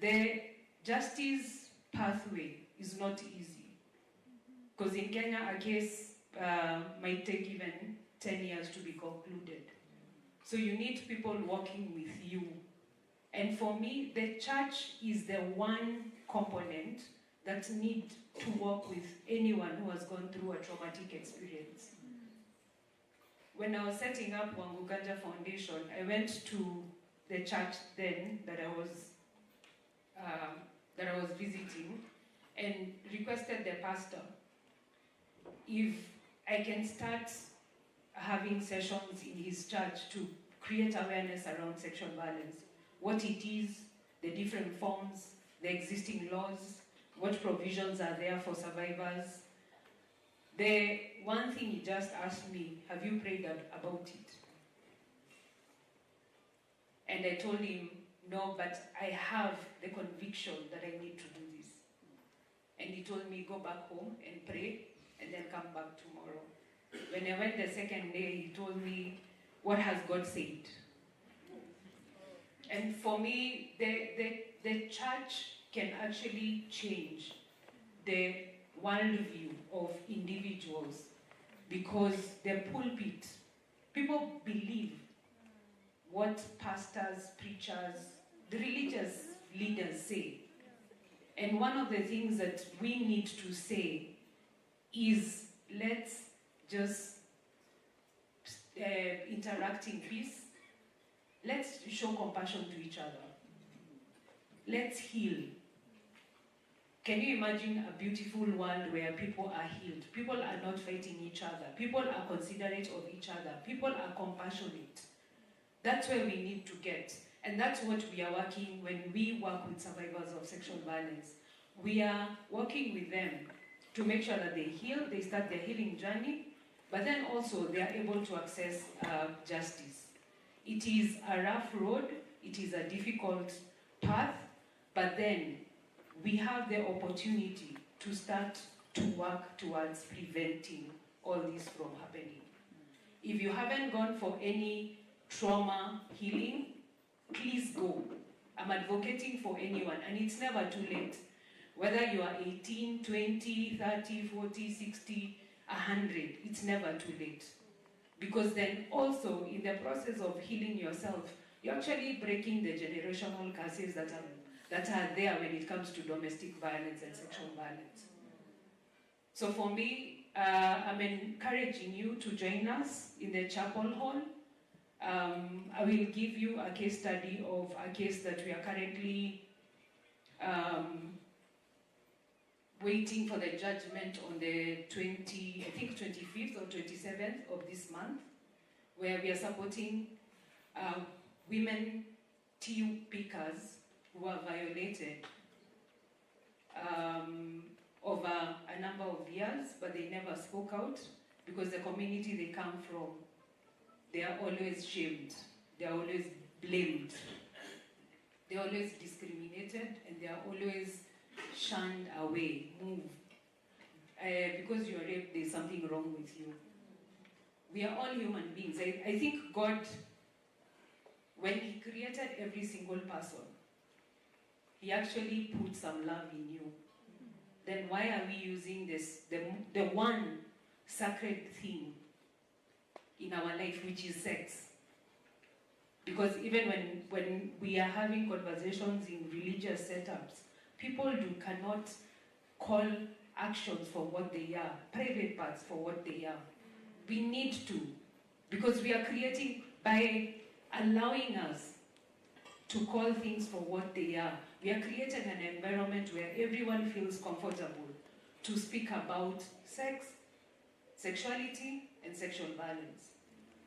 The justice pathway is not easy. Because in Kenya, a case might take even 10 years to be concluded. So you need people working with you. And for me, the church is the one component that needs to work with anyone who has gone through a traumatic experience. When I was setting up Wangu Kanja Foundation, I went to the church then that I was visiting and requested the pastor if I can start having sessions in his church to create awareness around sexual violence, what it is, the different forms, the existing laws, what provisions are there for survivors. The one thing he just asked me, have you prayed about it? And I told him, no, but I have the conviction that I need to do this. And he told me, go back home and pray, and then come back tomorrow. When I went the second day, he told me, what has God said? And for me, the church can actually change the worldview of individuals because the pulpit, people believe what pastors, preachers, the religious leaders say. And one of the things that we need to say is, let's just interact in peace. Let's show compassion to each other. Let's heal. Can you imagine a beautiful world where people are healed? People are not fighting each other. People are considerate of each other. People are compassionate. That's where we need to get. And that's what we are working when we work with survivors of sexual violence. We are working with them to make sure that they heal, they start their healing journey, but then also they are able to access justice. It is a rough road, it is a difficult path, but then we have the opportunity to start to work towards preventing all this from happening. If you haven't gone for any trauma healing, please go. I'm advocating for anyone, and it's never too late. Whether you are 18, 20, 30, 40, 60, 100, it's never too late. Because then also, in the process of healing yourself, you're actually breaking the generational curses that are there when it comes to domestic violence and sexual violence. So for me, I'm encouraging you to join us in the chapel hall. I will give you a case study of a case that we are currently waiting for the judgment on the 25th or 27th of this month, where we are supporting women tea pickers who are violated over a number of years, but they never spoke out because the community they come from, they are always shamed, they are always blamed, they are always discriminated, and they are always shunned away, moved. Because you're raped, there's something wrong with you. We are all human beings. I think God, when He created every single person, He actually put some love in you. Then why are we using this, the one sacred thing in our life, which is sex? Because even when we are having conversations in religious setups, people cannot call actions for what they are, private parts for what they are. We need to, because we are creating, by allowing us to call things for what they are, we are creating an environment where everyone feels comfortable to speak about sex, sexuality, and sexual violence.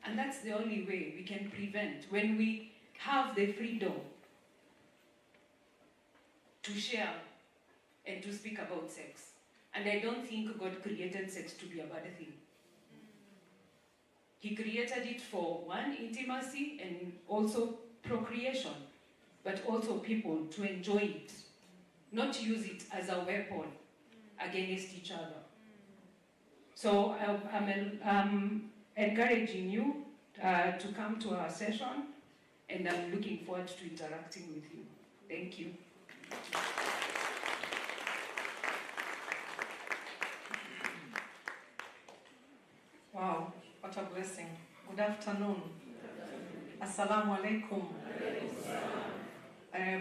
And that's the only way we can prevent, when we have the freedom to share and to speak about sex. And I don't think God created sex to be a bad thing. He created it for, one, intimacy and also procreation, but also people to enjoy it, not to use it as a weapon against each other. So I'm encouraging you to come to our session, and I'm looking forward to interacting with you. Thank you. Wow, what a blessing. Good afternoon. Assalamu alaikum.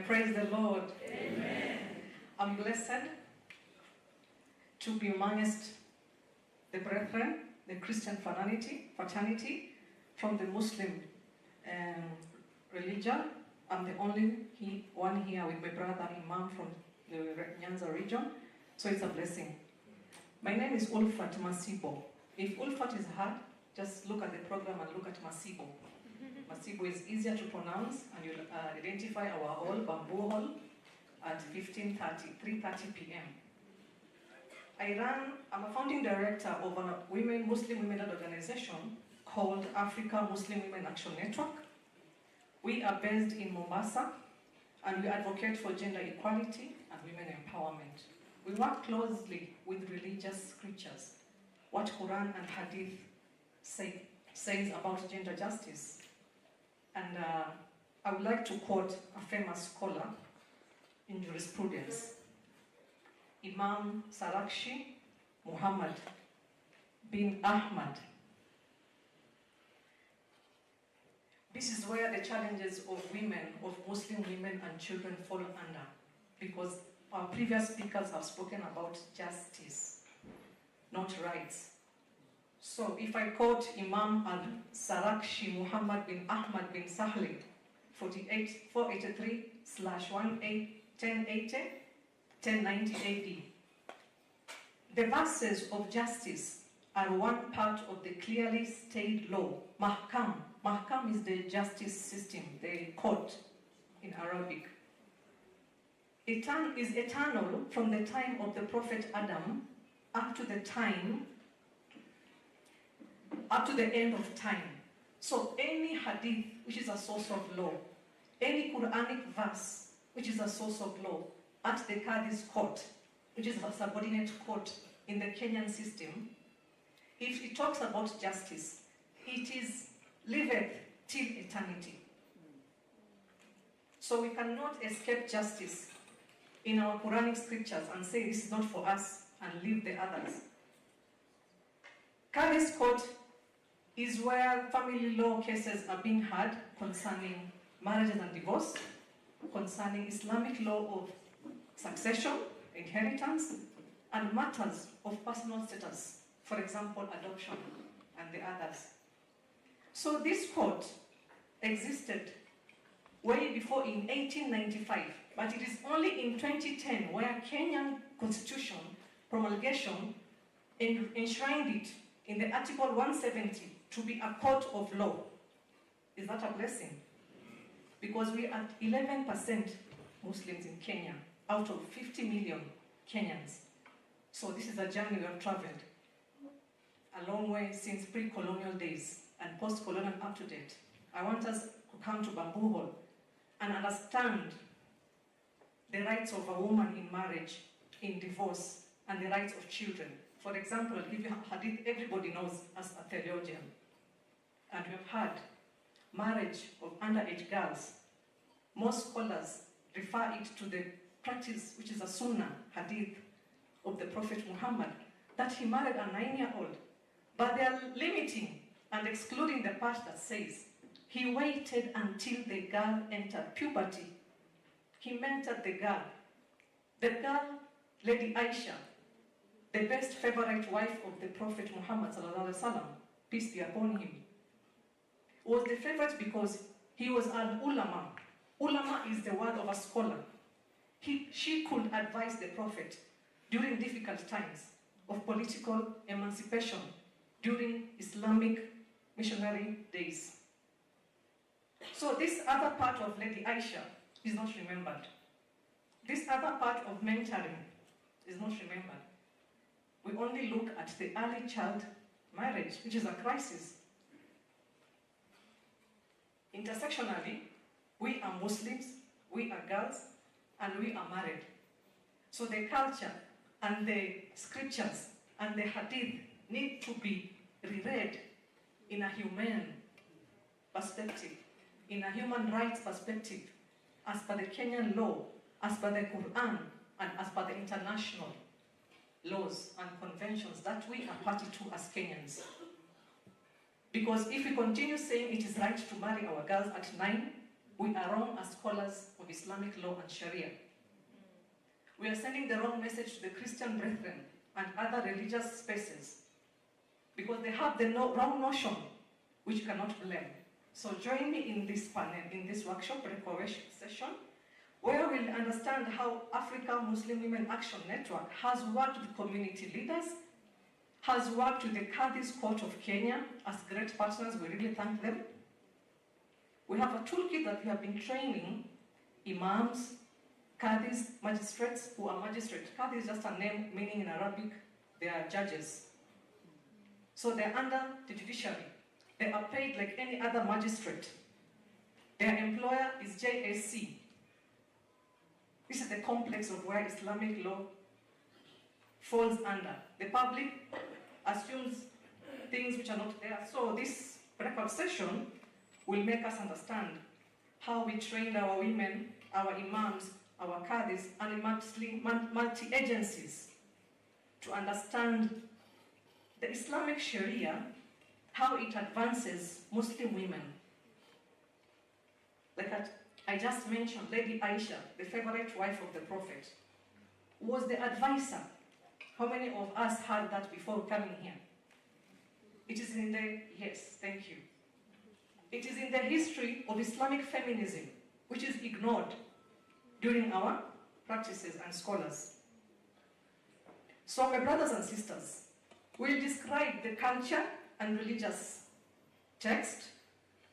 Praise the Lord. Amen. I'm blessed to be amongst the brethren, the Christian fraternity from the Muslim religion. I'm the only one here with my brother Imam from the Nyanza region, so it's a blessing. My name is Ulfat Masibo. If Ulfat is hard, just look at the program and look at Masibo. Masibo is easier to pronounce, and you'll identify our hall, Bamboo Hall, at 3:30 p.m. I'm a founding director of a Muslim women-led organization called Africa Muslim Women Action Network. We are based in Mombasa, and we advocate for gender equality and women empowerment. We work closely with religious scriptures, what Quran and Hadith says about gender justice. And I would like to quote a famous scholar in jurisprudence, Imam Sarakshi Muhammad bin Ahmad. This is where the challenges of women, of Muslim women and children fall under, because our previous speakers have spoken about justice, not rights. So if I quote Imam al-Sarakshi Muhammad bin Ahmad bin Sahli, 483/1080, 1090 AD, the verses of justice are one part of the clearly stated law. Mahkam. Mahkam is the justice system, the court in Arabic. Is eternal from the time of the Prophet Adam up to the end of time. So any hadith which is a source of law, any Quranic verse which is a source of law at the Qadi's court, which is a subordinate court in the Kenyan system, if it talks about justice, it is liveth till eternity. So we cannot escape justice in our Quranic scriptures and say this is not for us and leave the others. Qadi's court is where family law cases are being heard concerning marriages and divorce, concerning Islamic law of succession, inheritance, and matters of personal status, for example, adoption and the others. So this court existed way before in 1895, but it is only in 2010 where Kenyan Constitution promulgation enshrined it in the Article 170 to be a court of law. Is that a blessing? Because we are 11% Muslims in Kenya out of 50 million Kenyans. So this is a journey we have traveled a long way since pre-colonial days and post-colonial up to date. I want us to come to Bamboo Hall and understand the rights of a woman in marriage, in divorce, and the rights of children. For example, I'll give you a hadith everybody knows as a theologian. And we have heard marriage of underage girls. Most scholars refer it to the practice, which is a sunnah hadith of the Prophet Muhammad, that he married a 9-year-old. But they are limiting and excluding the part that says he waited until the girl entered puberty. He mentored the girl. The girl, Lady Aisha, the best favorite wife of the Prophet Muhammad sallallahu alaihi wasallam, peace be upon him, was the favorite because he was an ulama. Ulama is the word of a scholar. She could advise the Prophet during difficult times of political emancipation during Islamic missionary days. So this other part of Lady Aisha is not remembered. This other part of mentoring is not remembered. We only look at the early child marriage, which is a crisis. Intersectionally, we are Muslims, we are girls, and we are married. So the culture and the scriptures and the hadith need to be reread in a humane perspective, in a human rights perspective, as per the Kenyan law, as per the Quran, and as per the international laws and conventions that we are party to as Kenyans. Because if we continue saying it is right to marry our girls at 9, we are wrong as scholars of Islamic law and Sharia. We are sending the wrong message to the Christian brethren and other religious spaces because they have the wrong notion, which you cannot blame. So join me in this panel, in this workshop preparation session, where we'll understand how Africa Muslim Women Action Network has worked with community leaders, has worked with the Qadi's Court of Kenya as great partners. We really thank them. We have a toolkit that we have been training imams, Qadis, magistrates who are magistrates. Qadi is just a name meaning in Arabic they are judges. So they're under the judiciary. They are paid like any other magistrate. Their employer is JSC. This is the complex of where Islamic law falls under. The public assumes things which are not there. So this breakout session will make us understand how we trained our women, our imams, our Qadis, and multi-agencies to understand the Islamic Sharia, how it advances Muslim women. Like I just mentioned, Lady Aisha, the favorite wife of the Prophet, was the advisor. How many of us had that before coming here? It is in the, yes, thank you. It is in the history of Islamic feminism, which is ignored during our practices and scholars. So my brothers and sisters, we'll describe the culture and religious text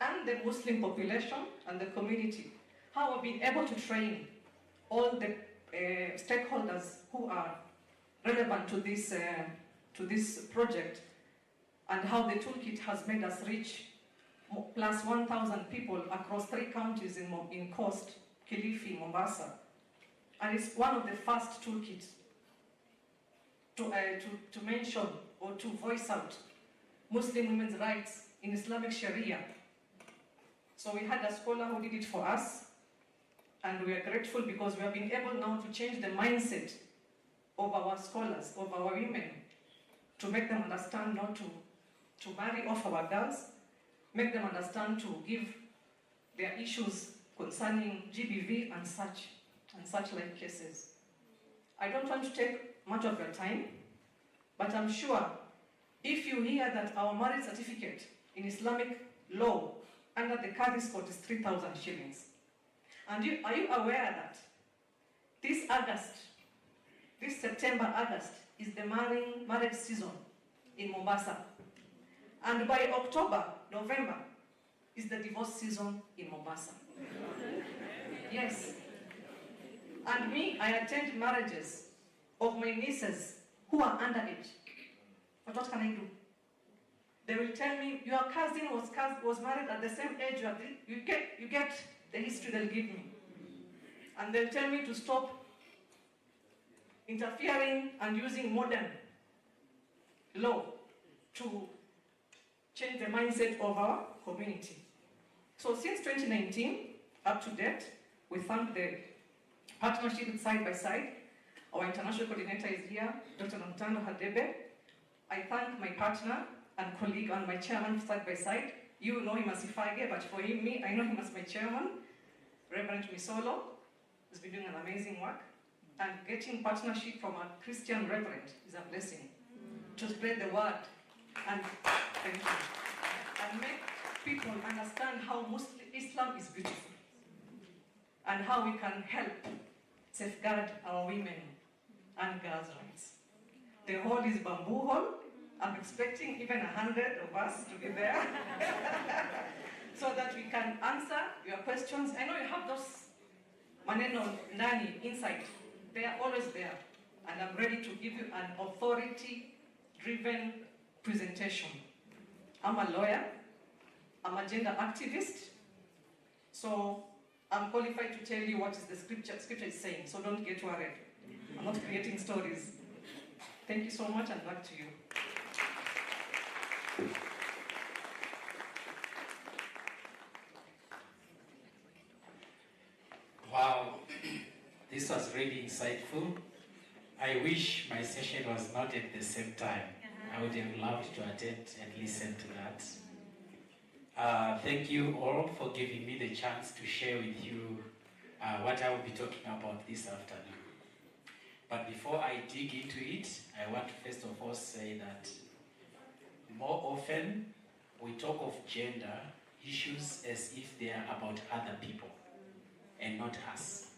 and the Muslim population and the community, how we've been able to train all the stakeholders who are relevant to this project, and how the toolkit has made us reach plus 1,000 people across 3 counties in Coast, Kilifi, Mombasa. And it's one of the first toolkits to mention or to voice out Muslim women's rights in Islamic Sharia. So we had a scholar who did it for us, and we are grateful because we have been able now to change the mindset of our scholars, of our women, to make them understand not to marry off our girls, make them understand to give their issues concerning GBV and such like cases. I don't want to take much of your time, but I'm sure if you hear that our marriage certificate in Islamic law under the Qadhi's Court is 3,000 shillings, and are you aware that this September, August, is the marriage season in Mombasa, and by October, November, is the divorce season in Mombasa. Yes. And me, I attend marriages of my nieces who are underage. But what can I do? They will tell me, your cousin was married at the same age. You get the history they'll give me. And they'll tell me to stop interfering and using modern law to change the mindset of our community. So since 2019, up to date, we thank the partnership side by side. Our international coordinator is here, Dr. Namtando Hadebe. I thank my partner and colleague and my chairman side by side. You know him as Ifage, but for me, I know him as my chairman, Reverend Misolo, who's been doing an amazing work. And getting partnership from a Christian reverend is a blessing to spread the word and thank you. And make people understand how Islam is beautiful and how we can help safeguard our women and girls' rights. The hall is bamboo hall. I'm expecting even 100 of us to be there so that we can answer your questions. I know you have those maneno nani inside. They are always there. And I'm ready to give you an authority-driven presentation. I'm a lawyer. I'm a gender activist. So I'm qualified to tell you what is the scripture is saying. So don't get worried. I'm not creating stories. Thank you so much, and back to you. Wow, this was really insightful. I wish my session was not at the same time. I would have loved to attend and listen to that. Thank you all for giving me the chance to share with you what I will be talking about this afternoon. But before I dig into it, I want to first of all say that more often we talk of gender issues as if they are about other people and not us.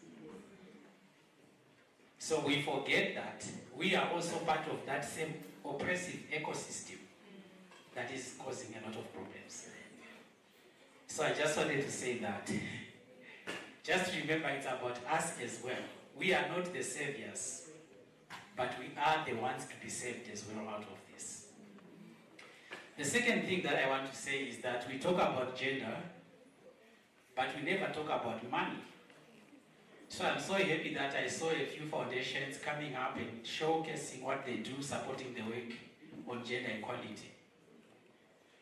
So we forget that we are also part of that same oppressive ecosystem that is causing a lot of problems. So I just wanted to say that. Just remember it's about us as well. We are not the saviors, but we are the ones to be saved as well out of this. The second thing that I want to say is that we talk about gender, but we never talk about money. So I'm so happy that I saw a few foundations coming up and showcasing what they do, supporting the work on gender equality.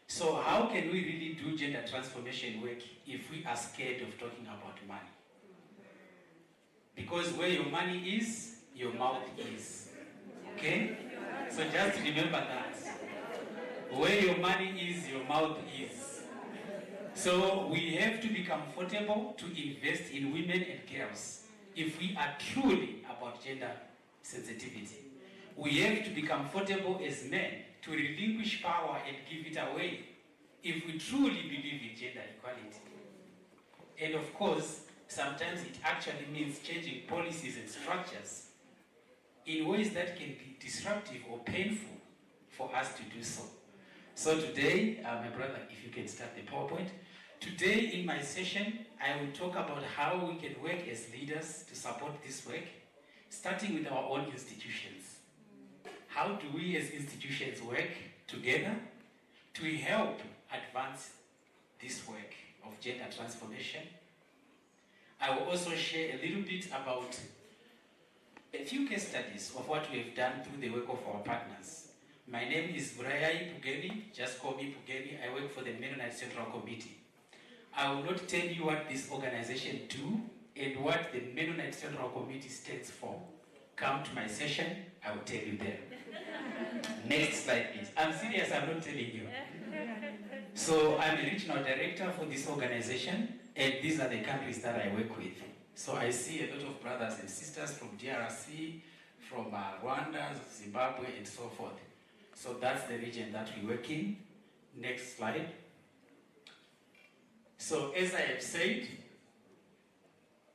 So how can we really do gender transformation work if we are scared of talking about money? Because where your money is, your mouth is. Okay? So just remember that. Where your money is, your mouth is. So we have to be comfortable to invest in women and girls if we are truly about gender sensitivity. We have to be comfortable as men to relinquish power and give it away if we truly believe in gender equality. And of course, sometimes it actually means changing policies and structures in ways that can be disruptive or painful for us to do so. So today, my brother, if you can start the PowerPoint. Today in my session, I will talk about how we can work as leaders to support this work, starting with our own institutions. How do we as institutions work together to help advance this work of gender transformation? I will also share a little bit about a few case studies of what we have done through the work of our partners. My name is Burayai Pugeni, just call me Pugeni. I work for the Mennonite Central Committee. I will not tell you what this organization do and what the Mennonite Central Committee stands for. Come to my session, I will tell you there. Next slide, please. I'm serious, I'm not telling you. So I'm a regional director for this organization, and these are the countries that I work with. So I see a lot of brothers and sisters from DRC, from Rwanda, Zimbabwe, and so forth. So that's the region that we work in. Next slide. So as I have said,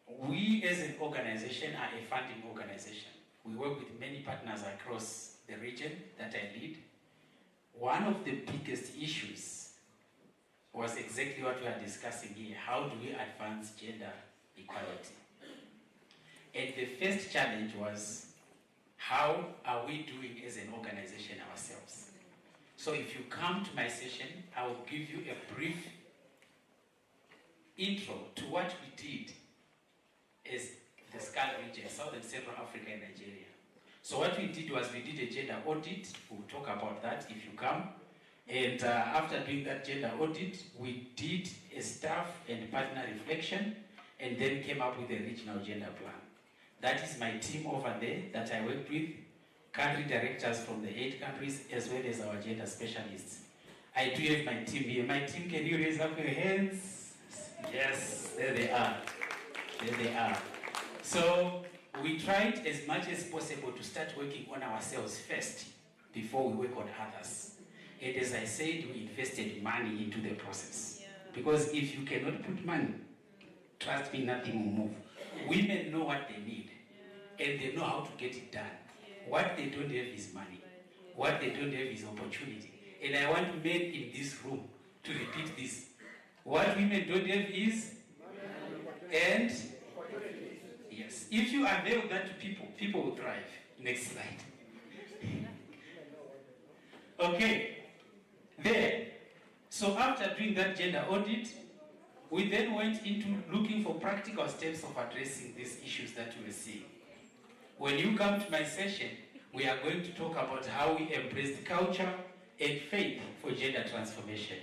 we as an organization are a funding organization. We work with many partners across the region that I lead. One of the biggest issues was exactly what we are discussing here. How do we advance gender equality? And the first challenge was, how are we doing as an organization ourselves? So if you come to my session, I will give you a brief intro to what we did as the SCAL region, Southern Central Africa and Nigeria. So what we did was we did a gender audit. We'll talk about that if you come. And after doing that gender audit, we did a staff and partner reflection and then came up with a regional gender plan. That is my team over there that I worked with, country directors from the 8 countries, as well as our gender specialists. I do have my team here. My team, can you raise up your hands? Yes, there they are. There they are. So we tried as much as possible to start working on ourselves first before we work on others. And as I said, we invested money into the process. Because if you cannot put money, trust me, nothing will move. Women know what they need, and they know how to get it done. What they don't have is money. What they don't have is opportunity. And I want men in this room to repeat this. What women don't have is, and yes, if you avail that to people, people will thrive. Next slide. Okay, there. So after doing that gender audit, we then went into looking for practical steps of addressing these issues that we were seeing. When you come to my session, we are going to talk about how we embraced culture and faith for gender transformation.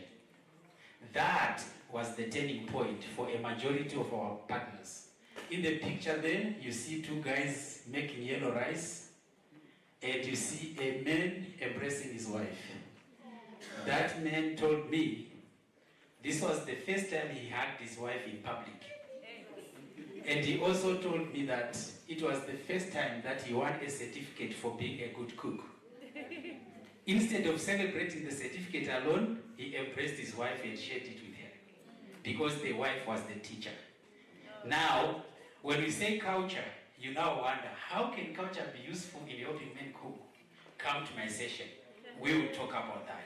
That was the turning point for a majority of our partners. In the picture there, you see 2 guys making yellow rice, and you see a man embracing his wife. That man told me this was the first time he hugged his wife in public. And he also told me that it was the first time that he won a certificate for being a good cook. Instead of celebrating the certificate alone, he embraced his wife and shared it with her, because the wife was the teacher. Now, when we say culture, you now wonder, how can culture be useful in helping men cook? Come to my session. We will talk about that.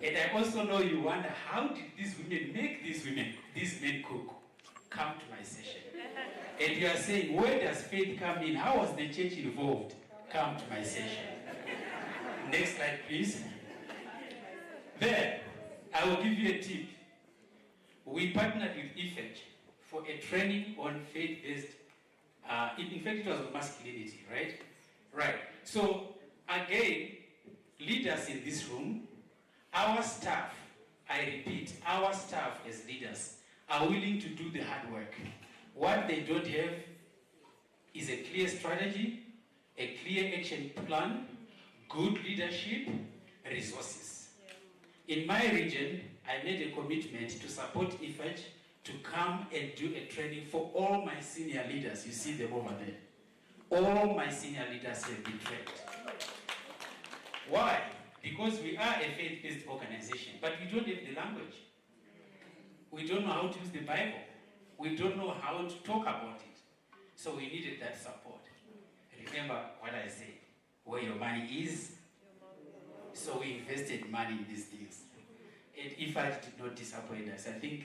And I also know you wonder, how did these women make these men cook? Come to my session. And you are saying, where does faith come in? How was the church involved? Come to my session. Next slide, please. There, I will give you a tip. We partnered with IFEG for a training on faith-based, in fact, it was on masculinity, right? Right. So, again, leaders in this room, our staff, I repeat, our staff as leaders are willing to do the hard work. What they don't have is a clear strategy, a clear action plan, good leadership, resources. In my region, I made a commitment to support IFAJ to come and do a training for all my senior leaders. You see them over there. All my senior leaders have been trained. Why? Because we are a faith-based organization, but we don't have the language. We don't know how to use the Bible. We don't know how to talk about it. So we needed that support. Remember what I said, where your money is. So we invested money in these things. And IFAJ did not disappoint us. I think,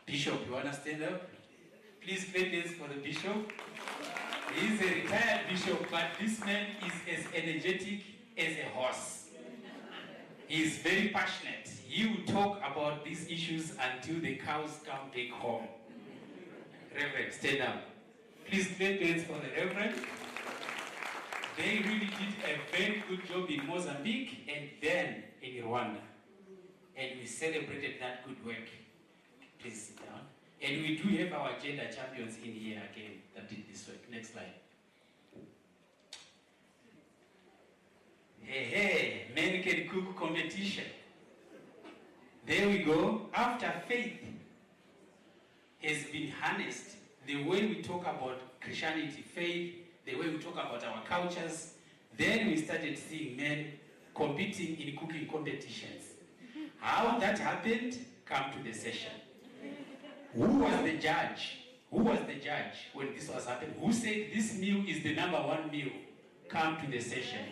Bishop, you want to stand up? Please clap hands for the bishop. He is a retired bishop, but this man is as energetic as a horse. He is very passionate. He will talk about these issues until the cows come back home. Reverend, stand up. Please clap hands for the Reverend. They really did a very good job in Mozambique and then in Rwanda. And we celebrated that good work. Please sit down. And we do have our gender champions in here again that did this work. Next slide. Hey, men can cook competition. There we go. After faith has been harnessed, the way we talk about Christianity, faith, the way we talk about our cultures, then we started seeing men competing in cooking competitions. How that happened, come to the session. Who was the judge? Who was the judge when this was happening? Who said this meal is the #1 meal? Come to the session.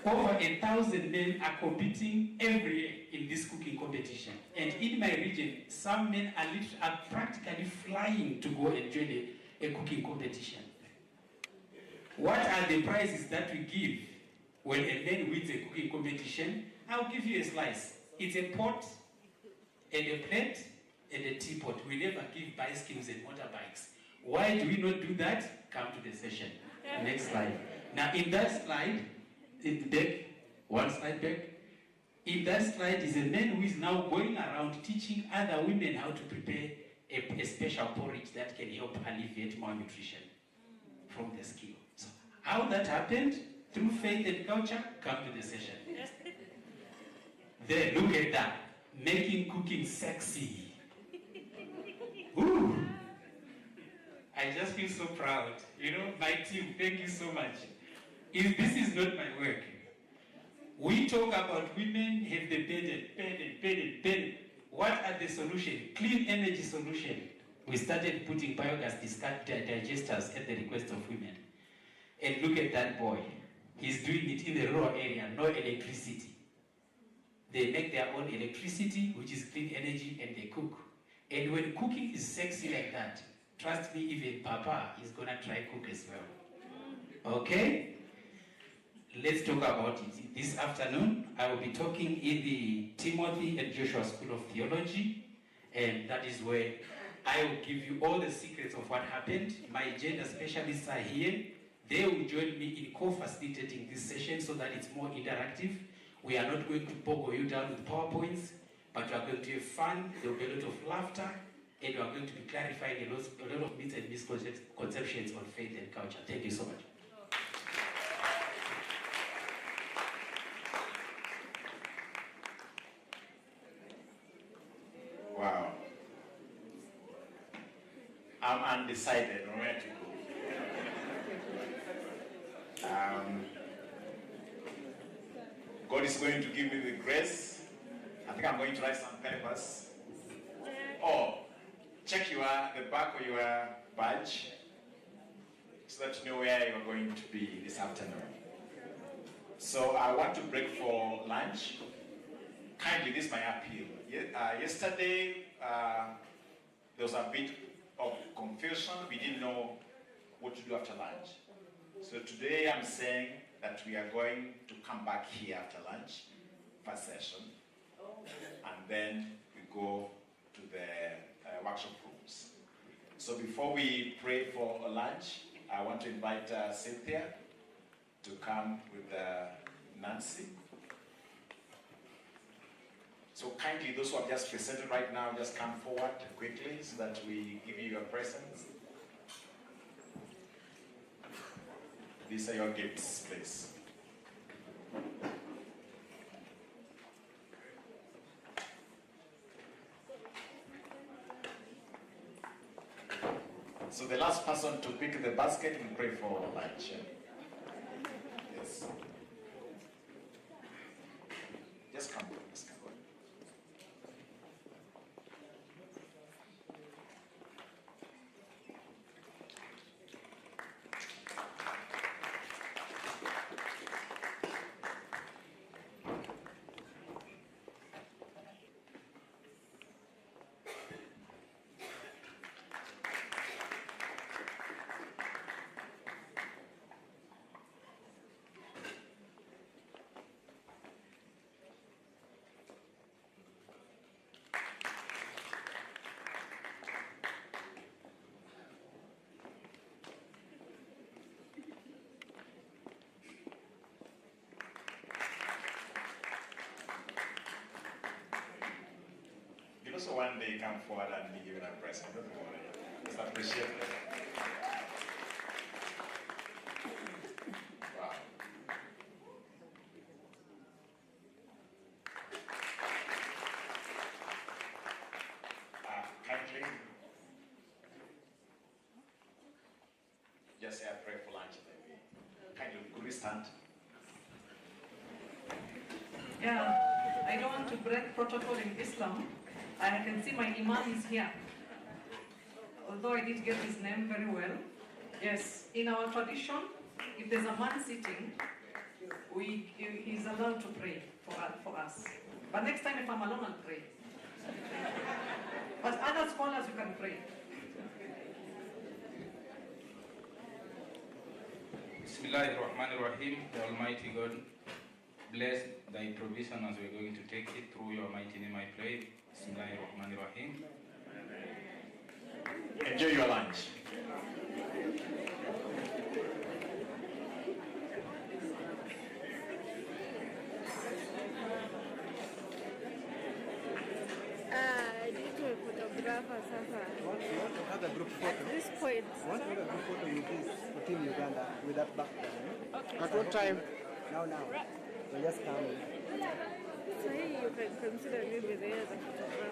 Over 1,000 men are competing every year in this cooking competition. And in my region, some men are practically flying to go and join a cooking competition. What are the prizes that we give when a man wins a cooking competition? I'll give you a slice. It's a pot and a plate and a teapot. We never give bicycles and motorbikes. Why do we not do that? Come to the session. Next slide. Now in that slide, in the back, one slide back, in that slide is a man who is now going around teaching other women how to prepare a special porridge that can help alleviate malnutrition from the skill. So how that happened? Through faith and culture, come to the session. There, look at that. Making cooking sexy. Ooh. I just feel so proud. You know, my team, thank you so much. This is not my work. We talk about women have the burden. What are the solutions? Clean energy solution. We started putting biogas digesters at the request of women. And look at that boy. He's doing it in the rural area, no electricity. They make their own electricity, which is clean energy, and they cook. And when cooking is sexy like that, trust me, even Papa is gonna try cook as well. Okay? Let's talk about it. This afternoon, I will be talking in the Timothy and Joshua School of Theology, and that is where I will give you all the secrets of what happened. My gender specialists are here. They will join me in co-facilitating this session so that it's more interactive. We are not going to boggle you down with PowerPoints, but we are going to have fun, there will be a lot of laughter, and we are going to be clarifying a lot of myths and misconceptions on faith and culture. Thank you so much. Wow. I'm undecided on where to go. God is going to give me the grace. I think I'm going to write some papers. Oh, check the back of your badge so that you know where you're going to be this afternoon. So I want to break for lunch. Kindly, this is my appeal. Yesterday, there was a bit of confusion. We didn't know what to do after lunch. So today I'm saying that we are going to come back here after lunch, first session, and then we go to the workshop rooms. So before we pray for lunch, I want to invite Cynthia to come with Nancy. So kindly, those who have just presented right now, just come forward quickly so that we give you your presents. These are your gifts, please. So the last person to pick the basket will pray for lunch. Yes. Just come. Just come. You'll also one day come forward and be given a present. Don't worry. Just appreciate it. Wow. Kindly, just say I pray for lunch, baby. Kindly, could we stand? Yeah, I don't want to break protocol in Islam. I can see my imam is here. Although I didn't get his name very well. Yes, in our tradition, if there's a man sitting, he's allowed to pray for us. But next time if I'm alone, I'll pray. But other scholars, you can pray. Bismillahirrahmanirrahim. The Almighty God, bless thy provision as we're going to take it. Through your mighty name I pray. Bismillahirrahmanirrahim. Enjoy your lunch. I need to a photographer sasa. Want to have a group photo? At this point. Want to have a group photo with this for Team Uganda with that background? Okay. At what time? Now. So just come in. So here you can consider me there as a photographer.